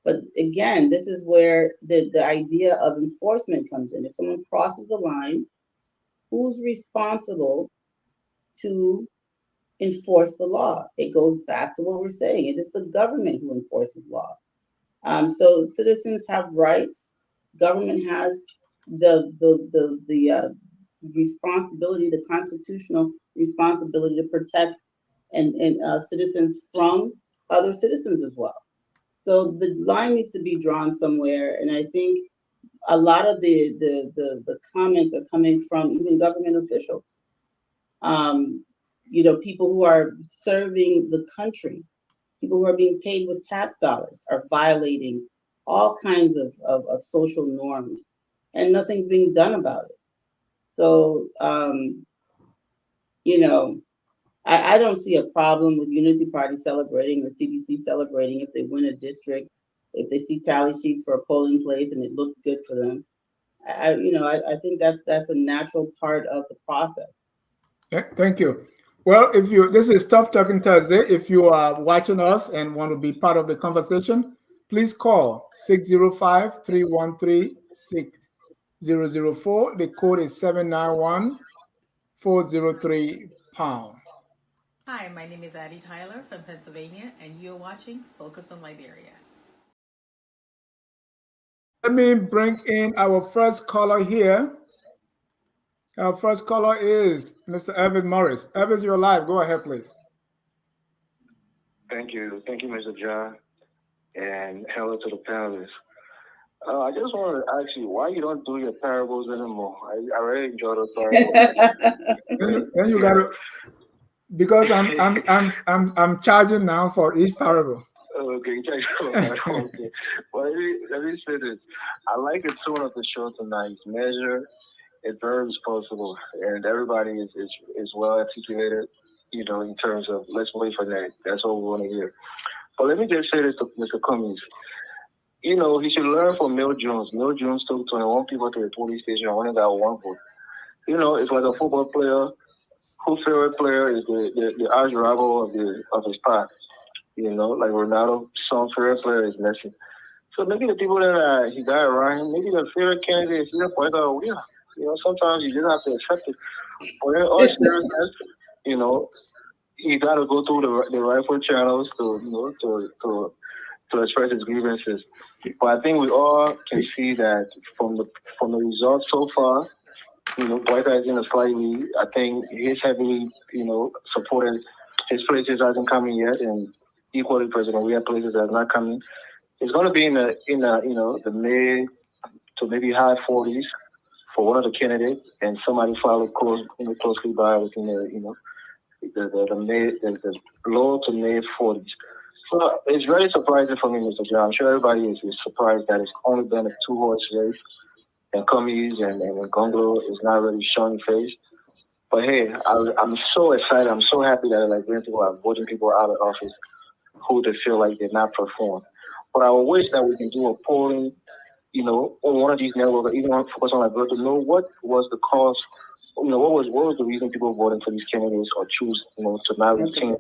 But again, this is where the idea of enforcement comes in. If someone crosses the line, who's responsible to enforce the law? It goes back to what we're saying. It is the government who enforces law. So citizens have rights. Government has the responsibility, the constitutional responsibility to protect and citizens from other citizens as well. So the line needs to be drawn somewhere, and I think a lot of the comments are coming from even government officials. You know, people who are serving the country, people who are being paid with tax dollars are violating all kinds of social norms, and nothing's being done about it. So, you know, I don't see a problem with Unity Party celebrating or CDC celebrating if they win a district, if they see tally sheets for a polling place and it looks good for them. I think that's a natural part of the process. Thank you. Well, this is Tough Talking Thursday. If you are watching us and want to be part of the conversation, please call 605-313-6004. The code is 791-403#. Hi, my name is Addie Tyler from Pennsylvania, and you're watching Focus on Liberia. Let me bring in our first caller here. Our first caller is Mr. Evan Morris. Evans, you're live. Go ahead, please. Thank you. Thank you, Mr. John. And hello to the panelists. I just want to ask you why you don't do your parables anymore. I really enjoy those parables. Then you got to, because I'm charging now for each parable. Okay, okay. Well, let me say this. I like the tone of the show tonight. It's measured, it's very responsible, and everybody is well articulated, you know, in terms of let's wait for that. That's what we want to hear. But let me just say this to Mr. Cummings. You know, he should learn from Mel Jones. Mel Jones took 21 people to the police station and only got 1 vote. You know, it's like a football player whose favorite player is the arch rival of his past. You know, like Ronaldo, some favorite player is Messi. So maybe the people that he got around him, maybe the favorite candidate is the point of winner. You know, sometimes you just have to accept it. But in all seriousness, you know, you got to go through the rightful channels to express his grievances. But I think we all can see that from the results so far, Boyka is in a slightly, I think he's heavily, supported. His places hasn't come in yet, and equally President we have places that's not coming. It's going to be in the mid to maybe high 40s for one of the candidates, and somebody followed closely by within the low to mid 40s. So it's very surprising for me, Mr. John. I'm sure everybody is surprised that it's only been a 2-horse race, and Cummings and Gonglo is not really showing face. But hey, I'm so excited. I'm so happy that people are voting people out of office who they feel like did not perform. But I wish that we can do a polling, on one of these networks, even on Focus on Liberia, to know what was the cause, what was the reason people voted for these candidates or choose, to not retain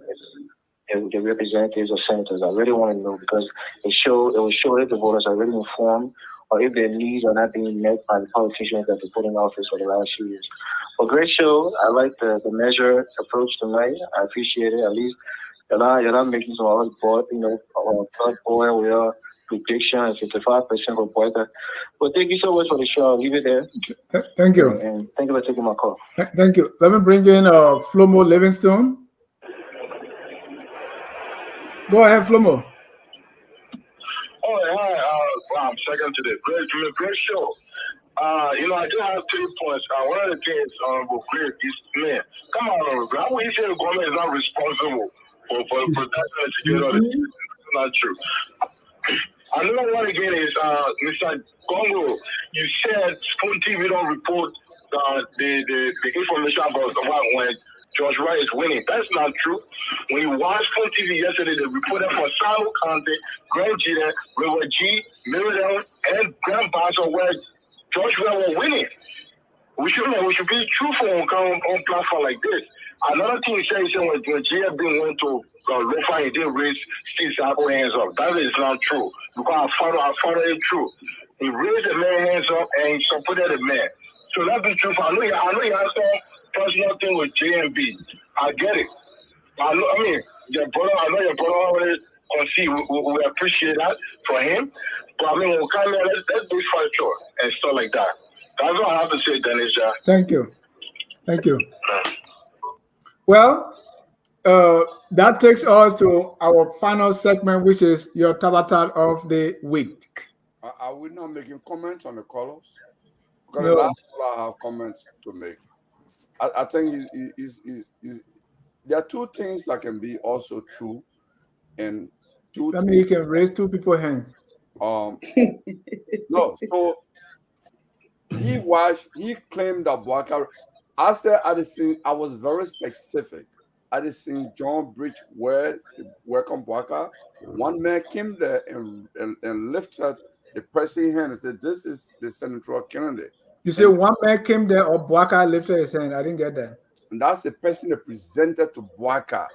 the representatives or senators. I really want to know, because it will show if the voters are really informed or if their needs are not being met by the politicians that they put in office for the last few years. Well, great show. I like the measure approach tonight. I appreciate it. At least you're not making some other board, third boy, we are prediction and 55% for Boyka. But thank you so much for the show. I'll leave it there. Thank you. And thank you for taking my call. Thank you. Let me bring in Flomo Livingstone. Go ahead, Flomo. Oh, hi. I'm second to the great show. I do have 3 points. One of the things with Chris is, man, come on, how will you say the government is not responsible for protection and security? It's not true. Another one again is, Mr. Congo, you said Spoon TV don't report the information about when George Wright is winning. That's not true. When you watched Spoon TV yesterday, they reported for Salo Conte, Greg Jeter, River G, Miriam, and Graham Basso where George Wright was winning. We should be truthful on platform like this. Another thing he said when JFB went to Lofa, he didn't raise Steve Zago hands up. That is not true. Because our father is true. He raised the man hands up and he supported the man. So let's be truthful. I know you have some personal thing with JMB. I get it. I know your brother already concede. We appreciate that for him. But we'll come here, let's be factual and stuff like that. That's what I have to say, Dennis. Thank you. Thank you. Well, that takes us to our final segment, which is your Tabata of the week. Are we not making comments on the callers? Because No. the last caller I have comments to make. I think there are 2 things that can be also true, and 2 That means you can raise 2 people's hands. No, so he claimed that Boyka. I said at the scene, I was very specific. At the scene, John Bridge welcome Boyka. One man came there and lifted the person hand and said, "This is the senatorial candidate." You say one man came there or Boyka lifted his hand. I didn't get that. And that's the person that presented to Boyka.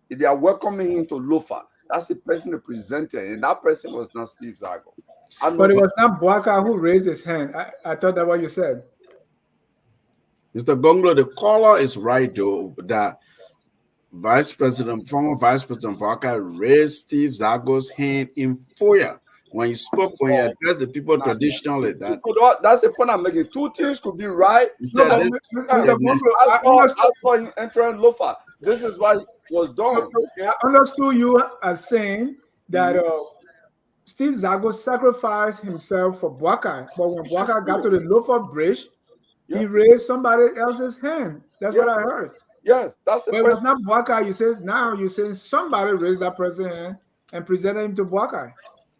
They are welcoming him to Lofa. That's the person that presented, and that person was not Steve Zago. But it was not Boyka who raised his hand. I thought that's what you said. Mr. Gonglo, the caller is right, though, that former Vice President Boyka raised Steve Zago's hand in FOIA. When you spoke, when you addressed the people traditionally, that's the point I'm making. 2 things could be right. I saw him entering Lofa. This is why it was done. Okay? I understood you as saying that Steve Zago sacrificed himself for Boyka, but when Boyka got to the Lofa Bridge, he raised somebody else's hand. That's what I heard. Yes, that's the But it was not Boyka. You said now you're saying somebody raised that person's hand and presented him to Boyka.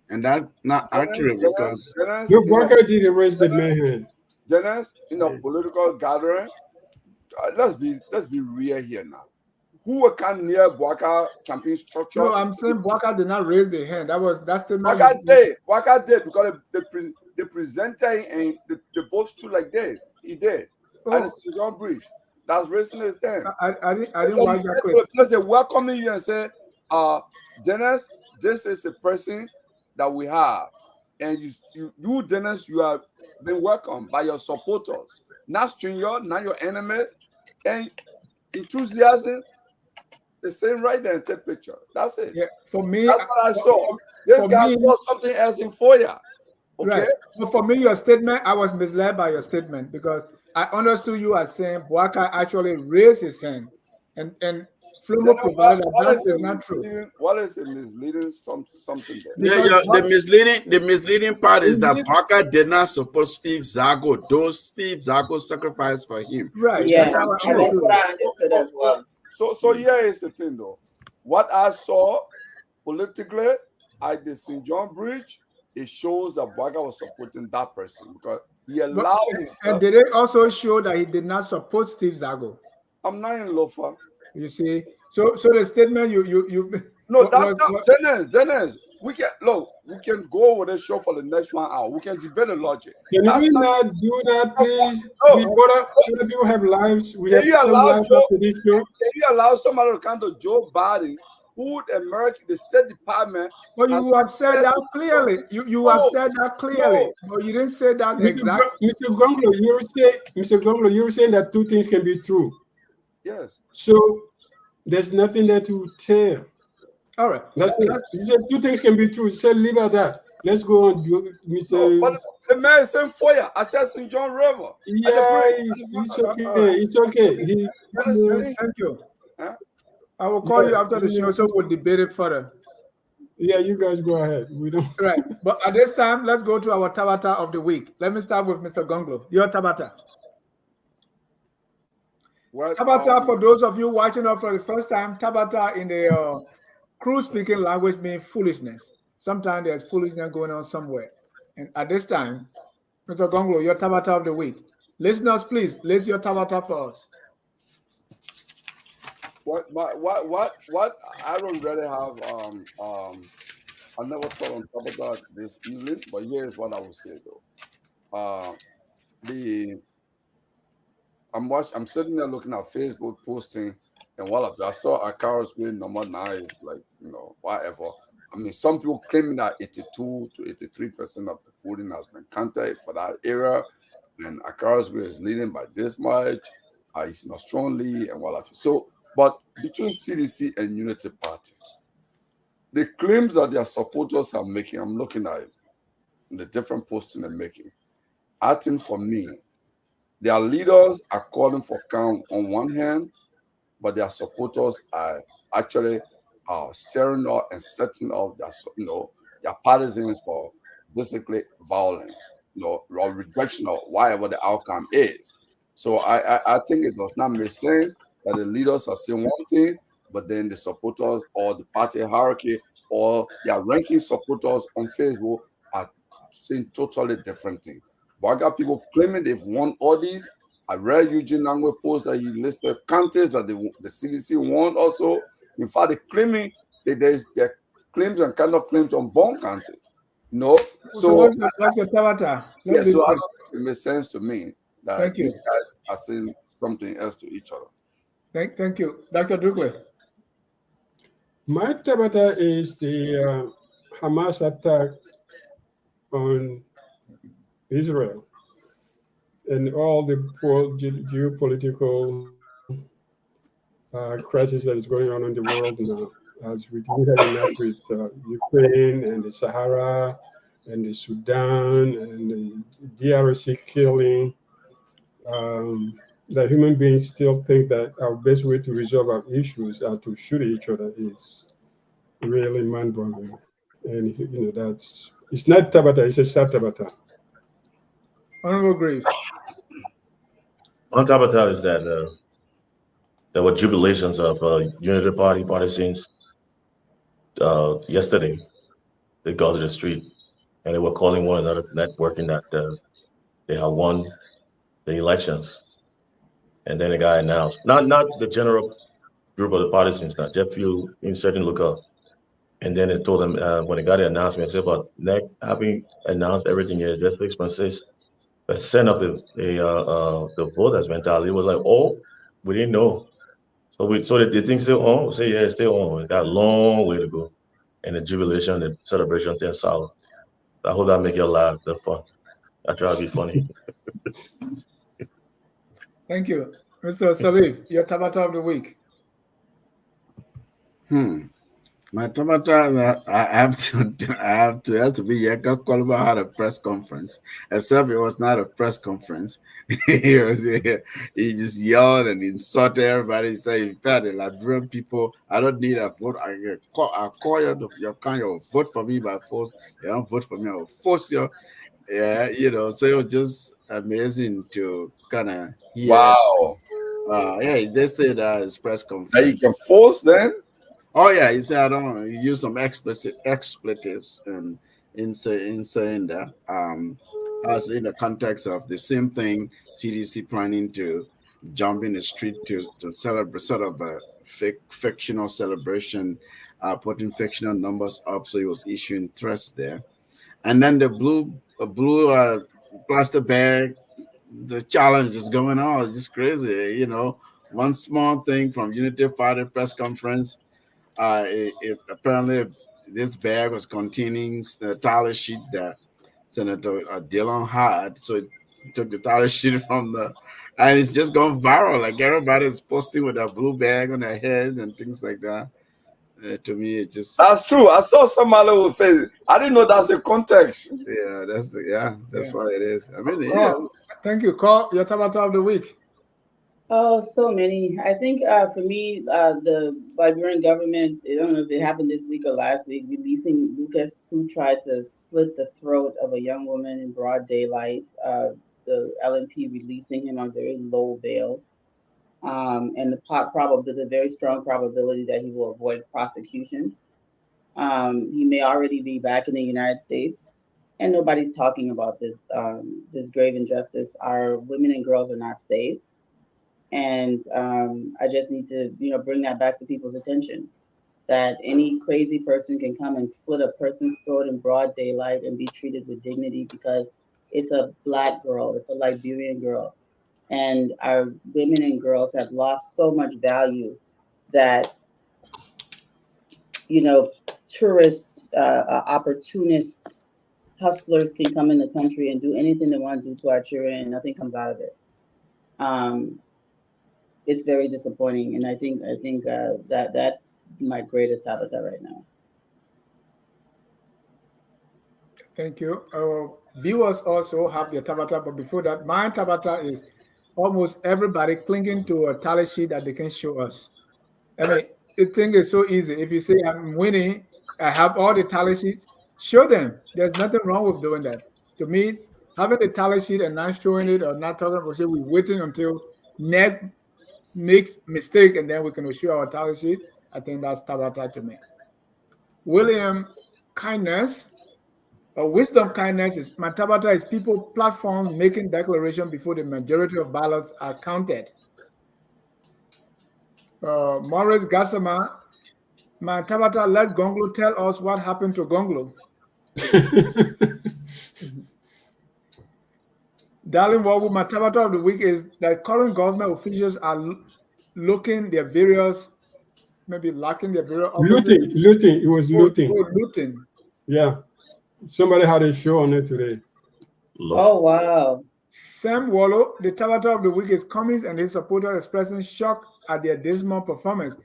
And that's not accurate because Boyka didn't raise the man hand. Dennis, in a political gathering, let's be real here now. Who will come near Boyka campaign structure? No, I'm saying Boyka did not raise the hand. That's the Boyka did. Boyka did because the presenter and they both stood like this. He did. And it's John Bridge that's raising his hand. I didn't watch that clip. Because they welcoming you and say, Dennis, this is the person that we have. And you Dennis, you have been welcomed by your supporters. Not strangers, not your enemies. And enthusiasm, they stay right there and take picture. That's it. Yeah, for me, that's what I saw. This guy saw something else in FOIA. Okay. Right. But for me, your statement, I was misled by your statement because I understood you as saying Boaka actually raised his hand, and Flomo provided that is not true. What is a misleading something there? The misleading part is that Parker did not support Steve Zago. Those Steve Zago sacrificed for him. Right. Yeah, that's what I understood as well. So here is the thing, though. What I saw politically at the St. John Bridge, it shows that Boaka was supporting that person because he allowed himself. And did it also show that he did not support Steve Zago? I'm not in Lofa. You see, so the statement you no, that's not Dennis. We can go with the show for the next 1 hour. We can debate the logic. Can we not do that, please? Other people have lives. We have some lives after this show. Can you allow somebody to come to Joe Biden, who the State Department? Well, you have said that clearly. You have said that clearly, but you didn't say that exactly. Mr. Gonglo, you're saying that two things can be true. Yes. So there's nothing that you tell. All right. You said two things can be true. You said leave at that. Let's go on, Mr. But the man is saying for you. I said St. John River. Yeah, it's okay. It's okay. Thank you. Huh? I will call you after the show, so we'll debate it further. Yeah, you guys go ahead. We don't. Right. But at this time, let's go to our Tabata of the week. Let me start with Mr. Gonglo. Your Tabata. Tabata, for those of you watching us for the first time, Tabata in the crew speaking language means foolishness. Sometimes there's foolishness going on somewhere. And at this time, Mr. Gonglo, your Tabata of the week. Listeners, please, list your Tabata for us. What I don't really have I never thought on Tabata this evening, but here's what I would say though. I'm sitting there looking at Facebook posting, and all of that. I saw a car's grade number 9 is like, whatever. I mean, some people claiming that 82 to 83% of the voting has been counted for that era, and Akara's grade is leading by this much. He's not strongly and what have you. So, but between CDC and Unity Party, the claims that their supporters are making, I'm looking at it, the different posting they're making. I think for me, their leaders are calling for count on one hand, but their supporters are actually stirring up and setting up their partisans for basically violence, or rejection of whatever the outcome is. So I think it does not make sense that the leaders are saying one thing, but then the supporters or the party hierarchy or their ranking supporters on Facebook are saying totally different things. But I got people claiming they've won all these. I read Eugene Nangwe post that he listed counties that the CDC won also. In fact, they're claiming that there's claims and kind of claims on Bon County. So that's your Tabata. Yeah, so I don't think it makes sense to me that these guys are saying something else to each other. Thank you. Dr. Dukley. My Tabata is the Hamas attack on Israel and all the geopolitical crisis that is going on in the world now, as we do have enough with Ukraine and the Sahara and the Sudan and the DRC killing, that human beings still think that our best way to resolve our issues are to shoot each other is really mind-boggling. And it's not Tabata, it's a sad Tabata. Honorable Graves. On top of that is that there were jubilations of Unity Party partisans yesterday. They got to the street and they were calling one another, networking that they have won the elections. And then the guy announced, not the general group of the partisans, not just few in certain look up. And then it told them when they got the announcement, it said, but NEC having announced everything here, just 6.6%. Percent of the vote has been tallied. It was like, oh, we didn't know. So the thing still on. Say yeah, it's still on. It got a long way to go, and the jubilation, the celebration turns sour. I hope that make you laugh. That's fun. I try to be funny. Thank you, Mr. Salif. Your Tabata of the week. My Tabata, I have to be Yeka Kolba had a press conference, except it was not a press conference. He just yelled and insulted everybody. He said, in fact, the Liberian people, I don't need a vote. I'll call your kind of vote for me by force. You don't vote for me, I will force you. Yeah, so it was just amazing to kind of hear. Wow. Yeah, they said his press That conference. you can force then? Oh yeah, he said I don't use some expletives and in saying that. As in the context of the same thing, CDC planning to jump in the street to celebrate sort of a fictional celebration, putting fictional numbers up. So he was issuing threats there, and then the blue plastic bag. The challenge is going on. It's just crazy, One small thing from Unity Party press conference, it apparently this bag was containing the tally sheet that Senator Dillon had. So it took the tally sheet from and it's just gone viral. Like everybody's posting with a blue bag on their heads and things like that. To me, it just That's true. I saw somebody with face. I didn't know that's the context. yeah, that's why it is. I mean, Thank you. Call your Tabata of the week. Oh, so many. I think for me, the Liberian government, I don't know if it happened this week or last week, releasing Lucas, who tried to slit the throat of a young woman in broad daylight. The LNP releasing him on very low bail. And the very strong probability that he will avoid prosecution. He may already be back in the United States, and nobody's talking about this grave injustice. Our women and girls are not safe. And I just need to, bring that back to people's attention, that any crazy person can come and slit a person's throat in broad daylight and be treated with dignity because it's a Black girl, it's a Liberian girl. And our women and girls have lost so much value that, tourists, opportunists, hustlers can come in the country and do anything they want to do to our children and nothing comes out of it. It's very disappointing, and I think that's my greatest Tabata right now. Thank you. Viewers also have their Tabata, but before that, my Tabata is almost everybody clinging to a tally sheet that they can show us. I mean, the thing is so easy. If you say I'm winning, I have all the tally sheets, show them. There's nothing wrong with doing that. To me, having the tally sheet and not showing it or not talking about it, we're waiting until next makes mistake and then we can show our tally sheet. I think that's Tabata to me. William Kindness, wisdom kindness is my Tabata is people platforms making declaration before the majority of ballots are counted. Maurice Gassama, my Tabata, let Gonglo tell us what happened to Gonglo. Darling Wabu, my Tabata of the week is that current government officials are looking their various, maybe lacking their various offices. Looting. It was looting. Looting. Yeah. Somebody had a show on it today. Oh, wow. Sam Wallow, the Tabata of the week is Cummings and his supporters expressing shock at their dismal performance.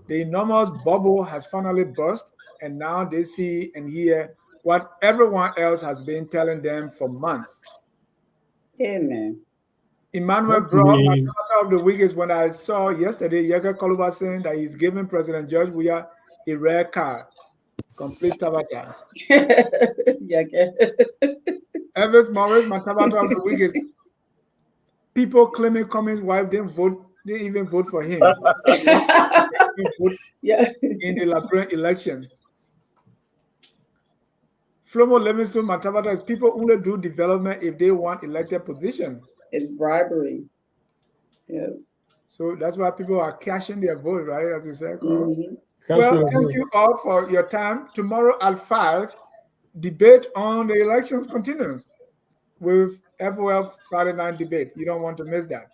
The enormous bubble has finally burst, and now they see and hear what everyone else has been telling them for months. Amen. Emmanuel Brown, my Tabata of the week is when I saw yesterday Yeka Koluba saying that he's giving President George Weah a rare card. Complete Tabata. Evans Morris, my Tabata of the week is people claiming Cummings' wife didn't even vote for him. In the Liberian election. Flomo Livingston, my Tabata is people only do development if they want elected position. It's bribery. Yeah. So that's why people are cashing their vote, right? As you said. Mm-hmm. Well, thank you all for your time. Tomorrow at 5, debate on the elections continues with FOL Friday night debate. You don't want to miss that.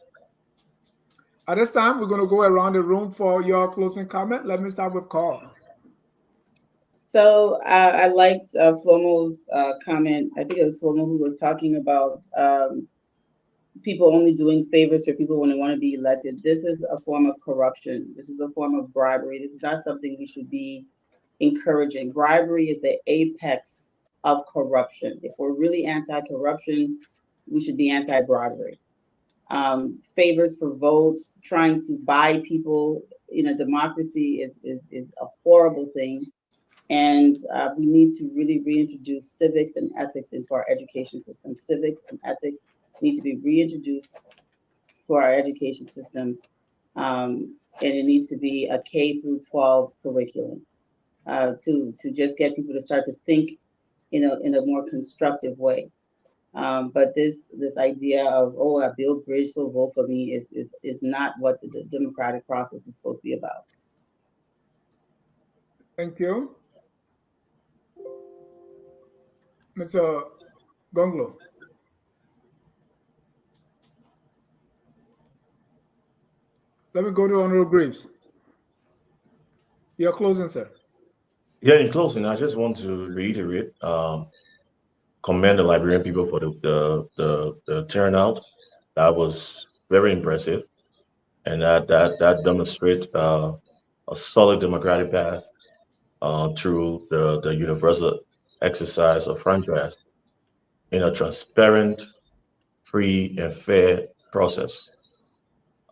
At this time, we're going to go around the room for your closing comment. Let me start with Carl. So I liked Flomo's comment. I think it was Flomo who was talking about people only doing favors for people when they want to be elected. This is a form of corruption. This is a form of bribery. This is not something we should be encouraging. Bribery is the apex of corruption. If we're really anti-corruption, we should be anti-bribery. Favors for votes, trying to buy people in a democracy is a horrible thing. And we need to really reintroduce civics and ethics into our education system. Civics and ethics need to be reintroduced to our education system. And it needs to be a K through 12 curriculum to just get people to start to think in a more constructive way. But this idea of, oh, I build bridge, so vote for me is not what the democratic process is supposed to be about. Thank you. Mr. Gonglo. Let me go to Honorable Graves. You're closing, sir. Yeah, in closing, I just want to reiterate, commend the Liberian people for the turnout. That was very impressive, and that demonstrates a solid democratic path through the universal exercise of franchise in a transparent, free, and fair process.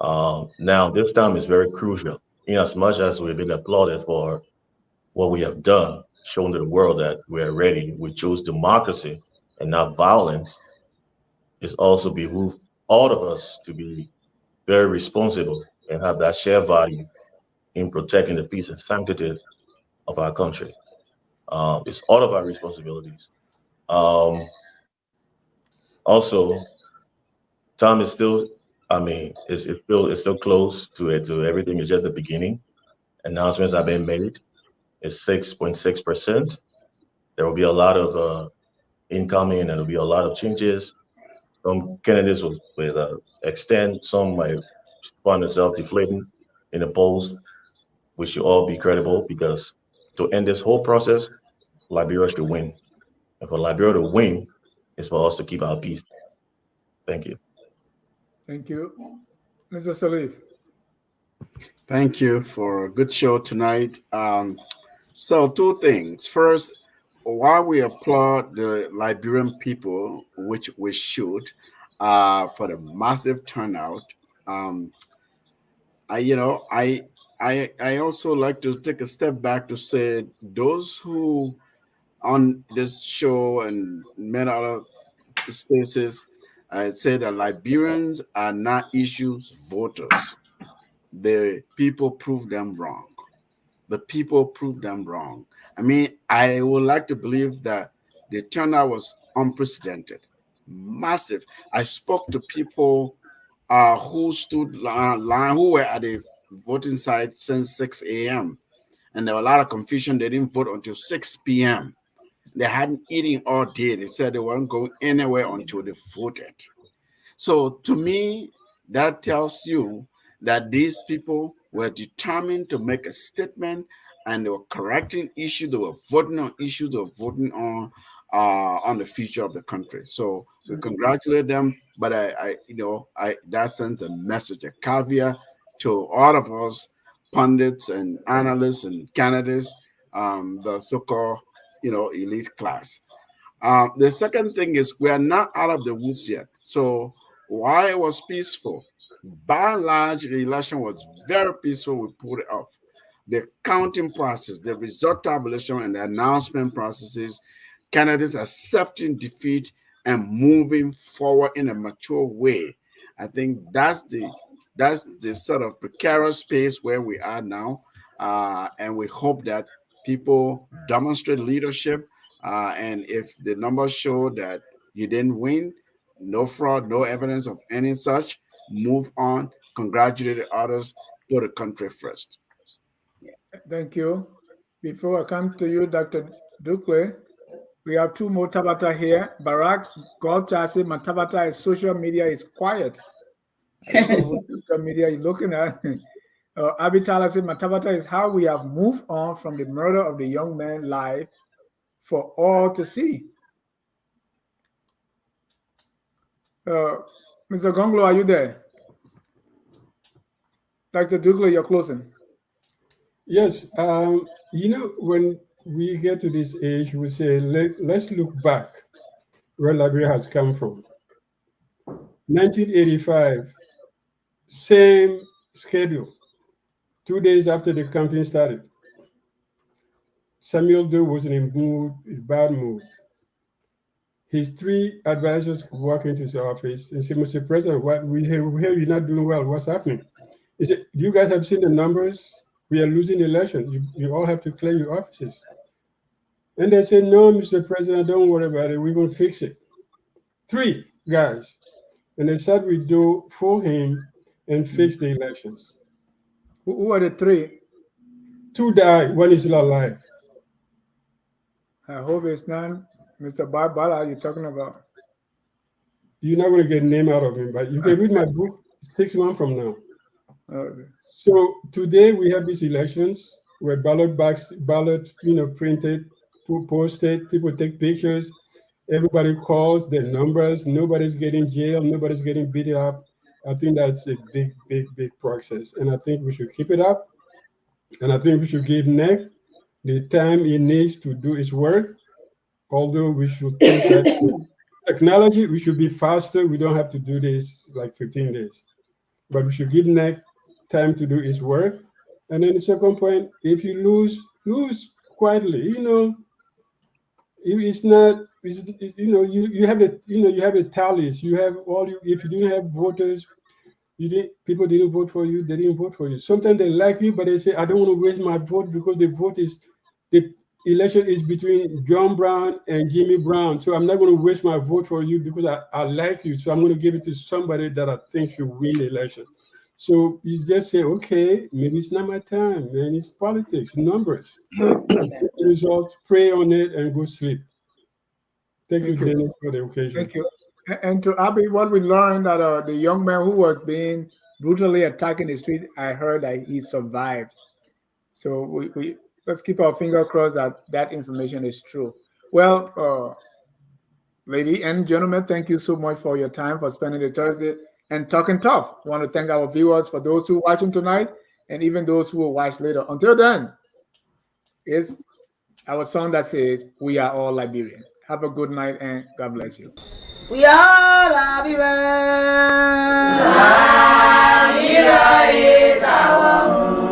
Now, this time is very crucial, in as much as we've been applauded for what we have done, showing to the world that we're ready. We choose democracy and not violence. It's also behoove all of us to be very responsible and have that shared value in protecting the peace and sanctity of our country. It's all of our responsibilities. Also, time is still, I mean, it's still close to it, to everything. It's just the beginning. Announcements have been made. It's 6.6%. There will be a lot of incoming, and there will be a lot of changes. Some candidates will extend, some might find themselves deflating in the polls. We should all be credible, because to end this whole process, Liberia should win. And for Liberia to win, it's for us to keep our peace. Thank you. Thank you. Mr. Salif. Thank you for a good show tonight. So two things. First, while we applaud the Liberian people, which we should, for the massive turnout, I also like to take a step back to say those who on this show and many other spaces say that Liberians are not issues voters. The people prove them wrong. The people prove them wrong. I mean, I would like to believe that the turnout was unprecedented, massive. I spoke to people who stood line, who were at the voting site since 6 a.m. And there was a lot of confusion. They didn't vote until 6 p.m. They hadn't eaten all day. They said they weren't going anywhere until they voted. So to me, that tells you that these people were determined to make a statement, and they were correcting issues. They were voting on issues. They were voting on the future of the country. So we congratulate them. But I that sends a message, a caveat to all of us pundits and analysts and candidates, the so-called elite class. The second thing is we are not out of the woods yet. So while it was peaceful, by and large, the election was very peaceful. We pulled it off. The counting process, the result tabulation, and the announcement processes, candidates accepting defeat and moving forward in a mature way. I think that's the sort of precarious space where we are now, and we hope that people demonstrate leadership. And if the numbers show that you didn't win, no fraud, no evidence of any such, move on, congratulate the others, put the country first. Thank you. Before I come to you, Dr. Dukwe, we have two more Tabata here. Barack Goldchassi, my Tabata is social media is quiet. I don't know what social media you're looking at. Abitala said, my Tabata is how we have moved on from the murder of the young man's life for all to see. Mr. Gonglo, are you there? Dr. Dukle, you're closing. Yes. You know, when we get to this age, we say, let's look back where Liberia has come from. 1985, same schedule. 2 days after the campaign started, Samuel Doe was in a bad mood. His 3 advisors walk into his office and say, Mr. President, what we hear you're not doing well. What's happening? He said, you guys have seen the numbers? We are losing the election. You all have to clear your offices. And they said, no, Mr. President, don't worry about it. We're going to fix it. 3 guys. And they said we do for him and fix the elections. Who are the 3? 2 died, 1 is still alive. I hope it's not Mr. Barbara you're talking about. You're not going to get a name out of him, but you can read my book 6 months from now. Okay. So today we have these elections where ballot, printed, posted, people take pictures, everybody calls their numbers, nobody's getting jailed, nobody's getting beat up. I think that's a big process. And I think we should keep it up. And I think we should give NEC the time it needs to do its work. Although we should think that technology, we should be faster. We don't have to do this like 15 days. But we should give NEC time to do its work. And then the second point, if you lose quietly. You know, it's not. You have the tallies. You have all. If you didn't have voters, people didn't vote for you. They didn't vote for you. Sometimes they like you, but they say, I don't want to waste my vote because the election is between John Brown and Jimmy Brown. So I'm not going to waste my vote for you because I like you. So I'm going to give it to somebody that I think should win the election. So you just say, okay, maybe it's not my time, man. It's politics, numbers. The results, pray on it, and go sleep. Thank you, Dennis, for the occasion. Thank you. And to Abby, what we learned that the young man who was being brutally attacked in the street, I heard that he survived. So we let's keep our finger crossed that information is true. Well, ladies and gentlemen, thank you so much for your time, for spending the Thursday and talking tough. I want to thank our viewers for those who are watching tonight and even those who will watch later. Until then, it's our song that says, we are all Liberians. Have a good night and God bless you. We are Liberians. Liberia is our home.